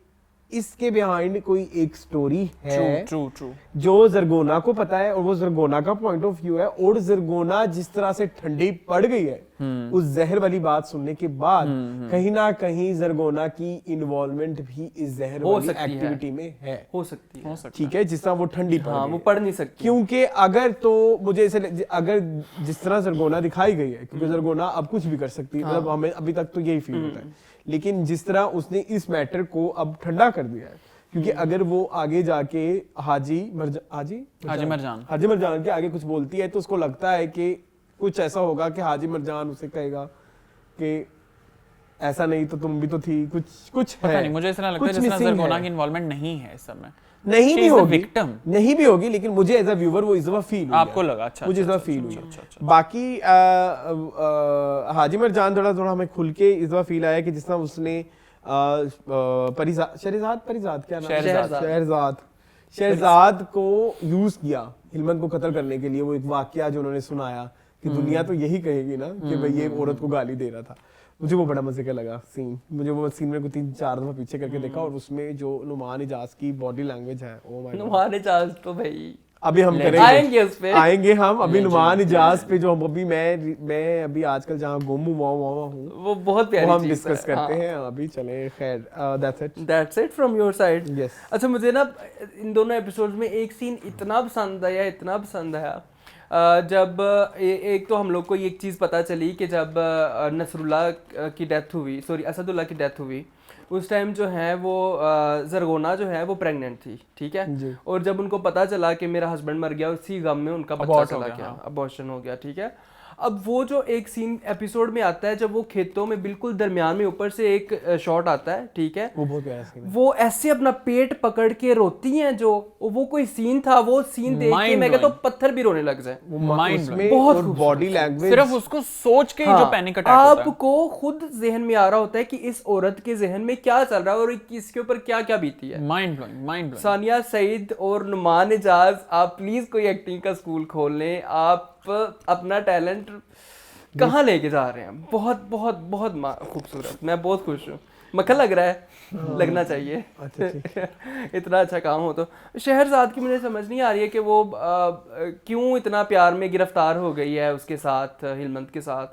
इसके बिहाइंड कोई एक स्टोरी है ट्रू जो जरगोना को पता है और वो जरगोना का पॉइंट ऑफ व्यू है, और जरगोना जिस तरह से ठंडी पड़ गई है उस जहर वाली बात सुनने के बाद, कहीं ना कहीं जरगोना की इन्वॉल्वमेंट भी इस जहर हो वाली सकती है। एक्टिविटी में है। हो सकती है। ठीक है, जिस तरह वो ठंडी पड़ हाँ, गई वो है। पढ़ नहीं सकती। क्योंकि अगर तो मुझे ऐसे अगर जिस तरह जरगोना दिखाई गई है, क्योंकि जरगोना अब कुछ भी कर सकती है, मतलब हमें अभी तक तो यही फील होता है, लेकिन जिस तरह उसने इस मैटर को अब ठंडा कर दिया है, क्योंकि अगर वो आगे जाके हाजी मरजान के आगे कुछ बोलती है तो उसको लगता है कि कुछ ऐसा होगा कि हाजी मरजान उसे कहेगा कि ऐसा नहीं तो तुम भी तो थी, कुछ पता है। नहीं, मुझे ऐसा लगता है कुछ जैसे missing जरगोना है। की इन्वॉल्वमेंट नहीं है इस समय। नहीं She भी is the होगी, victim. नहीं भी होगी, लेकिन मुझे एज अ व्यूअर वो इस दफा फील हुई आपको है। लगा? अच्छा, मुझे इस अच्छा, दफा फील हुई अच्छा, है। अच्छा। बाकी हाजी मरजान थोड़ा हमें खुल के इस दफा फील आया कि जिस तरह उसने शहरजाद को यूज किया हिलमत को कत्ल करने के लिए। वो एक वाकया जो उन्होंने सुनाया कि दुनिया तो यही कहेगी ना कि भाई ये औरत को गाली दे रहा था। मुझे वो बड़ा मजे का लगा सीन। मुझे वो सीन में 3-4 दफा पीछे करके देखा, और उसमें जो नुमान इजाज की बॉडी लैंग्वेज है, oh my god. Numan Ijaz तो भाई अभी हम आएंगे उस पे। आएंगे हम अभी नुमान इजाज पे, जो हम अभी मैं अभी आजकल जहाँ गुम हुआ हूँ वो बहुत प्यारी वो हम चीज़ डिस्कस है। करते हाँ। हैं। अभी चले, खैर That's it from your side. Yes. अच्छा, मुझे ना इन दोनों एपिसोड्स में एक सीन इतना पसंद आया जब एक तो हम लोग को ये एक चीज़ पता चली कि जब नसरुल्लाह की डेथ हुई, सॉरी असदुल्ला की डेथ हुई, उस टाइम जो है वो जरगोना जो है वो प्रेग्नेंट थी, ठीक है। और जब उनको पता चला कि मेरा हस्बैंड मर गया, उसी गम में उनका बच्चा चला गया, अबॉर्शन हो गया, ठीक है। अब वो जो एक सीन एपिसोड में आता है जब वो खेतों में बिल्कुल दरमियान में ऊपर से एक शॉट आता है, ठीक है, वो बहुत प्यारा सीन है। वो ऐसे अपना पेट पकड़ के रोती हैं, जो वो कोई सीन था, वो सीन देख के मैं कहता हूँ पत्थर भी रोने लग जाए। उसमें बहुत और बॉडी लैंग्वेज, सिर्फ उसको सोच के हाँ, जो पैनिक अटैक होता है, आपको खुद जहन में आ रहा होता है कि इस औरत के जहन में क्या चल रहा है और इसके ऊपर क्या क्या बीती है। Mind blowing. सानिया सईद और नुमान इजाज, आप प्लीज कोई एक्टिंग का स्कूल खोल लें। आप अपना टैलेंट कहाँ लेके जा रहे हैं? बहुत बहुत बहुत खूबसूरत, मैं बहुत खुश हूँ। मक्खन लग रहा है, लगना चाहिए। इतना अच्छा काम हो। तो शहरजाद की मुझे समझ नहीं आ रही है कि वो क्यों इतना प्यार में गिरफ्तार हो गई है उसके साथ, हिलमत के साथ।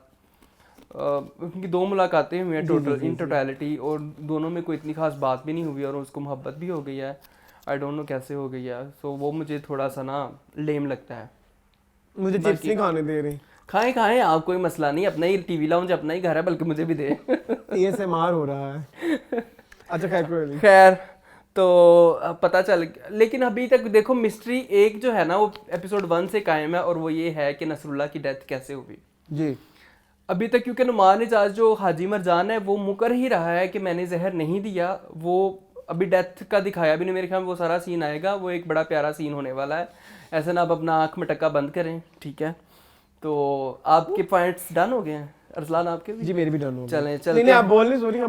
उनकी 2 मुलाकातें हुई हैं टोटल इन टोटलिटी, और दोनों में कोई इतनी खास बात भी नहीं हुई और उसको मोहब्बत भी हो गई है। आई डोंट नो कैसे हो गई है। सो वो मुझे थोड़ा सा ना लेम लगता है। मुझे चिप्स नहीं खाने दे रही। खाएं आप, कोई मसला नहीं, अपना ही टीवी लाउंज अपना ही घर है, बल्कि मुझे भी दे। ASMR हो रहा है। अच्छा खैर तो पता चल, लेकिन अभी तक देखो मिस्ट्री एक जो है ना वो एपिसोड 1 से कायम है, और वो ये है कि नसरुल्लाह की डेथ कैसे हुई जी। अभी तक, क्योंकि नुमान इजाज जो हाजी मरजान है वो मुकर ही रहा है कि मैंने जहर नहीं दिया। वो अभी डेथ का दिखाया भी नहीं, मेरे ख्याल में वो सारा सीन आएगा, वो एक बड़ा प्यारा सीन होने वाला है। ऐसे ना आप अपना आँख में टक्का बंद करें, ठीक है। तो आपके पॉइंट्स डन हो गए हैं अरसलान? आपके भी? जी मेरे भी डन हो गए। चलें नहीं आप बोल नहीं, सॉरी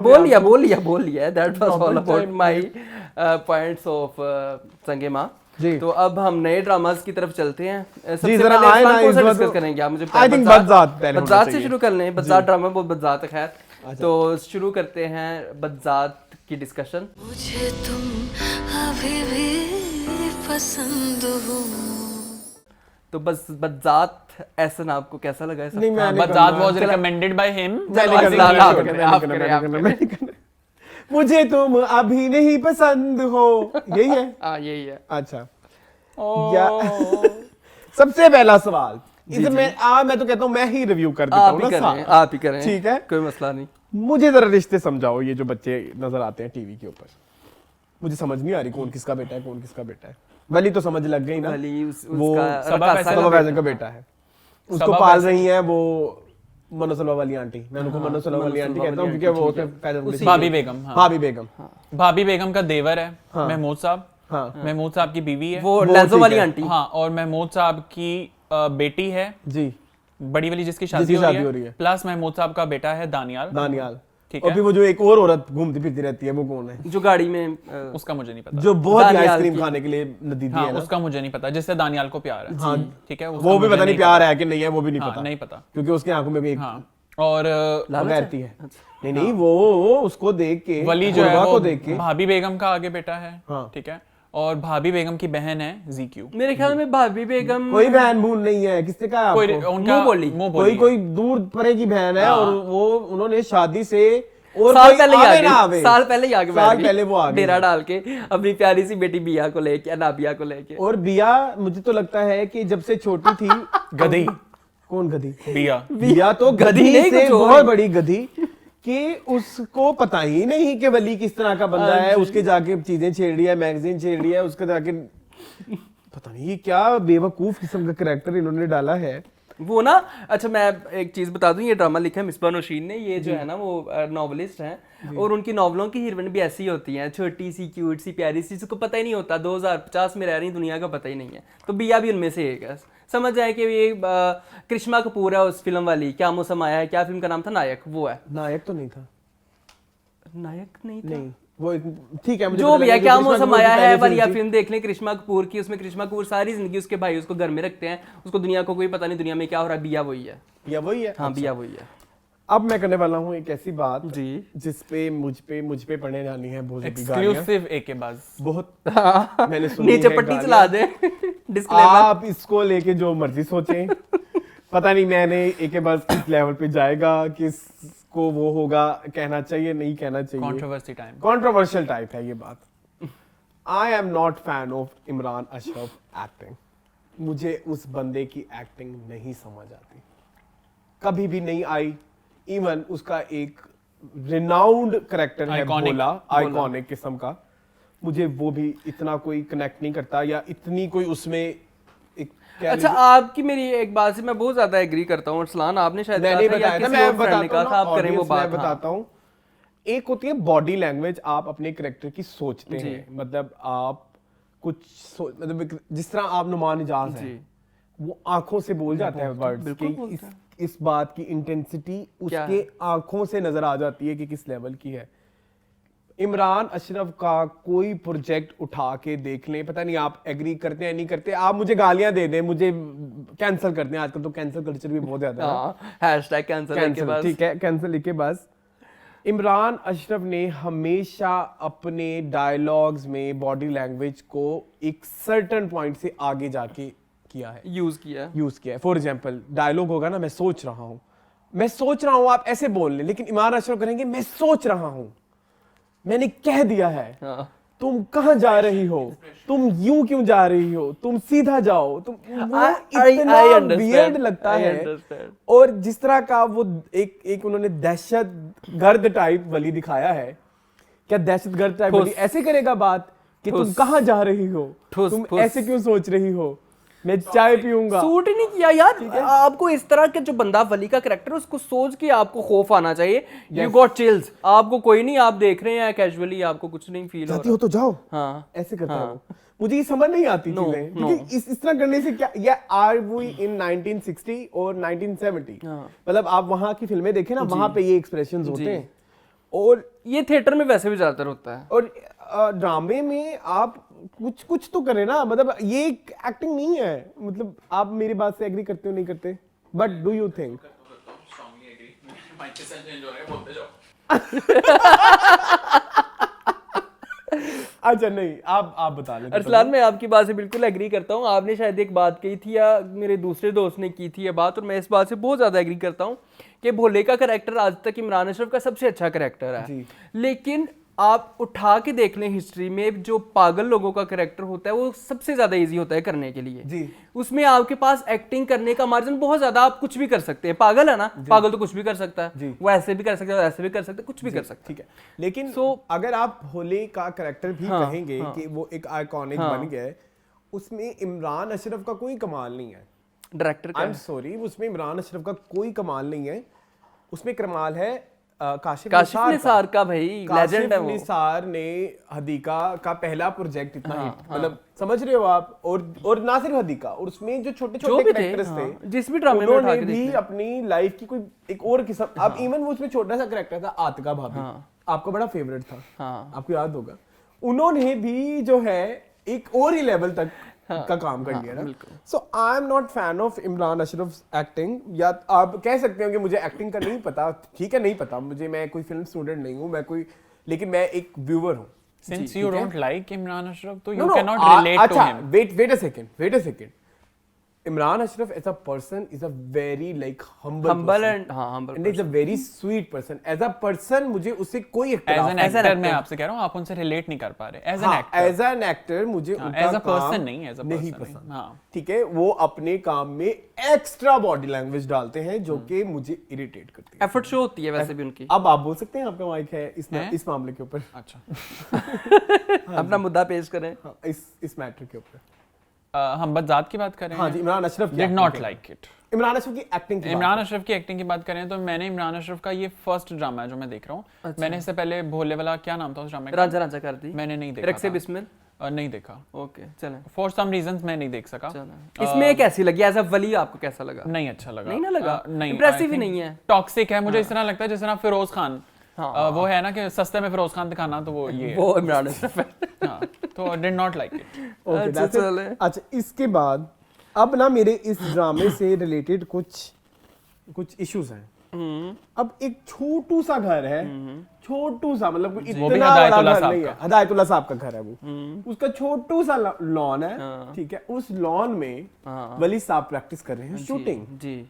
बोल लिया that was all about my points of संगे माँ जी। तो अब हम नए ड्रामास की तरफ चलते हैं। सबसे पहले इरफान कौन सा डिस्कस करेंगे आप? मुझे आई थिंक बज्जात से शुरू कर लें। बज्जात ड्रामा बहुत बज्जात है। खैर तो शुरू करते हैं बज्जात की डिस्कशन। मुझे तुम अभी भी पसंद हो। तो बस बज्जात एहसन आपको कैसा लगा? ऐसा नहीं, मैं बज्जात वाज रिकमेंडेड बाय हिम। मुझे तुम अभी नहीं पसंद हो, यही है? हाँ यही है। अच्छा सबसे पहला सवाल इसे मैं तो कहता हूँ मैं ही रिव्यू कर देता हूँ ना। आप ही करें, ठीक है, कोई मसला नहीं। मुझे जरा रिश्ते समझाओ। ये जो बच्चे नजर आते हैं टीवी के ऊपर, मुझे समझ नहीं आ रही कौन किसका बेटा है, कौन किसका बेटा है। वली तो समझ लग गई ना, वो सबा फैजल का बेटा है, उसको पाल रही है वो मनोसलवा वाली आंटी। मैं उनको मनोसलवा वाली आंटी कहता हूँ क्योंकि वो भाभी बेगम का देवर है महमूद साहब। महमूद साहब की बीवी है वो लेंसो वाली आंटी। हाँ, और महमूद साहब की बेटी है जी, बड़ी वाली जिसकी शादी हो रही है। प्लस महमूद साहब का बेटा है दानियाल। ठीक है। अभी वो जो एक और औरत घूमती फिरती रहती है वो कौन है? जो गाड़ी में उसका मुझे नहीं पता, जो बहुत ही आइसक्रीम खाने के लिए दीदी है ना, उसका मुझे नहीं पता, जिससे दानियाल को प्यार है। ठीक है, वो भी पता नहीं प्यार है कि नहीं है, वो भी नहीं पता, नहीं पता, क्योंकि उसकी आंखों में और बगैरती है। नहीं नहीं, वो उसको देख के, वली जो है उर्वा वो को देख के, भाभी बेगम का आगे बेटा है, हाँ। ठीक है, और भाभी बेगम की बहन है जीक्यू। मेरे ख्याल में भाभी बेगम कोई बहन बहन नहीं है, किसने कहा कोई आपको? उनका मुंह बोली। मुंह कोई बोली कोई दूर परे की बहन है, और वो उन्होंने शादी से और साल कोई पहले ही आवे आ ना गए, आवे, साल पहले ही आ गए, साल पहले वो आ गए डेरा डाल के अपनी प्यारी सी बेटी बिया को लेके, अनाबिया को लेके। और बिया मुझे तो लगता है कि जब से छोटी थी गधी। कौन गधी? बिया बिया तो गधी गधी नहीं, से कुछ और बहुत ही। बड़ी गधी कि उसको पता ही नहीं कि वली किस तरह का बंदा है। उसके जाके चीजें छेड़ रही है, मैगजीन छेड़ रही है, उसके जाके पता नहीं क्या बेवकूफ किस्म का कैरेक्टर इन्होंने डाला है। वो ना, अच्छा मैं एक चीज बता दूं, ये ड्रामा लिखा है मिसबा नौशीन ने। ये जो है ना वो नॉवलिस्ट हैं, और उनकी नॉवलों की हीरोइन भी ऐसी होती हैं, छोटी सी क्यूट सी प्यारी सी, जिसको पता ही नहीं होता 2050 में रह रही दुनिया का पता ही नहीं है। तो बिया भी उनमें से एक है। समझ जाए कि ये करिश्मा कपूर है उस फिल्म वाली, क्या मौसम आया है, क्या फिल्म का नाम था, नायक, वो है। नायक तो नहीं था, नायक नहीं था? नहीं वो ठीक है, मुझे जो पता भी लगा है, कि क्या करिश्मा मौसम कपूर की आया है पहली वाली फिल्म थी। फिल्म देख लें करिश्मा कपूर की। उसमें करिश्मा कपूर सारी जिंदगी उसके भाई उसको घर में रखते हैं, उसको दुनिया को कोई पता नहीं दुनिया में क्या हो रहा है। बिया वही है। या वही है। हाँ, बिया वही है। अब मैं करने वाला हूँ एक ऐसी बात जी। जिस पे मुझ पे पढ़ने जानी है बहुत सी गालियां। एक्सक्लूसिव एके बाज। बहुत मैंने सुनी नीचे है पट्टी गालियां। चला दे डिस्क्लेमर। आप इसको लेके जो मर्जी सोचें। पता नहीं मैंने एक बस किस लेवल पे जाएगा, किसको वो होगा, कहना चाहिए नहीं कहना चाहिए, कंट्रोवर्सी टाइम। कंट्रोवर्शियल टाइप है ये बात। आई am not fan of Imran Ashraf acting. मुझे उस बंदे की एक्टिंग नहीं समझ आती, कभी भी नहीं आई। इवन उसका एक रिनाउंड कैरेक्टर है Iconic, भोला, आइकॉनिक किस्म का, मुझे वो भी इतना कोई कनेक्ट नहीं करता, या इतनी कोई उसमें एक अच्छा, आपकी मेरी एक बात से मैं बहुत ज्यादा एग्री करता हूँ अरसलान। आपने शायद मैं कहा नहीं था या बताया था, किसी मैं और friend ने बताता कहा था, हूँ आप करें वो audience, बात। मैं बताता हूँ। एक होती है बॉडी लैंग्वेज, आप अपने कैरेक्टर की सोचते जी। हैं, मतलब आप कुछ मतलब जिस तरह आप नुमान इजाज जी। हैं, वो आंखों से बोल जाते हैं वर्ड्स बिल्कुल कि बोलते हैं। इस बात की इंटेंसिटी क्या उसके है? आंखों से नजर आ जाती है कि किस लेवल की है। इमरान अशरफ का कोई प्रोजेक्ट उठा के देख लें, पता नहीं आप एग्री करते हैं नहीं करते, आप मुझे गालियां दे दें, मुझे कैंसिल कर दें, आजकल तो कैंसिल कल्चर भी बहुत ज्यादा है। हाँ, हैशटैग कैंसिल के कैंसिल, बाद। ठीक है, कैंसिल के बस। इमरान अशरफ ने हमेशा अपने डायलॉग्स में बॉडी लैंग्वेज को एक सर्टेन पॉइंट से आगे जाके किया है, यूज किया। यूज किया है। फॉर एग्जांपल डायलॉग होगा ना, मैं सोच रहा हूं, मैं सोच रहा हूं, आप ऐसे बोल लें, लेकिन इमरान अशरफ करेंगे मैं सोच रहा हूं, मैंने कह दिया है, हाँ। तुम कहां जा रही हो, तुम यूं क्यों जा रही हो, तुम सीधा जाओ, तुम वो I इतना understand, वियर्ड लगता I है। understand. और जिस तरह का वो एक उन्होंने दहशत गर्द टाइप वली दिखाया है, क्या दहशत गर्द टाइप ठोस। वली ऐसे करेगा बात कि तुम ठोस। कहां जा रही हो, ठोस, तुम ठोस। ऐसे क्यों सोच रही हो, मैं चाय पीऊंगा। सूट ही नहीं किया यार। आपको इस तरह के जो बंदा वली का कैरेक्टर है, उसको सोच के आपको खौफ आना चाहिए। You got chills. आपको कोई नहीं, आप देख रहे हैं कैजुअली, आपको कुछ नहीं फील हो जाती हो तो जाओ, हाँ। ऐसे करता है वो। मुझे ये समझ नहीं आती No, चीजें, no. क्योंकि इस तरह करने से क्या, या आर वी इन 1960 और 1970, हाँ। मतलब आप वहां की फिल्में देखें ना, वहां पे ये एक्सप्रेशंस होते जी। हैं। और ये थिएटर में वैसे भी ज्यादातर होता है। और ड्रामे में आप कुछ तो करें ना, मतलब ये एक्टिंग नहीं है। मतलब आप मेरी बात से एग्री करते हो नहीं करते, बट डू यू थिंक? अच्छा नहीं, आप बता लें। अरसलान, मैं आपकी बात से बिल्कुल एग्री करता हूँ। आपने शायद एक बात कही थी या मेरे दूसरे दोस्त ने की थी ये बात, और मैं इस बात से बहुत ज़्यादा एग्री करता हूँ कि भोले का करैक्टर आज तक इमरान अशरफ का सबसे अच्छा करैक्टर है। जी। लेकिन आप उठा के देख लें हिस्ट्री में, जो पागल लोगों का करैक्टर होता है वो सबसे ज़्यादा ईजी होता है करने के लिए। जी। उसमें आपके पास एक्टिंग करने का मार्जिन बहुत ज़्यादा, आप कुछ भी कर सकते हैं। पागल है ना, पागल तो कुछ भी कर सकता जी। है, वो ऐसे भी कर सकता है, ऐसे भी कर सकता है, कुछ भी कर सकता है। ठीक है, लेकिन So- अगर आप भोले का कैरेक्टर भी हाँ, कहेंगे हाँ। कि वो एक आइकॉनिक हाँ। बन गया है, उसमें इमरान अशरफ का कोई कमाल नहीं है। डायरेक्टर आई का एम सॉरी, उसमें इमरान अशरफ का कोई कमाल नहीं है। उसमें कमाल है काशिफ काशिफ निसार का, भाई लेजेंड है वो। निसार ने हदीका का पहला प्रोजेक्ट इतना हिट, मतलब समझ रहे हो आप, और ना सिर्फ हदीका, और उसमें जो छोटे जो छोटे भी थे, कैरेक्टर्स हाँ, थे, जिस भी ड्रामे में उठा उन्होंने के भी देख लें। अपनी लाइफ की कोई एक और किस्म, अब इवन वो उसमें छोटा सा कैरेक्टर था आतिका भाभी, आपका बड़ा फेवरेट था, हाँ। आपको याद होगा, उन्होंने भी जो है एक और ही लेवल तक का काम कर लिया ना। So I am not fan of Imran Ashraf acting. या आप कह सकते हो कि मुझे एक्टिंग का नहीं पता, ठीक है, नहीं पता मुझे, मैं कोई फिल्म स्टूडेंट नहीं हूँ, मैं कोई, लेकिन मैं एक व्यूअर हूँ। Since you don't like Imran Ashraf, तो No, you no, cannot relate to अच्छा, him. wait a second. Imran Ashraf as a person is a very like humble person. and हाँ humble And he's a very sweet person. As a person मुझे उससे कोई As इख्तिलाफ an नहीं actor मैं आपसे कह रहा हूँ आप उनसे relate नहीं कर पा रहे. As an हाँ, actor. as an actor मुझे उनका as a person काम नहीं, as a नहीं person पसंद। नहीं, हाँ। ठीक है, वो अपने काम में एक्स्ट्रा बॉडी लैंग्वेज डालते हैं जो कि मुझे इरिटेट करती है। एफर्ट शो होती है वैसे भी उनकी। अब आप बोल सकते हैं, आपका माइक है इस मामले के ऊपर। अच्छा। अपना मुद्दा पेश करें। हाँ, इस मैटर के ऊपर हम बजात की बात कर रहे हैं। हाँ जी, इमरान अशरफ की Did acting not के- like it. इमरान अशरफ की एक्टिंग की इमरान बात अशरफ की एक्टिंग की बात करें तो मैंने इमरान अशरफ का ये फर्स्ट ड्रामा है जो मैं देख रहा हूँ। मैंने इससे पहले भोले वाला क्या नाम था उस ड्रामे का? रांझा रांझा कर दी। मैंने नहीं देखा रक्से था। बिस्मिल। नहीं देखा। ओके चलें। फॉर सम रीजंस मैं नहीं देख सका। इसमें कैसी लगी एज अ वली, आपको कैसा लगा? नहीं अच्छा लगा। नहीं ना लगा? नहीं Impressive ही नहीं है। टॉक्सिक है मुझे इस तरह लगता है जिस तरह फिरोज खान हाँ। वो है ना कि सस्ते में फिरोज खान दिखाना, तो वो ये वो इमरान अशरफ है। हाँ, तो did not like it. Okay अच्छा, that's it। चले। अच्छा, इसके बाद अब ना मेरे इस ड्रामे से रिलेटेड कुछ इश्यूज हैं। अब एक छोटू सा घर है, छोटू सा, मतलब कोई वो भी इतना बड़ा हदायतुल्लाह घर साहब नहीं का। है, हदायतुल्लाह साहब का घर है वो। उसका छोटू सा लॉन है, ठीक है, उस लॉन में वली साहब प्रैक्टिस कर रहे हैं शूटिंग। जी।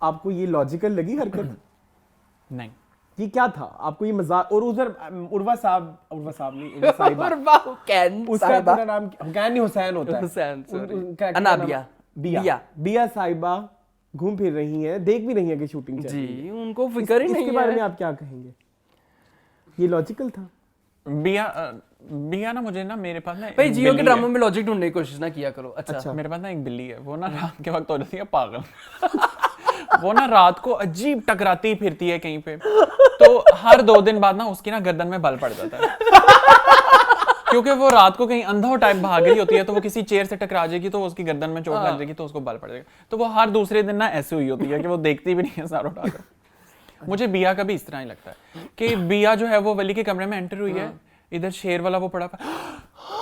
आपको ये लॉजिकल लगी हरकत? नहीं ये क्या था? आपको ये मजाक? और उधर उर्वा साहब नहीं, उर्वा साहिबा, और वाह कैन उसका साहिबा। पूरा नाम हुसैन हुसैन होता है। हुसैन, sorry। उनका अनाबिया। बिया साहिबा घूम फिर रही हैं, देख भी रही हैं कि शूटिंग चल रही है। जी, उनको फिक्र ही नहीं इसके बारे में आप क्या कहेंगे? ये लॉजिकल था? बिया ना मुझे ना मेरे पास ना भाई एक जियो के बिल्ली ड्रामा है। में लॉजिक ढूंढने की कोशिश ना किया करो। अच्छा। मेरे पास ना एक बिल्ली है, वो ना रात के वक्त हो जाती है पागल। वो ना रात को अजीब टकराती फिरती है कहीं पे, तो हर 2 दिन बाद ना उसकी ना गर्दन में बल पड़ जाता है। क्योंकि वो रात को कहीं अंधा टाइप भाग रही होती है, तो वो किसी चेयर से टकरा जाएगी तो उसकी गर्दन में चोट लग जाएगी तो उसको बल पड़ जाएगा। तो वो हर दूसरे दिन ना ऐसे हुई होती है कि वो देखती भी नहीं है सारा उठाकर। मुझे बिया का भी इस तरह ही लगता है कि बिया जो है वो वली के कमरे में एंटर हुई है, इधर शेर वाला वो पड़ा,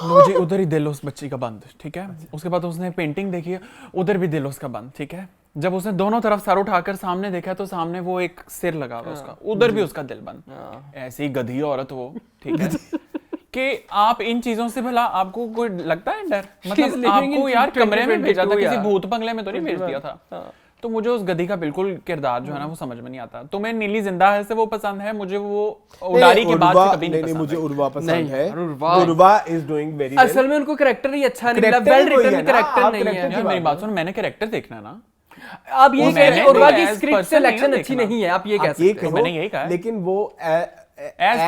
मुझे उधर ही दिल उस बच्ची का बंद, ठीक है। उसके बाद उसने पेंटिंग देखी है, उधर भी दिल उसका बंद, ठीक है। जब उसने दोनों तरफ सर उठाकर सामने देखा तो सामने वो एक सिर लगा हुआ उसका, उधर भी उसका दिल बंद। ऐसी गधी औरत वो, ठीक है। कि आप इन चीजों से भला आपको कोई लगता है डर? मतलब आपको यार कमरे में भेजा था, किसी भूत बंगले में तो नहीं भेज दिया था। तो मुझे उस गधी का बिल्कुल किरदार जो है ना वो समझ में नहीं आता। तुम्हें नीली जिंदा है से वो पसंद है, मुझे वो उडारी के बाद से कभी नहीं पसंद। मुझे उर्वा पसंद नहीं, है। Urwa. Urwa is doing very well. असल में उनको कैरेक्टर ही अच्छा नहीं मिला, Character वेल ही वही रिटन है ना, कैरेक्टर आप नहीं character है। यार मेरी बात सुनो, मैंने कैरेक्टर देखना है ना। आप ये वो कह रहे हैं मैंने उर्वा की as स्क्रिप्ट person सिलेक्शन नहीं अच्छी देखना। नहीं है, आप ये कह आप ये सकते हैं। कहो, मैंने यही कहा है। लेकिन वो As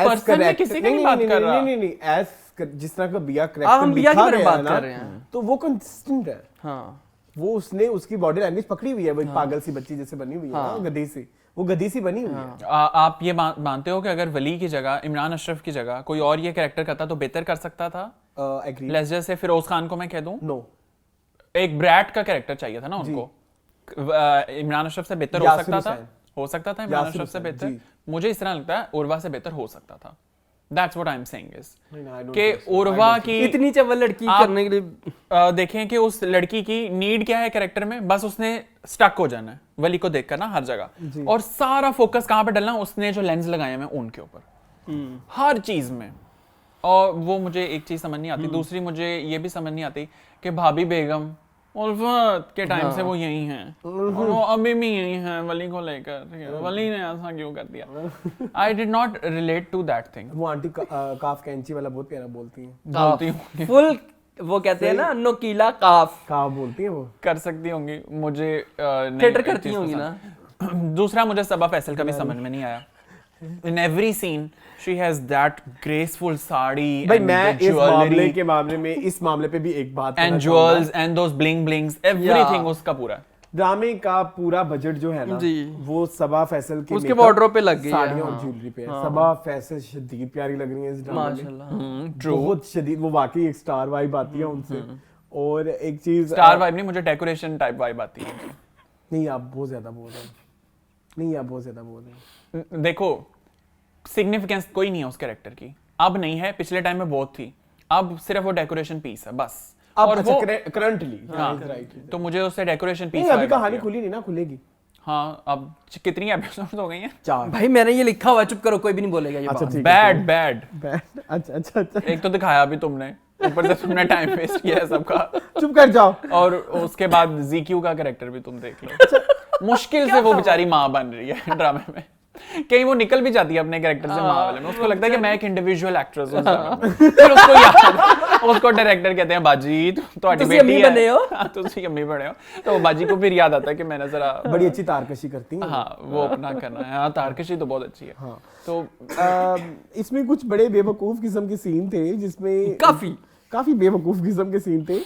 person मैं किसी की नहीं बात कर रहा। नहीं, एज जिस तरह का बिया हम कैरेक्टर बिया के लिखा बारे में गया बात है कर ना, रहे हैं। तो वो कंसिस्टेंट है। हाँ। वो उसने उसकी बॉडी लैंग्वेज पकड़ी हुई है, वो एक पागल सी बच्ची जैसे बनी हुई है ना, गधी सी, वो गधी सी बनी हुई है। आप ये मानते हो कि अगर वली की जगह इमरान अशरफ की जगह कोई और ये कैरेक्टर करता तो बेहतर कर सकता था? एग्री। लेट्स जैसे फिरोज खान को मैं कह दूं, नो, एक ब्रैट का कैरेक्टर चाहिए था ना उनको, इमरान अशरफ से बेहतर हो यासिर सकता था, हुसैन। हो सकता था इमरान यासिर अशरफ से हुसैन, बेहतर। जी। मुझे इस तरह लगता है उर्वा से बेहतर हो सकता था। That's what I am saying is नहीं, I don't कि think so. उर्वा की इतनी चवल लड़की आप- करने के लिए देखें कि उस लड़की की नीड क्या है कैरेक्टर में, बस उसने स्टक हो जाना है वली को देखकर ना हर जगह, और सारा फोकस कहाँ पे डालना, उसने जो लेंस लगाए हैं उनके ऊपर हर चीज में। और वो मुझे एक चीज समझ नहीं आती। दूसरी मुझे ये भी समझ नहीं आती कि भाभी बेगम उल्फत के टाइम से वो यही हैं और वो अभी भी यही हैं वली को लेकर, ठीक है, वली ने ऐसा क्यों कर दिया। I did not relate to that thing. वो आंटी काफ कैंची वाला बहुत प्यारा बोलती हैं। बोलती हूँ फुल वो कहते हैं ना नोकीला काफ काफ बोलती हैं वो। कर सकती होंगी, मुझे नहीं थिएटर एक करती चीज़ होंगी पसंद। दूसरा मुझे सबा फैसल का भी समझ में नहीं आया। In every scene she has that graceful sari भाई and मैं the jewelry इस मामले पे भी एक बात and कहना चाहूंगा। jewels and those bling blings everything उसका पूरा। ड्रामे का पूरा बजट जो है ना, जी। वो सबा फैसल के उसके makeup, wardrobe पे लग गई है, साड़ियों और हाँ। ज्वेलरी पे है। सबा फैसल शदीद प्यारी लग रही है इस ड्रामे में, माशाल्लाह। बहुत शदीद। वो वाकई एक स्टार वाइब आती है उनसे। और एक चीज स्टार वाइब नहीं, मुझे डेकोरेशन टाइप वाइब आती है। नहीं, आप बहुत ज्यादा बोल रहे हैं। देखो सिग्निफिकेंस कोई नहीं है उस कैरेक्टर की, अब नहीं है, पिछले टाइम में बहुत थी, अब सिर्फ वो डेकोरेशन पीस है बस। अब और अच्छा वो करंटली हाँ, राइट। तो मुझे उससे डेकोरेशन पीस नहीं अभी कहानी खुली नहीं ना, खुलेगी। हाँ, अब कितनी एपिसोड हो गई हैं? 4। भाई मैंने ये लिखा हुआ, चुप करो, कोई भी नहीं बोलेगा ये अच्छा बात। ठीक है। बैड बैड बैड अच्छा अच्छा अच्छा एक तो दिखाया भी तुमने, ऊपर से तुमने टाइम वेस्ट किया है सबका, चुप कर जाओ। और उसके बाद जीक्यू का कैरेक्टर भी तुम देख लो, मुश्किल से वो बेचारी माँ बन रही है ड्रामे में, कहीं वो निकल भी जाती है अपने कैरेक्टर से माँ वाले में, उसको लगता है कि मैं एक इंडिविजुअल एक्ट्रेस हूँ, फिर उसको याद, उसको डायरेक्टर कहते हैं बाजी तुम्हारी तुसी बेटी अम्मी है, बने हो। हाँ, तुसी अम्मी बने हो, तो बाजी को फिर याद आता है कि मैंने जरा बड़ी अच्छी तारकशी करती हैं। हाँ वो अपना करना है। हाँ, तारकशी तो बहुत अच्छी है। हाँ। तो इसमें कुछ बड़े बेवकूफ किस्म के सीन थे, जिसमें काफी बेवकूफ किस्म के सीन थे।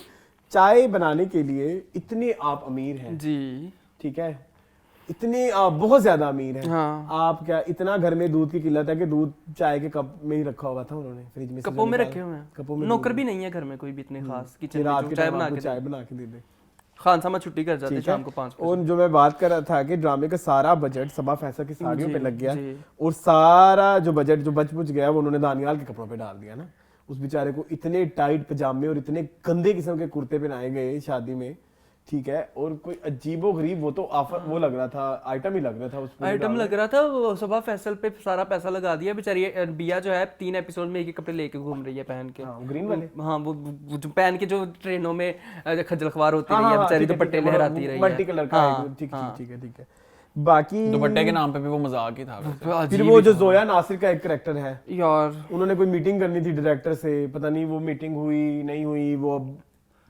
चाय बनाने के लिए इतने आप अमीर हैं जी, ठीक है, इतने बहुत ज्यादा अमीर हैं। हाँ। आप क्या, इतना घर में दूध की किल्लत है कि दूध चाय के कप में ही रखा हुआ था उन्होंने, फ्रिज में से कपों में निकाल- रखे हुए हैं। कपों में नौकर भी नहीं है घर में कोई भी इतने खास, किचन रात में के जो चाय टाइम बना आपको के चाय बना के दे दे। खान सामा छुट्टी कर जाते ठीक है? शाम को 5 और जो मैं बात कर रहा था कि ड्रामे का सारा बजट सबा फैसला की साड़ियों जी, पे लग गया, जी। और सारा जो बजट जो बच गया वो उन्होंने दानियाल के कपड़ों पे डाल दिया ना। उस बेचारे को इतने टाइट पजामे और इतने गंदे किस्म के कुर्ते पहनाए गए शादी में, ठीक है, और कोई अजीबो गरीब वो तो ऑफर वो लग रहा था, आइटम ही लग रहा था, उस पूरे आइटम ड्रामे लग रहा था। वो सबा फैसल पे सारा पैसा लगा दिया बेचारी बिया जो है 3 एपिसोड में एक एक कपड़े लेके घूम रही है पहन के। हाँ, ग्रीन वाले। हाँ वो जो पहन के जो ट्रेनों में खज्जल ख्वार होती हाँ, रही है हाँ, बेचारी, ठीक है, दुपट्टे ठीक है, लहराती रही है। मल्टी कलर का हाँ, ठीक हाँ। ठीक है ठीक है। बाकी दुपट्टे के नाम पे भी वो मजाक ही था वैसे। फिर अजीब वो ही जो था। जोया नासिर का एक करेक्टर है, यार उन्होंने कोई मीटिंग करनी थी डायरेक्टर से, पता नहीं वो मीटिंग हुई नहीं हुई, वो अब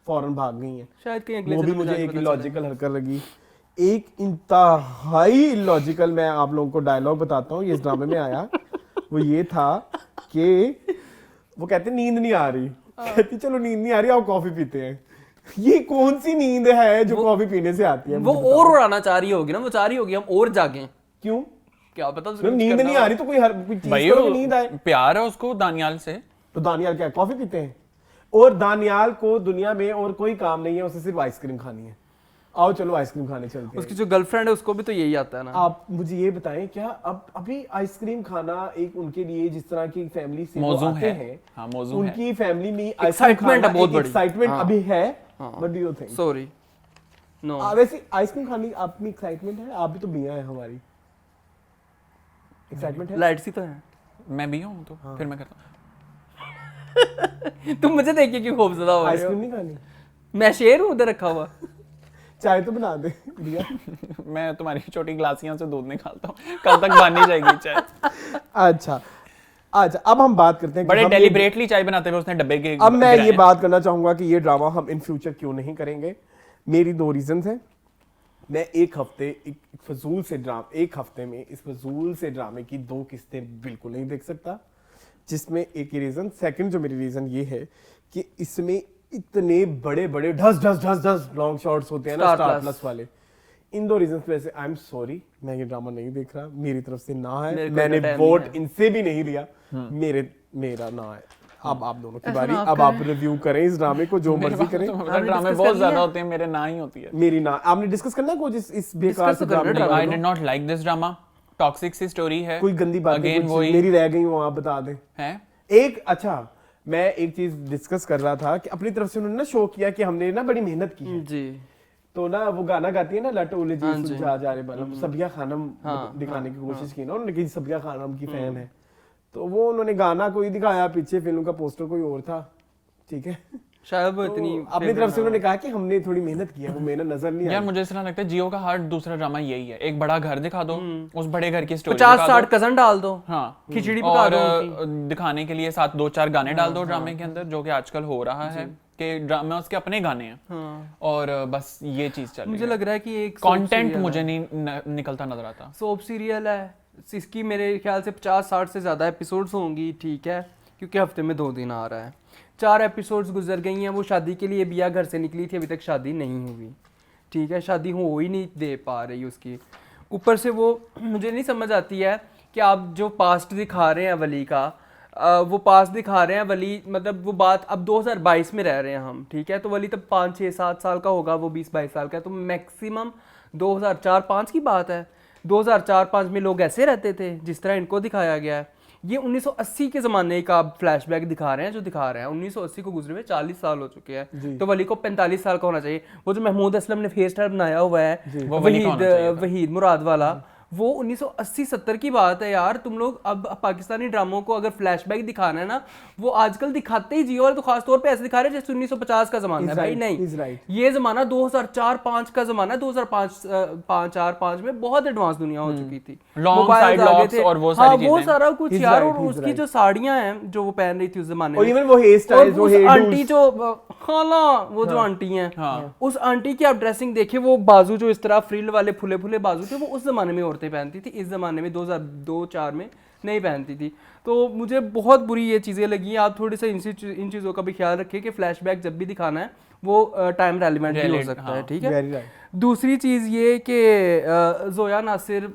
फौरन भाग गई है। शायद कहीं अगले वो भी जन्म में मुझे जाके एक पता इलॉजिकल हरकत लगी, एक इंतहाई इलॉजिकल। मैं आप लोगों को डायलॉग बताता हूँ, ये इस ड्रामे में आया। वो ये था कि वो कहते नींद नहीं आ रही, कहती चलो नींद नहीं आ रही, आओ कॉफी पीते हैं। ये कौन सी नींद है जो कॉफी पीने से आती है? वो और उड़ाना चाह रही होगी ना, वो चाह रही होगी हम और जागें। क्यों? क्या पता उसको मतलब कुछ नींद करना नहीं हो। आ रही तो कोई चीज भाई करो वो कि नींद आए। प्यार है उसको दानियाल से, तो दानियाल क्या कॉफी पीते हैं? और दानियाल को दुनिया में और कोई काम नहीं है, उसे सिर्फ आइसक्रीम खानी है। आओ चलो आइसक्रीम खाने चलते हैं। उसकी जो गर्लफ्रेंड है उसको भी तो यही आता है ना। आप मुझे ये बताएं, क्या अब अभी आइसक्रीम खाना एक उनके लिए जिस तरह की फैमिली से वो मौजू आते है। हैं, हाँ, मौजू है। उनकी फैमिली में Excitement है बहुत बड़ी। एक्साइटमेंट हाँ। अभी है। हाँ। What do you think? Sorry no. वैसे आइसक्रीम खाने की आप में एक्साइटमेंट है? आप भी तो बिया है हमारी, एक्साइटमेंट है? लाइट सी तो है। मैं भी हूँ तो फिर मैं करता हूँ। तुम मुझे देखिए क्यों खौफजदा हो रहे आइसक्रीम हो? नहीं खानी? मैं शेर हूँ उधर रखा हुआ। चाय तो बना दे बिया। मैं तुम्हारी छोटी ग्लासियों से दूध निकालता हूँ, कल तक बन नहीं जाएगी चाय। अच्छा अच्छा, अब हम बात करते हैं कि बड़े हम ये- डेलिब्रेटली चाय बनाते हुए उसने डब्बे के अब मैं ये गिराए। बात करना चाहूंगा कि ये ड्रामा हम इन फ्यूचर क्यों नहीं करेंगे। मेरी 2 रीजंस हैं। मैं एक हफ्ते एक हफ्ते में इस फजूल से ड्रामे की 2 किस्तें बिल्कुल नहीं देख सकता, जिसमें एक ही रीजन। सेकंड जो मेरी रीजन ये है कि इसमें इतने बड़े बड़े ढस लॉन्ग शॉट्स होते हैं ना, Star स्टार Plus। प्लस वाले। इन 2 रीजन की वजह से आई एम सॉरी, मैं ये ड्रामा नहीं देख रहा, मेरी तरफ से ना है। मेरे को मैंने entertain वोट नहीं है। इनसे भी नहीं लिया, मेरा ना है। अब आप दोनों की ऐसा बारी, ना अब आप आप रिव्यू करें इस ड्रामे को, जो मर्जी करें। हमने ड्रामे discuss बहुत कर ज्यादा लिया। होते हैं, मेरे ना ही होती है। मेरी ना आपने डिस्कस करना है कुछ इस बेकार Discuss से तो करना ड्रामे है के आई बारे डिड में? Not like this drama. Toxic सी स्टोरी है, कोई गंदी बात अगेन वही मेरी रह गई हो, आप बता दें। है। एक अच्छा, मैं एक चीज डिस्कस कर रहा था कि अपनी तरफ से उन्होंने ना शो किया कि हमने ना बड़ी मेहनत की है। जी तो ना वो गाना गाती है ना, लट उले हाँ जी जी। सुलझा जा रे बालम, सबिया खानम हाँ, दिखाने की कोशिश की ना उन्होंने कि सबिया खानम की फैन है। तो वो उन्होंने गाना कोई दिखाया, पीछे फिल्म का पोस्टर कोई और था, ठीक है। शायद वो इतनी तो अपनी तरफ से उन्होंने कहा कि हमने थोड़ी मेहनत की है, वो मेहनत नजर नहीं यार आई। मुझे ऐसा लगता है जियो का हर दूसरा ड्रामा यही है, एक बड़ा घर दिखा दो, उस बड़े घर की स्टोरी 50-60 कजन डाल दो, हाँ खिचड़ी पका और दो उनकी। दिखाने के लिए साथ 2-4 गाने डाल दो ड्रामे के अंदर, जो कि आजकल हो रहा है कि ड्रामे उसके अपने गाने हैं। हाँ। और बस ये चीज चल रही मुझे है। लग रहा है कि एक कंटेंट मुझे नहीं निकलता नजर आता। सोप सीरियल है, इसकी मेरे ख्याल से 50-60 से ज़्यादा एपिसोड्स होंगी, ठीक है, क्योंकि हफ्ते में 2 दिन आ रहा है। 4 एपिसोड्स गुजर गई हैं। वो शादी के लिए बिया घर से निकली थी, अभी तक शादी नहीं हुई, ठीक है, शादी हो ही नहीं दे पा रही उसकी। ऊपर से वो मुझे नहीं समझ आती है कि आप जो पास्ट दिखा रहे हैं वली का, वो पास्ट दिखा रहे हैं वली, मतलब वो बात अब 2022 में रह रहे हैं हम, ठीक है, तो वली तब 5-6-7 साल का होगा, वो 20-22 साल का है, तो मैक्सिमम 2004-5 की बात है। 2004-5 में लोग ऐसे रहते थे जिस तरह इनको दिखाया गया है। ये 1980 के ज़माने का फ्लैशबैक दिखा रहे हैं, जो दिखा रहे हैं 1980 को गुजरे हुए 40 साल हो चुके हैं, तो वली को 45 साल का होना चाहिए। वो जो महमूद असलम ने फेस स्टाइल बनाया हुआ है, वो वली का होना चाहिए था। वहीद मुराद वाला, वो 1980-70 की बात है यार। तुम लोग अब पाकिस्तानी ड्रामों को अगर फ्लैशबैक दिखाना है ना, वो आजकल दिखाते ही जियो वाले तो खास तौर पे ऐसे दिखा रहे हैं जैसे 1950 का जमाना है भाई। नहीं, ये जमाना 2004-5 का जमाना है। 2005-4-5 में बहुत एडवांस दुनिया हो चुकी थी, मोबाइल आ गए थे और वो सारी चीजें, वो सारा कुछ यार। और उसकी जो साड़ियां हैं जो वो पहन रही थी उस जमाने और में, इवन वो हेयर स्टाइल, वो हेयर आंटी जो खाला, वो जो आंटी हैं, उस आंटी की आप ड्रेसिंग देखिए, वो बाजू जो इस तरह फ्रिल वाले फुले फुले बाजू थे, वो उस जमाने में औरतें पहनती थी, इस जमाने में 2002-4 में नहीं पहनती थी। तो मुझे बहुत बुरी ये चीज़ें लगी। आप थोड़ी सा इन चीज़ों का भी ख्याल रखिए कि फ्लैशबैक जब भी दिखाना है वो टाइम रेलिवेंट भी हो सकता है, ठीक है। दूसरी चीज़ ये कि जोया नासिर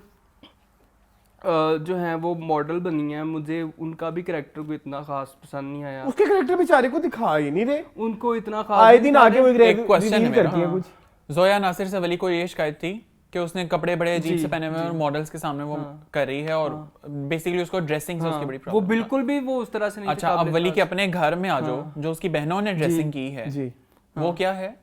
जो है वो मॉडल बनी है, मुझे उनका भी कैरेक्टर को इतना खास पसंद नहीं आया। उसके कैरेक्टर बेचारे को दिखा ही नहीं रहे, उनको इतना खास आए दिन आगे वो एक क्वेश्चन है करती है कुछ। जोया नासिर से वली को ये शिकायत थी कि उसने कपड़े बड़े अजीब से पहने हुए हैं और मॉडल्स के सामने वो कर रही है, और बेसिकली उसको ड्रेसिंग से उसकी बड़ी प्रॉब्लम। वो बिल्कुल भी वो उस तरह से नहीं। अच्छा, अब वली के अपने घर में आ जाओ, जो उसकी बहनों ने ड्रेसिंग की है, वो क्या है?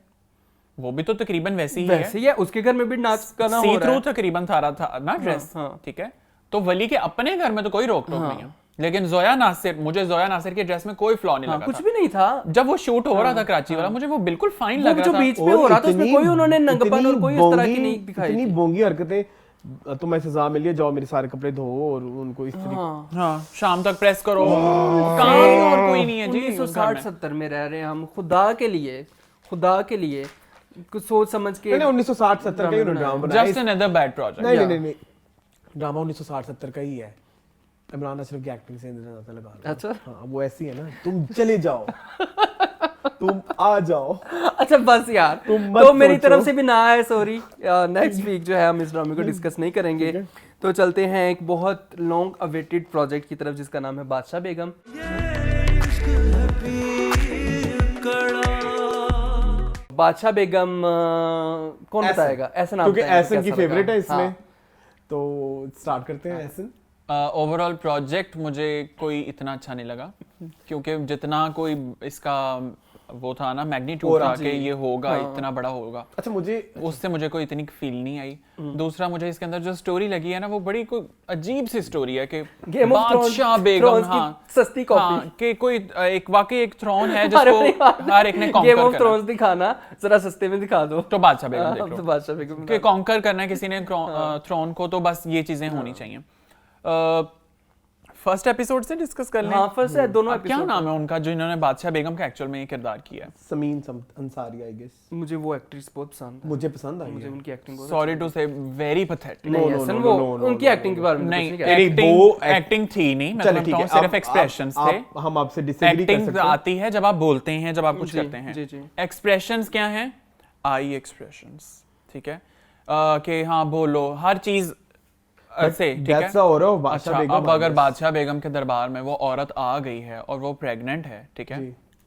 वो भी तो तकरीबन वैसी ही है। उसके घर में भी नाच करना हो रहा है, सी थ्रू तकरीबन था ना ड्रेस, ठीक है। तो वली के अपने घर में तो कोई रोक टोक नहीं है, लेकिन जोया नासिर, मुझे जोया नासिर के ड्रेस में कोई फ्लॉ नहीं लगा, कुछ भी नहीं था। जब वो शूट हो रहा था कराची वाला, मुझे वो बिल्कुल फाइन लग रहा था। जो बीच पे हो रहा था उसमें कोई उन्होंने नंगपन और कोई इस तरह की नहीं दिखाई। इतनी बोंगी हरकतें, तुम्हें सजा मिली है, जाओ मेरे सारे कपड़े धो और उनको इस तरीके। हाँ, शाम तक प्रेस करो, काम और कोई नहीं है जी। 1960-70 में रह रहे हैं हम, खुदा के लिए कुछ सोच समझ के। 1960-70 का ही ड्रामा बनाया, जस्ट अनदर बैड प्रोजेक्ट। नहीं, ड्रामा 1960-70 का ही है। इमरान अशरफ की एक्टिंग से अंदाजा लगा लो। अच्छा, हाँ, वो ऐसी है ना, तुम चले जाओ, तुम आ जाओ। अच्छा बस यार, तो मेरी तरफ से भी ना है, सॉरी। नेक्स्ट वीक जो है हम इस ड्रामे को डिस्कस नहीं करेंगे, तो चलते हैं एक बहुत लॉन्ग अवेटेड प्रोजेक्ट की तरफ जिसका नाम है बादशाह बेगम। बादशाह बेगम कौन बताएगा? ऐसा नाम, क्योंकि एहसन की फेवरेट है इसमें, तो स्टार्ट करते हैं। एहसन, ओवरऑल प्रोजेक्ट मुझे कोई इतना अच्छा नहीं लगा, क्योंकि जितना कोई इसका वो था ना मैग्नीट्यूड था कि ये होगा, इतना बड़ा होगा, अच्छा उससे मुझे कोई इतनी फील नहीं आई। दूसरा, मुझे इसके अंदर जो स्टोरी लगी है ना, वो बड़ी कोई अजीब सी स्टोरी है कि बादशाह बेगम, हाँ सस्ती कॉपी, कि कोई एक वाकई एक थ्रोन है जिसको हर एक ने कॉन्कर गेम ऑफ थ्रोन्स दिखाना, जरा सस्ते में दिखा दो, तो बादशाह बेगम देख लो। तो बादशाह बेगम कि कॉन्कर करना है किसी ने थ्रोन को, तो बस ये चीजें होनी चाहिए। फर्स्ट एपिसोड से डिस्कस कर लें। हाँ, फर्स्ट है दोनों एपिसोड। क्या नाम है उनका जो इन्होंने बादशाह बेगम का एक्चुअल में ये किरदार किया है? Sameen Ansari, I guess. मुझे वो एक्ट्रेस बहुत पसंद है, मुझे पसंद आई, मुझे उनकी एक्टिंग बहुत। सॉरी टू से वेरी पैथेटिक। नहीं ऐसा वो उनकी एक्टिंग के बारे में नहीं, एक्टिंग थी नहीं, मैं चलो ठीक है, सिर्फ एक्सप्रेशंस थे। हम आपसे डिसएग्री कर सकते हैं। एक्टिंग आती है जब आप बोलते हैं, जब आप कुछ करते हैं। एक्सप्रेशंस क्या हैं? आई एक्सप्रेशंस, ठीक है, कि हाँ बोलो हर चीज से, ठीक है। अच्छा, अब अगर बादशाह बेगम के दरबार में वो औरत आ गई है और वो प्रेग्नेंट है, ठीक है,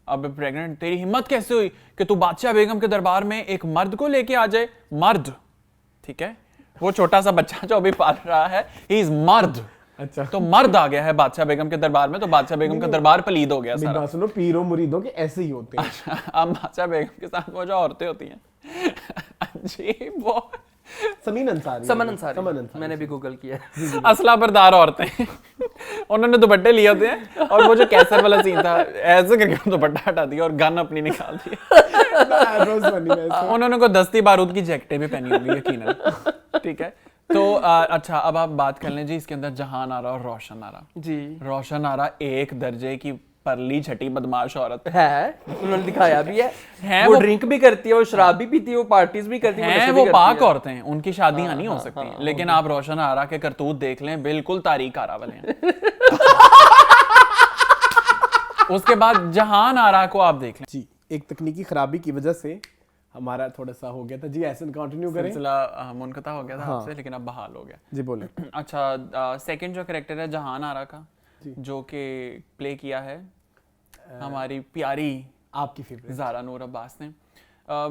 अब प्रेग्नेंट, तेरी हिम्मत कैसे हुई कि तू बादशाह बेगम के दरबार में एक मर्द को लेके आ जाए? मर्द, ठीक है, वो छोटा सा बच्चा जो अभी पाल रहा है, ही इज मर्द। अच्छा, तो मर्द आ गया है बादशाह बेगम के दरबार में, तो बादशाह बेगम का दरबार पलीद हो गया सारा। बात सुनो, पीरों मुरीदों के ऐसे ही होते हैं। अब बादशाह बेगम के साथ वो जो औरतें होती हैं अजीब, वो समन अंसारी, मैंने भी गूगल किया है। असला बरदार औरतें उन्होंने दुपट्टे लिए होते हैं, और वो जो कैसर वाला सीन था, ऐसे करके दुपट्टा हटा दिया और गन अपनी निकाल दी। उन्होंने को दस्ती बारूद की जैकेटें भी पहनी होंगी यकीनन, ठीक है। तो अच्छा, अब आप बात कर लें जी इसके अंदर जहान आरा और रोशन आरा जी। रोशन आरा एक दर्जे की परली छठी बदमाश औरत है, उन्होंने दिखाया भी है। वो ड्रिंक भी करती है, वो शराब भी पीती है, वो पार्टीज भी करती है, वो पाक औरतें हैं, उनकी शादियां नहीं हो सकती। लेकिन आप रोशन आरा के करतूत देख लें, बिल्कुल तारीख आरा वाले हैं। उसके बाद जहान आरा को आप देख लें जी, एक तकनीकी खराबी की वजह से हमारा थोड़ा सा हो गया था जी। ऐसे कंटिन्यू करें, सिलसिला मुनक़ता हो गया था आपसे, लेकिन अब बहाल हो गया जी। बोले। अच्छा, सेकंड जो कैरेक्टर है जहान आरा का, जो कि प्ले किया है हमारी प्यारी आपकी फेवरेट ज़ारा नूर अब्बास ने।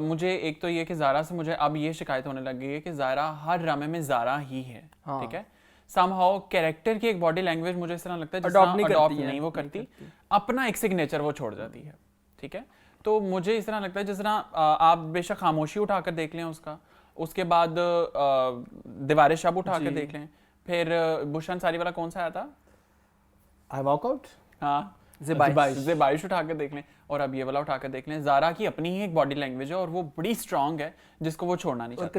मुझे एक तो ये कि ज़ारा से मुझे अब ये शिकायत होने लग गई है कि ज़ारा हर ड्रामे में ज़ारा ही है, ठीक है। समहाउ कैरेक्टर की एक बॉडी लैंग्वेज मुझे इस तरह लगता है Adopt नहीं अडॉप्ट करती है, नहीं वो करती, अपना एक सिग्नेचर वो छोड़ जाती है, ठीक है। तो मुझे इस तरह लगता है जिस तरह आप बेशक खामोशी उठाकर देख लें उसके बाद दीवार शब उठाकर देख लें, फिर बुशन सारी वाला कौन सा आया था, आई वॉक आउट, हाँ ज़ेबाइश उठाकर देख लें, और अब ये वाला उठाकर देख लें। ज़ारा की अपनी ही एक बॉडी लैंग्वेज है और वो बड़ी स्ट्रांग है जिसको वो छोड़ना नहीं और चाहती,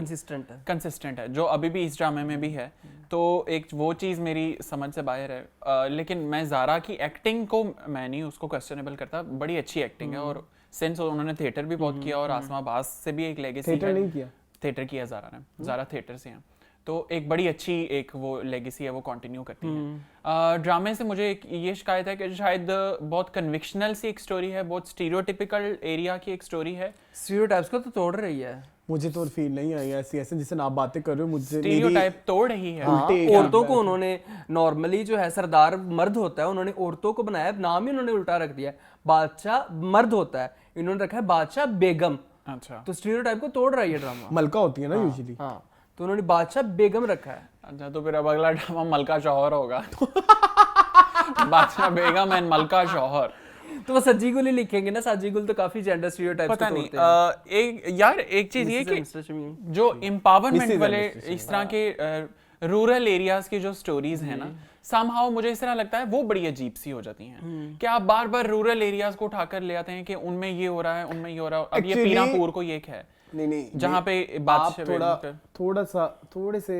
कंसिस्टेंट है, जो अभी भी इस ड्रामे में भी है। तो एक वो चीज़ मेरी समझ से बाहर है, लेकिन मैं ज़ारा की एक्टिंग को मैं नहीं उसको क्वेश्चनेबल करता, बड़ी अच्छी एक्टिंग है। और सिंस उन्होंने थिएटर भी बहुत किया और आसमा अब्बास से भी एक लेगेसी है, थिएटर नहीं किया, थिएटर किया ज़ारा ने, ज़ारा थिएटर से हैं, तो एक बड़ी अच्छी एक वो लेगेसी है वो कंटिन्यू करती है। ड्रामे से मुझे एक ये शिकायत है कि शायद बहुत कन्विक्शनल सी एक स्टोरी है, बहुत स्टीरियोटिपिकल एरिया की एक स्टोरी है, स्टीरियोटाइप्स को तो तोड़ रही है। मुझे तो फील नहीं आई ऐसी, ऐसे जिसे आप बातें कर रहे हो मुझे स्टीरियोटाइप तोड़ रही है। हाँ, औरतों को उन्होंने नॉर्मली जो है सरदार मर्द होता है, उन्होंने औरतों को बनाया, नाम ही उन्होंने उल्टा रख दिया है, बादशाह मर्द होता है, इन्होंने रखा है बादशाह बेगम। अच्छा, तो स्टीरियोटाइप को तोड़ रही है ड्रामा। मलका होती है ना यूजुअली, हाँ, तो उन्होंने बादशाह बेगम रखा है। अच्छा, तो फिर अब अगला ड्रामा मलका शौहर होगा। बादशाह बेगम एंड मलका शौहर। तो वो सज्जी गुल ही लिखेंगे ना, सज्जी गुल तो काफी जेंडर स्टीरियोटाइप्स को पता तोड़ते नहीं, एक चीज ये कि जो एम्पावरमेंट वाले इस तरह के रूरल एरियाज की जो स्टोरीज है ना, समहाउ मुझे इस तरह लगता है वो बड़ी अजीब सी हो जाती हैं कि आप बार बार रूरल एरियाज को उठाकर ले आते हैं कि उनमें ये हो रहा है, उनमें ये हो रहा है। अब ये पीरापुर को ये है नहीं जहाँ पे आप थोड़े से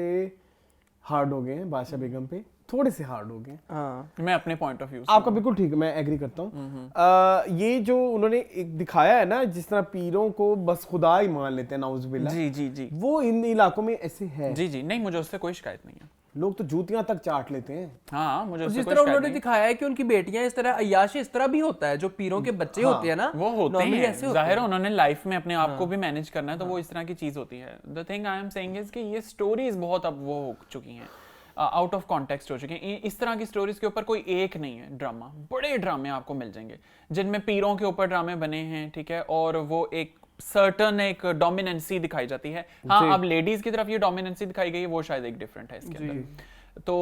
हार्ड हो गए हैं बादशाह बेगम पे, थोड़े से हार्ड हो गए। हाँ, मैं अपने पॉइंट ऑफ व्यू आपका बिल्कुल ठीक है, मैं एग्री करता हूँ। ये जो उन्होंने एक दिखाया है ना, जिस तरह पीरों को बस खुदा ही मान लेते हैं नाउजुबिल्लाह, जी जी जी वो इन इलाकों में ऐसे है। जी जी, नहीं मुझे उससे कोई शिकायत नहीं है, लोग तो जूतियां तक चाट लेते हैं। हाँ मुझे उससे जिस कोई तरह शिकायत उन्होंने नहीं। दिखाया है कि उनकी बेटियां इस तरह अय्याशी इस तरह भी होता है, जो पीरों के बच्चे होते हैं ना, वो होते normally हैं, ऐसे होते जाहिर है हैं। उन्होंने लाइफ में अपने आप को भी मैनेज करना है, तो वो इस तरह की चीज होती है। The thing I am saying is कि ये स्टोरीज बहुत अब वो हो चुकी हैं, आउट ऑफ कॉन्टेक्स्ट हो चुकी हैं। इस तरह की स्टोरीज के ऊपर कोई एक नहीं है ड्रामा, बड़े ड्रामे आपको मिल जाएंगे जिनमें पीरों के ऊपर ड्रामे बने हैं, ठीक है, और वो एक सर्टन एक डोमिनेंसी दिखाई जाती है। हाँ, अब लेडीज की तरफ ये डोमिनेंसी दिखाई गई है, वो शायद एक डिफरेंट है इसके अंदर। तो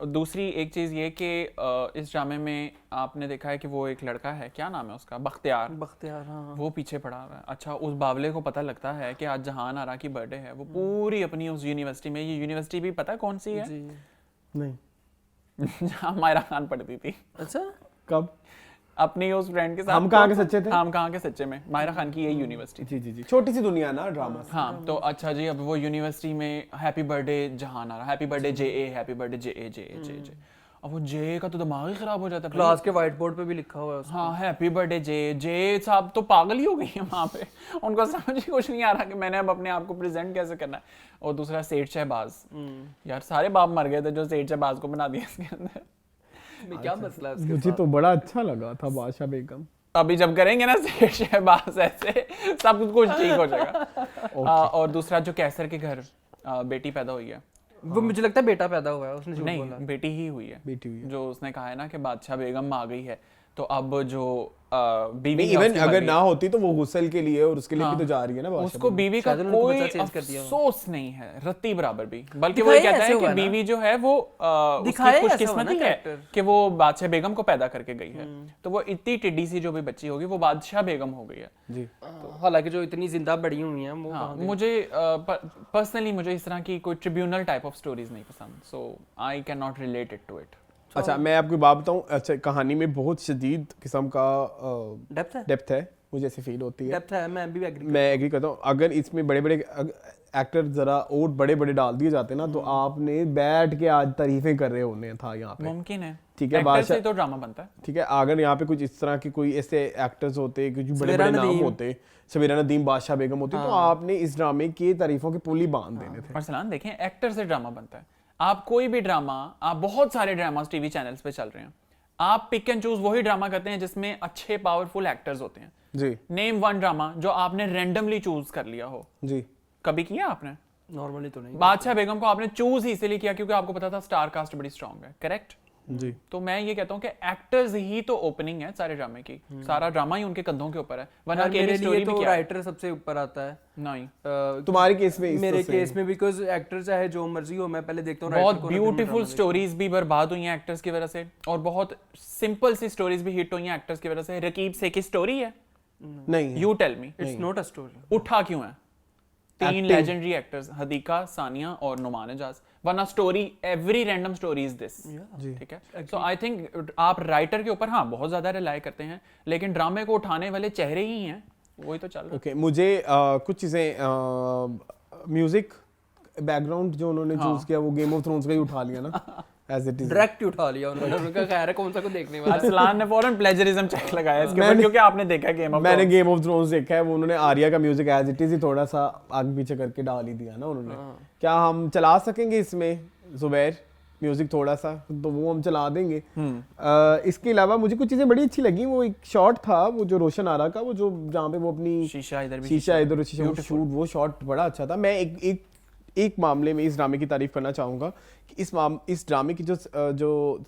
दूसरी एक चीज़ ये कि इस ड्रामे में आपने देखा है कि वो एक लड़का है, क्या नाम है उसका, बख्तियार, हाँ, वो पीछे पड़ा हुआ है। अच्छा, उस बावले को पता लगता है कि आज जहान आरा की बर्थडे है, वो पूरी अपनी उस यूनिवर्सिटी में, ये यूनिवर्सिटी भी पता है कौन सी है? नहीं। जहाँ मायरा खान पढ़ती थी। अच्छा, कब? अपनी उस फ्रेंड के साथ। हम कहाँ के सच्चे थे? हम कहाँ के सच्चे में, मायरा खान की यही यूनिवर्सिटी। जी जी जी, छोटी सी दुनिया ना ड्रामा। हाँ, तो अच्छा जी, अब वो यूनिवर्सिटी में हैप्पी बर्थडे जहान आरा, हैप्पी बर्थडे जे, हैप्पी बर्थडे जे। अब वो जे का तो दिमाग ही खराब हो जाता है। क्लास के व्हाइट बोर्ड पे भी लिखा हुआ है उसको। हाँ, हैप्पी बर्थडे जे साहब तो पागल ही हो गई है वहाँ पे, उनको समझ ही कुछ नहीं आ रहा कि मैंने अब अपने आप को प्रेजेंट कैसे करना है। और दूसरा सेठ शहबाज, यार सारे बाप मर गए थे जो सेठ शहबाज को बना दिया इसके अंदर। क्या मसला है उसके मुझे तो बड़ा अच्छा लगा था बादशाह बेगम। अभी जब करेंगे ना सेठ शहबाज ऐसे, सब कुछ ठीक हो जाएगा। और दूसरा जो कैसर के घर बेटी पैदा हुई है, वो मुझे लगता है बेटा पैदा हुआ है, उसने झूठ बोला। नहीं, बेटी ही हुई है, बेटी हुई है। जो उसने कहा है ना कि बादशाह बेगम आ गई है, तो अब जो बीवी है इवन उसकी मर अगर गई। ना होती तो वो गुस्ल के लिए और उसके लिए भी तो जा रही है ना बादशाह उसको बेगम। बीवी का शायद उन्होंने कोई बच्चा चेंज कर दिया हो। अफसोस नहीं है, रत्ती बराबर भी, बल्कि वो ये दिखाया कहता ऐसे है हुआ कि ना। बीवी जो है वो उसकी दिखाया ऐसा हुआ खुशकिस्मती ना है character। कि वो बादशाह बेगम को पैदा करके गई है, तो वो इतनी टिड्डी सी जो भी बच्ची होगी वो बादशाह बेगम हो गई है। जी, हालांकि जो इतनी जिंदा बड़ी हुई हैं वो हाँ, मुझे पर्सनली मुझे इस तरह की कोई ट्रिब्यूनल टाइप ऑफ स्टोरीज नहीं पसंद, so I can not relate it to it. अच्छा मैं आपको बात बताऊं, अच्छा कहानी में बहुत शदीद किस्म का डेप्थ है, मुझे ऐसे फील होती है। डेप्थ है, मैं भी एग्री करता हूँ। अगर इसमें बड़े बड़े एक्टर जरा और बड़े बड़े डाल दिए जाते ना, तो आपने बैठ के आज तारीफें कर रहे होने था यहाँ पे। मुमकिन है, ठीक है, एक्टर से तो ड्रामा बनता है। ठीक है, अगर यहाँ पे कुछ इस तरह के कोई ऐसे एक्टर्स होते, कुछ बड़े बड़े नाम होते, समीरा नदीम, बादशाह बेगम होती, तो आपने इस ड्रामे की तारीफों के पुल ही बांध देने थे। अरसलान देखें, एक्टर से ड्रामा बनता है। आप कोई भी ड्रामा, आप बहुत सारे ड्रामास टीवी चैनल्स पे चल रहे हैं, आप पिक एंड चूज वही ड्रामा करते हैं जिसमें अच्छे पावरफुल एक्टर्स होते हैं। जी, नेम वन ड्रामा जो आपने रैंडमली चूज कर लिया हो। जी, कभी किया आपने? नॉर्मली तो नहीं। बादशाह बेगम को आपने चूज ही इसलिए किया क्योंकि आपको पता था स्टार कास्ट बड़ी स्ट्रांग है, करेक्ट? जी। तो मैं ये कहता हूँ कि एक्टर्स ही तो ओपनिंग है सारे ड्रामे की, सारा ड्रामा ही उनके कंधों के ऊपर है, वरना और मेरे अकेली लिए स्टोरी भी तो क्या है? राइटर सबसे ऊपर आता है नहीं, तुम्हारे केस में मेरे केस में, बिकॉज एक्टर चाहे जो मर्जी हो, मैं पहले देखता हूँ बहुत writer को, फिर मैं ब्यूटीफुल drama देखता स्टोरीज भी बर्बाद हुई हैं एक्टर्स की वजह से, और बहुत सिंपल सी स्टोरीज भी हिट हुई हैं एक्टर्स की वजह से। रकीब से की स्टोरी है, नहीं है। यू टेल मी, हूँ। It's not a story. उठा क्यों है? 3 Acting. Legendary actors, Hadika, Sania और नुमान एजाज, वरना story every random story is this. ठीक है, सो आई थिंक आप राइटर के ऊपर हाँ बहुत ज्यादा रिलाई करते हैं, लेकिन ड्रामे को उठाने वाले चेहरे ही हैं, वही तो चल रहा है। ओके, मुझे कुछ चीजें म्यूजिक बैकग्राउंड जो उन्होंने चूज किया वो गेम ऑफ थ्रोन्स का ही उठा लिया ना एज इट इज। डायरेक्ट उठा लिया उन्होंने, उनका खैर है कौन सा को देखने वाला है। अरसलान ने फौरन प्लेजरिज्म चेक लगाया इसके ऊपर, मैंने- क्योंकि आपने देखा गेम ऑफ मैंने गेम ऑफ थ्रोन्स देखा है, वो उन्होंने आर्या का म्यूजिक एज इट इज ही थोड़ा सा आगे पीछे करके डाल ही दिया ना उन्होंने। क्या हम चला सकेंगे इसमें जुबैर म्यूजिक थोड़ा सा, तो वो हम चला देंगे। इसके अलावा मुझे कुछ चीजें बड़ी अच्छी लगी, वो एक शॉट था वो जो रोशन आरा का, वो जो जहाँ पे वो अपनी शीशा इधर भी शीशा इधर शीशा शूट, वो शॉट बड़ा अच्छा था। मैं एक मामले में इस ड्रामे की तारीफ करना चाहूंगा कि इस ड्रामे की जो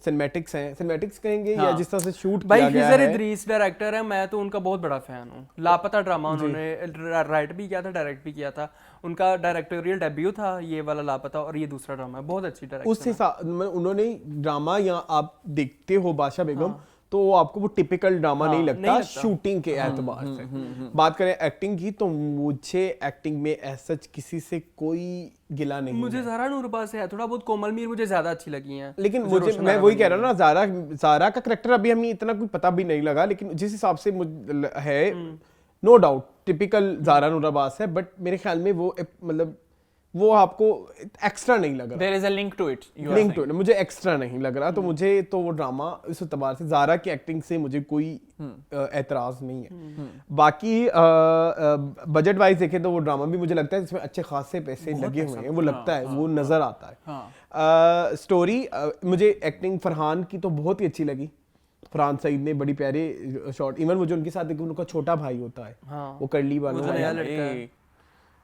सिनेमैटिक्स हैं, सिनेमैटिक्स कहेंगे या जिस तरह से शूट भाई किया गया खिजर है। इदरीस डायरेक्टर है, मैं तो उनका बहुत बड़ा फैन हूँ। लापता ड्रामा उन्होंने राइट भी किया था, डायरेक्ट भी किया था, उनका डायरेक्टोरियल डेब्यू था ये वाला लापता, और ये दूसरा ड्रामा है, बहुत अच्छी उस डायरेक्शन। हिसाब उन्होंने ड्रामा या आप देखते हो बादशाह बेगम तो आपको वो टिपिकल ड्रामा नहीं लगता शूटिंग के एतबार से। बात करें एक्टिंग की, तो मुझे एक्टिंग में ऐसा किसी से कोई गिला नहीं मुझे है। ज़ारा नूरबा से है थोड़ा बहुत, कोमल मीर मुझे ज्यादा अच्छी लगी हैं, लेकिन जो मुझे रोशन मैं आरा वही बनी कह रहा हूँ ना, ज़ारा का करैक्टर अभी हमें इतना कुछ पता भी नहीं लगा, लेकिन जिस हिसाब से है नो डाउट टिपिकल ज़ारा नूरबास है, बट मेरे ख्याल में वो मतलब वो आपको एक्स्ट्रा नहीं लग रहा। There is a link to it, link to it मुझे एक्स्ट्रा नहीं लग रहा, तो मुझे तो वो ड्रामा इस एतबार से ज़ारा की एक्टिंग से मुझे कोई एतराज नहीं है। बाकी बजट वाइज देखें तो वो ड्रामा भी मुझे लगता है इसमें अच्छे खासे पैसे लगे हुए हैं, वो लगता है, वो नजर आता है। स्टोरी मुझे एक्टिंग फरहान की तो बहुत ही अच्छी लगी। फरहान सईद ने बड़ी प्यारे शॉट, इवन वो जो उनके साथ उनका छोटा भाई होता है, वो करली वाला जो नया लड़का है।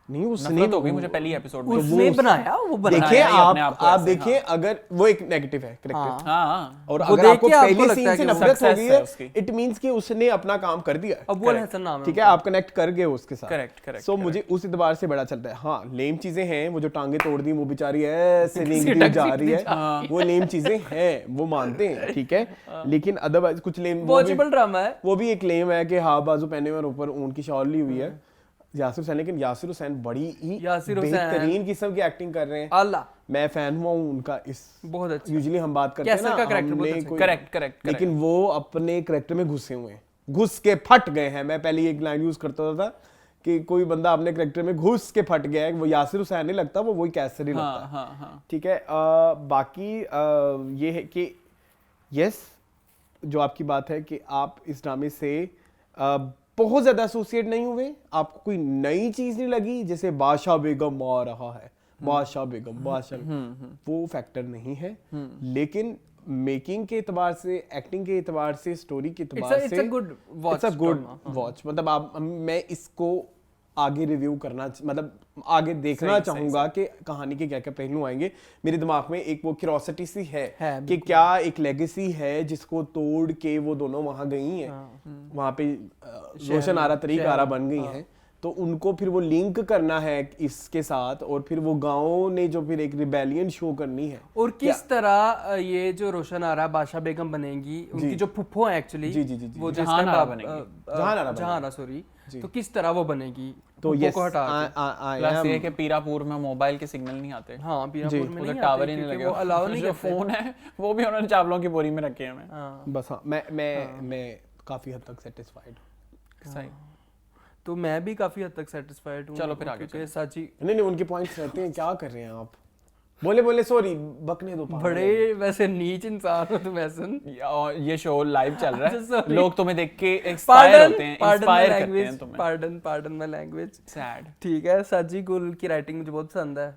नहीं उसने तो भी मुझे पहली एपिसोड में उसने बनाया, वो बनाया देखिए ही अपने आप को आप ऐसे, देखिए अगर वो एक नेगेटिव है करेक्ट, हाँ, और वो अगर देख आपको के आपको पहली लगता सीन है से कि वो नफरत हो success गई है है, उसकी। इट मींस कि उसने अपना काम कर दिया है। अव्वल हसन नाम है ठीक है, आप कनेक्ट कर गए उसके साथ। Correct, सो मुझे उस एतबार से बड़ा चलता है। हाँ लेम चीजें हैं, वो जो टांगे तोड़ दी वो बेचारी ऐसे रेंगती जा रही है, वो लेम चीजें हैं, वो मानते हैं, ठीक है, लेकिन अदरवाइज कुछ लेम वॉचेबल ड्रामा है। वो भी एक लेम है कि हाँ बाजू पहने हुए और ऊपर ऊन की शॉल ली हुई है यासिर हुसैन, लेकिन यासिर हुसैन बड़ी ही यासिर हुसैन बेहतरीन किस्म की एक्टिंग कर रहे हैं। अल्लाह मैं फैन हुआ हूँ उनका इस बहुत अच्छा। यूजुअली हम बात करते हैं कैसर ना का character बहुत हमने अच्छा। कोई- करेक्ट लेकिन वो अपने करेक्टर में घुसे हुए हैं, घुस के फट गए हैं। मैं पहले एक लाइन यूज करता था कि कोई बंदा अपने करेक्टर में घुस के फट गया है, वो यासिर हुसैन नहीं लगता, वो वही कैसर ही लगता है। ठीक है, बाकी ये है कि यस जो आपकी बात है कि आप इस ड्रामे से बहुत ज्यादा एसोसिएट नहीं हुए, आपको कोई नई चीज नहीं लगी, जैसे बादशाह बेगम आ रहा है, बादशाह बेगम वो फैक्टर नहीं है, लेकिन मेकिंग के एतबार से, एक्टिंग के एतबार से, स्टोरी के एतबार से it's a good watch it's a good drama, watch। मतलब आप मैं इसको आगे रिव्यू करना मतलब आगे देखना चाहूंगा कि कहानी के क्या क्या पहलू आएंगे। मेरे दिमाग में एक वो क्यूरोसिटी सी है कि क्या एक लेगेसी है जिसको तोड़ के वो दोनों वहां गई हैं, वहां पे रोशन आरा तरीक आरा बन गई हैं, तो उनको फिर वो लिंक करना है इसके साथ, और फिर वो गाँव ने जो फिर एक रिबेलियन शो करनी है। और किस तरह ये जो रोशन आरा बादशाह बेगम बनेगी, उनकी जो फुफ्फो है एक्चुअली, जी। वो जहान आरा बनेगी, जहान आरा सॉरी, तो किस तरह वो बनेगी, तो फुफ्फो यस को हटा के। प्लस ये कि पीरापुर में मोबाइल के सिग्नल नहीं आते, हाँ पीरापुर में उधर नहीं टावर आते ही नहीं क्योंकि लगे, वो अलाउ नहीं जो करते। फोन है वो भी उन्होंने चावलों की बोरी में रखे हैं। हाँ बस हाँ मैं काफी हद तक सेटिस्फाइड हूँ। सही, तो मैं भी काफी हद तक सेटिस्फाइड हूँ। चलो फिर आगे क्योंकि साची नहीं उनके पॉइंट्स रहते हैं, क्या कर रहे हैं आप, बोले सॉरी बकने दो। बड़े वैसे नीच इंसान हो तुम ऐसन। ये शो लाइव चल रहा Sorry. है, लोग तुम्हें देख के इंस्पायर होते हैं, पार्डन माय इंस्पायर करते हैं लैंग्वेज, तुम्हें। Pardon my language. सैड। ठीक है, साजी गुल की राइटिंग मुझे बहुत पसंद है।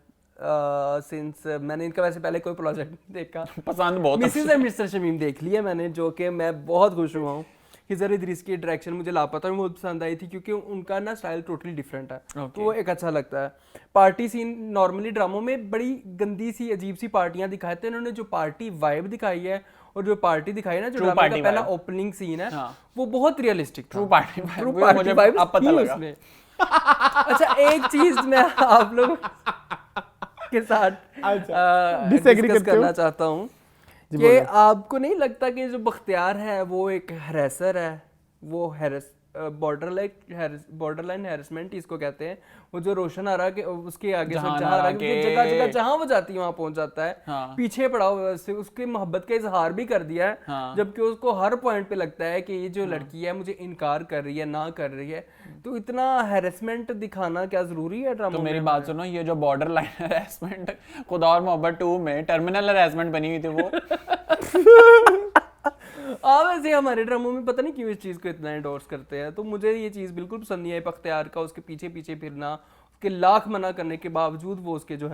सिंस मैंने इनका वैसे पहले कोई प्रोजेक्ट नहीं देखा, पसंद बहुत मिसेस एंड मिस्टर शमीम देख लिया मैंने, जो कि मैं बहुत खुश हुआ हूँ। खिजर इदरीस की डायरेक्शन मुझे लापता में बहुत पसंद आई थी, क्योंकि उनका ना स्टाइल टोटली डिफरेंट है, तो वो एक अच्छा लगता है। पार्टी सीन नॉर्मली ड्रामों में बड़ी गंदी सी अजीब सी पार्टियां दिखाते हैं, इन्होंने जो पार्टी वाइब दिखाई है और जो पार्टी दिखाई ना, जो True ड्रामा का party पहला vibe. ओपनिंग सीन है हाँ. वो बहुत रियलिस्टिक था। True party true party vibes अब पता थी लगा। उसमें। अच्छा, एक चीज मैं आप लोगों के साथ disagree डिस्कस करते हो? करना चाहता हूँ जी, कि बोलो। आपको नहीं लगता कि जो बख्तियार है वो एक हैरेसर है, वो बॉर्डरलाइन हैरेसमेंट इसको कहते हैं, वो जो रोशन आरा के उसके आगे जहां सब जहां आरा जो के- जगह जगह जहां वो जाती है वहां पहुंच जाता है, हाँ। पीछे पड़ा हुआ है उससे, उसकी मोहब्बत का इजहार भी कर दिया है, हाँ। जबकि उसको हर पॉइंट पे लगता है कि ये जो लड़की है मुझे इनकार कर रही है, ना कर रही है, तो इतना हैरेसमेंट दिखाना क्या जरूरी है ड्रामा तो में? मेरी बात सुनो, ये जो बॉर्डर लाइन हरासमेंट खुदा और मोहब्बत 2 में टर्मिनल हरासमेंट बनी हुई थी वो वैसे हमारे ड्रामों में पता नहीं क्यों इस चीज को इतना एंडोर्स करते हैं, तो मुझे ये चीज बिल्कुल पसंद नहीं है बख्तियार का, उसके पीछे पीछे फिरना, उसके लाख मना करने के बावजूद वो उसके जो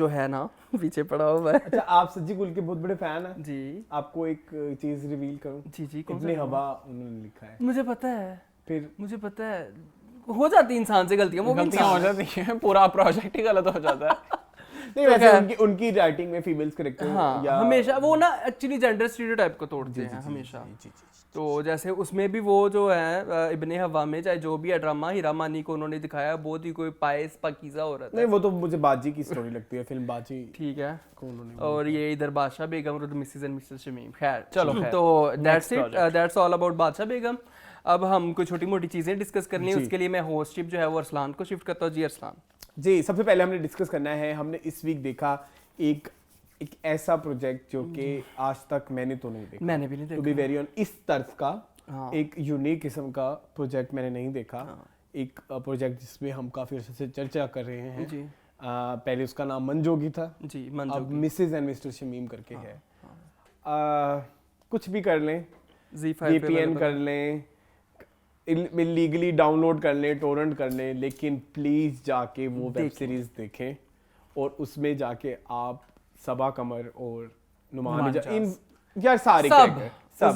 है ना पीछे पड़ा हुआ है। अच्छा, आप सज्जी गुल के बहुत बड़े फैन हैं। जी आपको एक चीज रिवील करूं? जी कौन इतनी सा? हवा उन्होंने लिखा है। मुझे पता है, फिर मुझे पता है, हो जाती है इंसान से गलतियां, वो भी गलतियां हो इंसान है। जाती हैं, पूरा प्रोजेक्ट ही गलत हो जाता है। नहीं, तो वैसे खैर। उनकी राइटिंग में फीमेल्स करेक्टर हाँ, या हमेशा वो ना एक्चुअली जेंडर स्टीरियोटाइप को तोड़ते हैं हमेशा। तो जैसे उसमें भी वो जो है इब्ने हवा में, चाहे जो भी है ड्रामा, हीरा मानी को उन्होंने दिखाया बहुत ही कोई पायस पाकीज़ा औरत है, नहीं, वो तो मुझे बाजी की स्टोरी लगती है, फिल्म बाजी ठीक है। को उन्होंने और ये इधर बादशाह बेगम और मिसेस एंड मिस्टर शमीम, खैर चलो, खैर। तो that's it, that's all about बादशाह बेगम। अब हम कुछ छोटी मोटी चीज़ें डिस्कस करनी है, जी। उसके लिए मैं होस्टशिप जो है वो अरसलान को शिफ्ट करता हूँ। जी अरसलान। जी, सबसे पहले हमने डिस्कस करना है, हमने इस वीक देखा एक ऐसा प्रोजेक्ट जो कि आज तक मैंने तो नहीं देखा, मैंने भी नहीं टू बी देखा। वेरी ऑन, इस तर्ज का हाँ। एक यूनिक किस्म का प्रोजेक्ट मैंने नहीं देखा। एक प्रोजेक्ट जिसमें हम काफी अर्से से चर्चा कर रहे हैं। जी पहले उसका नाम मनजोगी था, जी अब Manju Mrs and mister Shamim करके है। कुछ भी कर लें, Z5 पे VPN available कर है। लें, लीगली डाउनलोड कर लें, टोरेंट कर लें, लेकिन प्लीज जाके वो वेब देखें। सीरीज देखें और उसमें जाके आप सबा कमर और नुमान नुमान इन यार सारे सब character, सब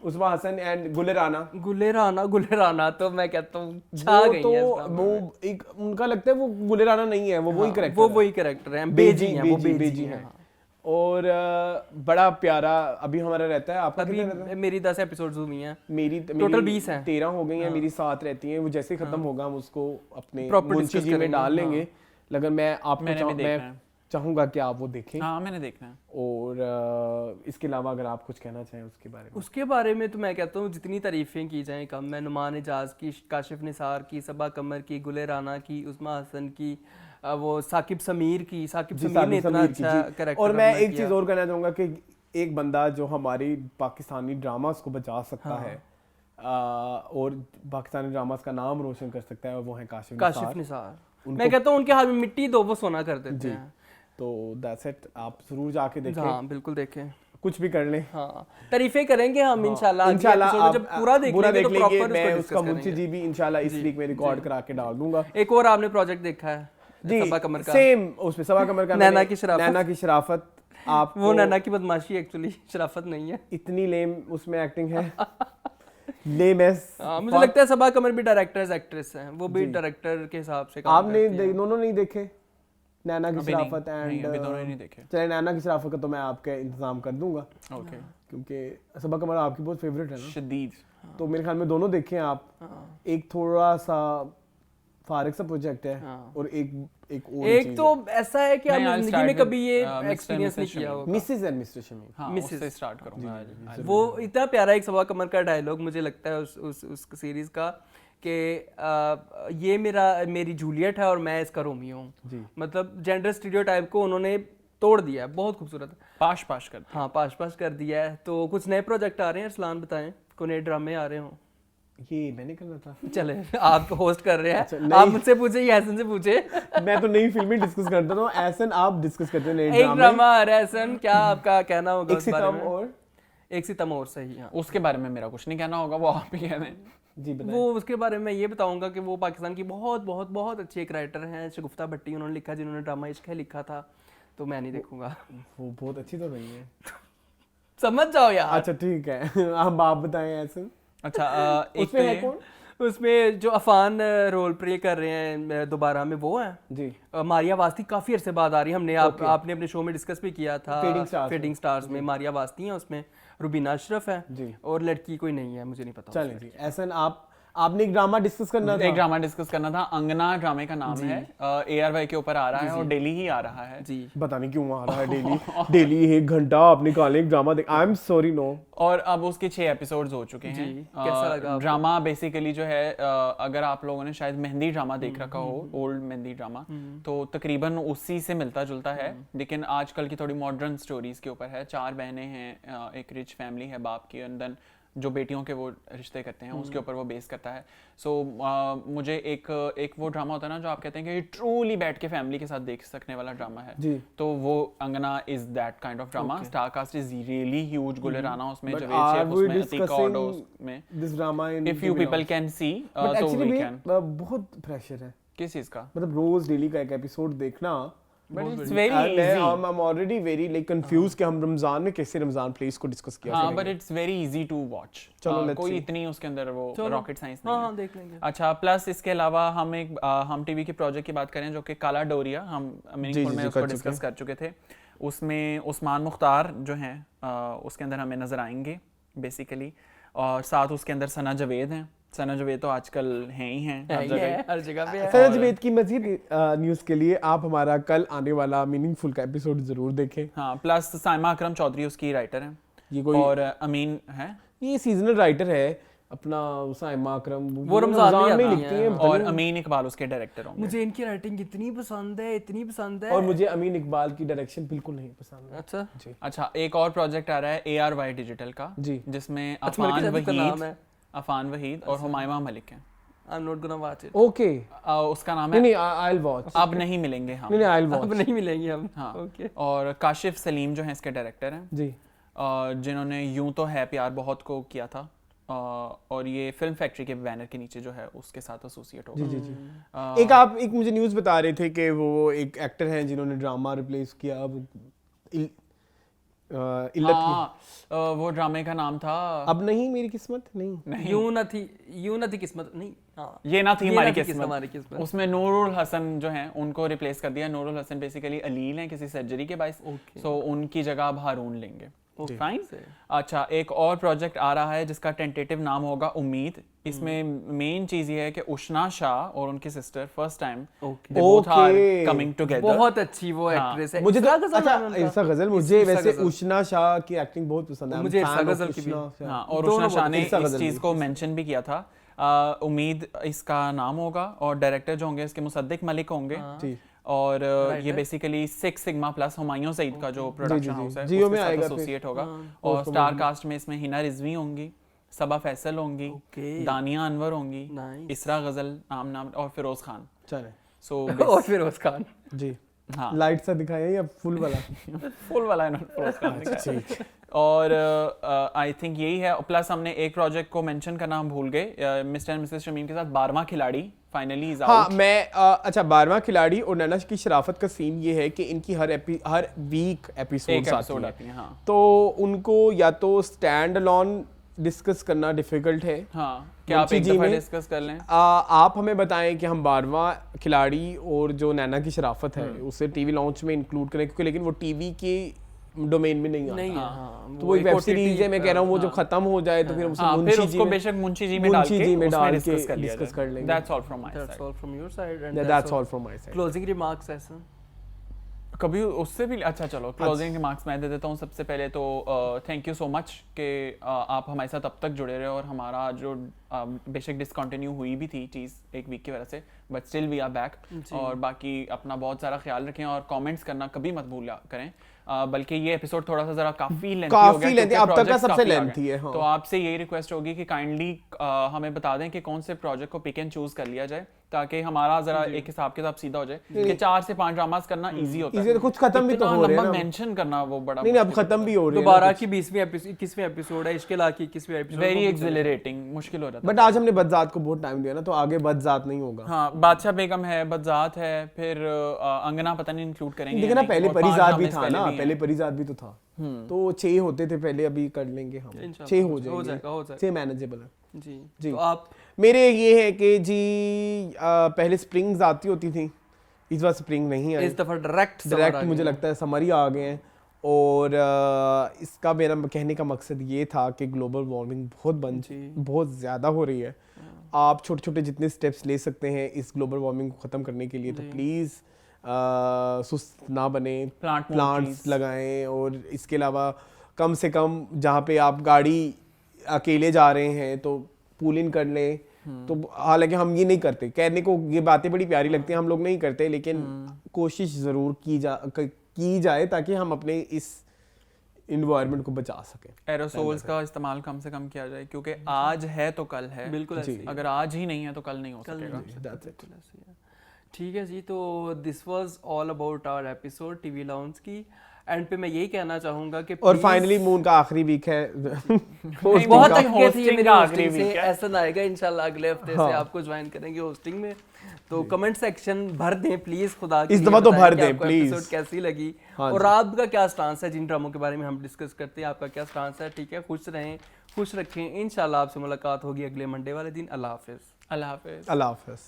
उस्मा हसन एंड गुले राना, गुलेराना तो मैं कहता हूँ छा गई तो है इस ड्रामे वो में। एक उनका लगता है वो गुले राना नहीं है, वो वही हाँ, करेक्टर वो वही करेक्टर है, बेजी हैं, वो बेजी हैं। और बड़ा प्यारा अभी हमारा रहता है। आपका अभी कितना रहता है? मेरी 10 एपिसोड्स हुई हैं, मेरी total 20 हैं। 13 हो गई हैं, मेरी 7 रहती हैं। वो जैसे ही खत्म होगा हम उसको अपने Proper मुंशी discuss जी में करेंगे, डाल लेंगे। लेकिन मैं मैंने भी देखना मैं है। चाहूंगा कि आप वो देखें। हाँ, मैंने देखना है। और इसके अलावा अगर आप कुछ कहना चाहें उसके बारे में। उसके बारे में तो मैं कहता हूँ जितनी तारीफें की जाएं कम। मैं नुमान एजाज की, काशिफ निसार की, सबा कमर की, गुले राना की, उस्मा हसन की, वो साकिब समीर की। साकिब जी, समीर ने साकिब इतना समीर की, अच्छा जी। कैरेक्टर और मैं अभिनय एक किया। चीज और कहना चाहूंगा कि एक बंदा जो हमारी पाकिस्तानी ड्रामास को बचा सकता है और पाकिस्तानी ड्रामास का नाम रोशन कर सकता है, वो है काशिफ काशिफ निसार। मैं कहता हूँ उनके हाथ में मिट्टी दो, वो सोना कर देते हैं। तो दैट्स इट, आप जरूर जाके देखें, हाँ बिल्कुल देखें, कुछ भी कर लें। हाँ तारीफें करेंगे हम इंशाल्लाह। इंशाल्लाह एपिसोड में जब पूरा देख लेंगे तो लेंगे। प्रॉपर मैं उसको उसका डिस्कस मुंशी करेंगे। जी भी इंशाल्लाह इस वीक में रिकॉर्ड करा के डाल दूंगा। एक और आपने प्रोजेक्ट देखा है जी, सबा कमर का, सेम उसमें सबा कमर का नैना मैंने- की शराफत। नैना की शराफत। आप वो नैना की बदमाशी एक्चुअली शराफत नहीं है। इतनी लेम उसमें एक्टिंग है, लेम एस। मुझे लगता है सबा कमर भी डायरेक्टर्स एक्ट्रेस हैं, वो भी डायरेक्टर के हिसाब से काम आपने करती हैं। दोनों नहीं देखे नैना की अभी नहीं, शराफत नहीं, अभी दोनों ही एंड नहीं देखे। चले नैना की शराफत का तो मैं आपके इंतजाम कर दूंगा, ओके, क्योंकि सबा कमर आपकी बहुत फेवरेट है ना, शदीद। तो मेरे ख्याल में दोनों देखें आप। एक थोड़ा सा फारिग सा प्रोजेक्ट है और एक और एक चीज़ तो ऐसा है कि नहीं, आप I'll जिंदगी start में with, कभी ये Mr. एक्सपीरियंस नहीं Mrs. किया शमीम। होगा। Mrs and mister Shamim. हाँ, Mrs. उससे स्टार्ट करूंगा। वो इतना प्यारा एक सबा कमर का डायलॉग मुझे लगता है उस सीरीज का कि ये मेरी जूलियट है और मैं इसका रोमियो हूँ। मतलब जेंडर स्टीरियोटाइप को उन्होंने तोड़ दिया है, बहुत खूबसूरत। पाश पाश कर हाँ पाश कर दिया है। तो कुछ नए प्रोजेक्ट आ रहे हैं अरसलान, बताएं कोई नए ड्रामे आ रहे हों। ये मैंने करना था। चले आप होस्ट कर रहे हैं, अच्छा, आप नहीं। मुझसे पूछे या हसन से पूछे। मैं तो नई फिल्में डिस्कस करता हूँ, ऐसन आप डिस्कस करते हैं नए एक ड्रामे। ड्रामा आ रहा है हसन, क्या आपका कहना होगा एक उस बारे सितम में? और एक सितम और सही। हाँ उसके बारे में मेरा कुछ नहीं कहना होगा, वो आप ही कह दें। जी बताएं। वो उसके बारे में ये बताऊंगा कि वो पाकिस्तान की बहुत बहुत बहुत अच्छी एक राइटर हैं, शगुफ्ता भट्टी, उन्होंने लिखा, जिन्होंने ड्रामा इश्क है लिखा था। तो मैं नहीं देखूंगा। वो बहुत अच्छी तो नहीं है। समझ जाओ यार। अच्छा ठीक है, अब आप बताएं ऐसन। अच्छा, एक उसमें है कौन? उसमें जो अफान रोल प्ले कर रहे हैं दोबारा में वो हैं जी मारिया वास्ती। काफी अरसे बाद आ रही है। हमने आपने अपने शो में डिस्कस भी किया था फेडिंग स्टार्स में मारिया वास्ती हैं उसमें, रुबीना अशरफ है जी। और लड़की कोई नहीं है, मुझे नहीं पता। चलें जी। एहसन आपने एक ड्रामा डिस्कस करना था। एक ड्रामा डिस्कस करना था, अंगना ड्रामे का नाम है, ARY के ऊपर आ रहा है और डेली ही आ रहा है जी। पता नहीं क्यों आ रहा है डेली 1 घंटा आप निकालें एक ड्रामा देख। I am sorry no. और अब उसके 6 एपिसोड्स हो चुके हैं। कैसा लगा आपको? ड्रामा बेसिकली जो है अगर आप लोगों ने शायद मेहंदी ड्रामा देख रखा हो, ओल्ड मेहंदी ड्रामा, तो तकरीबन उसी से मिलता जुलता है, लेकिन आजकल की थोड़ी मॉडर्न स्टोरीज के ऊपर है। 4 बहनें हैं, एक रिच फैमिली है बाप की, एंड देन जो बेटियों के वो रिश्ते करते हैं उसके ऊपर वो बेस करता है। सो मुझे एक वो ड्रामा होता है ना जो आप कहते हैं कि ट्रूली बैठ के फैमिली के साथ देख सकने वाला ड्रामा है जी। तो वो Angna is that kind of drama. Star cast is really huge. Gul-e Rana उसमें, But Javed are Sheikh we उसमें, अतीक कौर discussing उसमें। this drama in if you TV people Lounge? Can see But तो actually वी भी, कैन। बहुत प्रेशर है, किस चीज का? मतलब रोज डेली का एक एपिसोड देखना। But it's very easy. I'm already very like confused कि हम रमजान में कैसे रमजान प्लेस को डिस्कस किया हाँ, करेंगे। But it's very easy to watch. चलो, let's कोई see. इतनी उसके अंदर वो रॉकेट साइंस नहीं हाँ है। हाँ देख लेंगे। अच्छा, प्लस इसके अलावा हम टीवी के प्रोजेक्ट की बात करें जो कि काला डोरिया, हम मीनिंगफुल में उसको डिस्कस कर चुके थे। उसमें उस्मान मुख्तार जो हैं उसके अंदर हमें नजर आएंगे बेसिकली, और साथ उसके अंदर सना जवेद हैं। सना जवेद तो आजकल हैं ही हैं हर जगह पे है। सना जवेद की मजीद न्यूज़ के लिए आप हमारा कल आने वाला मीनिंगफुल का एपिसोड जरूर देखें। हाँ, प्लस साइमा अकरम चौधरी उसकी राइटर हैं, ये कोई और अमीन है, ये सीजनल राइटर है अपना साइमा अकरम, वो रमजान में में आती लिखती हैं। हैं। और अमीन इकबाल उसके डायरेक्टर होंगे। मुझे इनकी राइटिंग इतनी पसंद है, इतनी पसंद है। और मुझे अमीन इकबाल की डायरेक्शन बिल्कुल नहीं पसंद है। अच्छा जी अच्छा, एक और प्रोजेक्ट आ रहा है ARY डिजिटल का, जी। जिसमें अफान अफान वहीद और हुमायूं मलिक हैं। I'm not gonna watch it। Okay उसका नाम नहीं है नहीं आई विल वॉच। अब नहीं मिलेंगे हम। नहीं आई विल अब वॉच। नहीं मिलेंगे हम। हाँ, ओके। और काशिफ सलीम जो हैं इसके डायरेक्टर हैं, जी जिन्होंने यूं तो है प्यार बहुत को किया था, और ये फिल्म फैक्ट्री के बैनर के नीचे जो है उसके साथ एसोसिएट होगा। जी जी जी। एक मुझे न्यूज़ बता रहे थे कि वो एक एक्टर हैं जिन्होंने ड्रामा रिप्लेस किया, अब इल्लत की। वो ड्रामे का नाम था अब नहीं मेरी किस्मत नहीं। यूं न थी किस्मत नहीं। हाँ ये ना थी ये हमारी ना थी किस्मत। हमारी किस्मत। उसमें नूरुल हसन जो हैं उनको रिप्लेस कर दिया। नूरुल हसन बेसिकली अलील हैं किसी सर्जरी के बायस, सो उनकी जगह अब हारून लेंगे। फाइन। अच्छा, एक और प्रोजेक्ट आ रहा है जिसका टेंटेटिव नाम होगा उम्मीद। इसमें मेन चीज ये है कि उष्ना शाह और उनकी sister first time they both are coming together. बहुत अच्छी वो एक्ट्रेस है। मुझे तो इर्सा अच्छा इर्सा गजल, मुझे वैसे उष्ना शाह की एक्टिंग बहुत पसंद है। मुझे इर्सा गजल की भी। हाँ, और उष्ना शाह ने इस चीज को मेंशन भी किया था। उम्मीद इसका नाम होगा, और डायरेक्टर जो होंगे इसके मुसद्दिक मलिक होंगे। जी। और ये basically 6 sigma plus Humayun Saeed का जो प्रोडक्शन हाउस है जियो में उसके साथ आएगा एसोसिएट होगा। और स्टार कास्ट में इसमें हिना रिजवी होंगी, सबा फैसल होंगी, दानिया अनवर होंगी, इसरा गजल नाम और फिरोज खान। चले सो और फिरोज खान जी। हाँ, लाइट सा दिखाया या फुल वाला? फुल वाला है ना फिरोज खान का। ठीक। और आई थिंक यही है। प्लस हमने एक प्रोजेक्ट को मेंशन करना हम भूल गए, मिस्टर एंड मिसेस शमीम के साथ 12वां खिलाड़ी फाइनली इज आउट। हाँ मैं अच्छा 12वां खिलाड़ी और नैना की शराफत का सीन ये है कि इनकी हर वीक एपिसोड आती है। हाँ, तो उनको या तो स्टैंड अलोन डिस्कस करना डिफिकल्ट है। हाँ, क्या आप एक दफा डिस्कस कर लें? आप हमें बताएं कि हम 12वां खिलाड़ी और जो नैना की शराफत है उसे टीवी लॉन्च में इंक्लूड करें, क्योंकि लेकिन वो टीवी के डोमेन में नहीं आता। हाँ, तो वो एक वेब सीरीज है, मैं कह रहा हूँ वो जब खत्म हो जाए तो फिर हम हाँ, फिर उसको बेशक मुंशी जी में डाल के डिस्कस कर लेंगे। That's all from my That's side. all from your side and That's all from my side. Closing remarks ऐसा। कभी उससे भी अच्छा, चलो क्लोजिंग रिमार्क्स मैं दे देता हूँ। सबसे पहले तो थैंक यू सो मच कि आप हमारे साथ अब तक जुड़े रहे, और हमारा जो बेशक डिसकंटिन्यू हुई भी थी चीज़ एक वीक की वजह से, but still we are back. और बाकी अपना बहुत सारा ख्याल रखें और कमेंट्स करना कभी मत भूल करें। बल्कि ये एपिसोड थोड़ा सा जरा काफी लेंथी हो गया, लेंथी, अब तक का सबसे लेंथी है। हाँ। तो आपसे यही रिक्वेस्ट होगी कि काइंडली हमें बता दें कि कौन से प्रोजेक्ट को पिक एंड चूज कर लिया जाए, ताकि हमारा जरा एक हिसाब के साथ सीधा हो जाए कि 4 से 5 ड्रामास करना इजी होता है। कुछ खत्म भी तो हो रहे हैं ना, मेंशन करना वो बड़ा नहीं अब खत्म भी हो रहे हैं। दोबारा की 20वीं 21वीं एपिसोड है, इश्क लाकी 21वीं एपिसोड। वेरी एक्सिलरेटिंग, मुश्किल हो जाता लगातार। बट आज हमने बदजात को बहुत टाइम दिया ना, तो आगे बदजात नहीं होगा। हाँ, बादशाह बेगम है, बदजात है, फिर अंगना पता नहीं इंक्लूड करेंगे देखिए ना, या नहीं, पहले और 5 परिजात भी ड्रामे था पहले ना, भी हैं। पहले परिजात भी तो था, तो 6 होते थे पहले, अभी कर लेंगे हम, इंशाल्लाह 6 हो हो जाएंगे, जाएगा 6 मैनेजेबल है जी। जी। तो आप मेरे ये है कि जी पहले स्प्रिंग्स आती होती थी, इस बार स्प्रिंग नहीं आई, इस दफा डायरेक्ट मुझे लगता है समर ही आ गए हैं। और इसका मेरा कहने का मकसद ये था कि ग्लोबल वार्मिंग बहुत ज़्यादा हो रही है। आप छोटे छोटे जितने स्टेप्स ले सकते हैं इस ग्लोबल वार्मिंग को ख़त्म करने के लिए, तो प्लीज़ सुस्त ना बने, प्लांट्स लगाएं। और इसके अलावा कम से कम जहाँ पे आप गाड़ी अकेले जा रहे हैं तो पूल इन कर लें। तो हालांकि हम ये नहीं करते, कहने को ये बातें बड़ी प्यारी लगती हैं, हम लोग नहीं करते, लेकिन कोशिश ज़रूर की जाए ताकि हम अपने इस इन्वायरमेंट को बचा सकें। एरोसोल्स का इस्तेमाल कम से कम किया जाए, क्योंकि आज है तो कल है, बिल्कुल ऐसे ही। अगर आज ही नहीं है तो कल नहीं हो सकेगा। That's it. ठीक है जी। तो this was all about our episode TV lounge की। एंड पे मैं यही कहना चाहूंगा कि और please- फाइनली मून का आखिरी वीक है बहुत का थक गए थे ये hosting मेरी का आखिरी hosting से। week है। ऐसा ना आएगा इंशाल्लाह अगले हफ्ते से आपको ज्वाइन करेंगे होस्टिंग में। तो कमेंट सेक्शन भर दें प्लीज, खुदा के इस लिए दफा तो बताएं भर कि दें, आपको please। एपिसोड कैसी लगी हाँ और जी। आपका क्या स्टांस है जिन ड्रामों के बारे में हम डिस्कस करते हैं, आपका क्या स्टांस है। ठीक है, खुश रहें, खुश रखें। इंशाल्लाह आपसे मुलाकात होगी अगले मंडे वाले दिन। अल्लाह हाफिज। अल्लाह हाफिज। अल्लाह हाफ़िज़।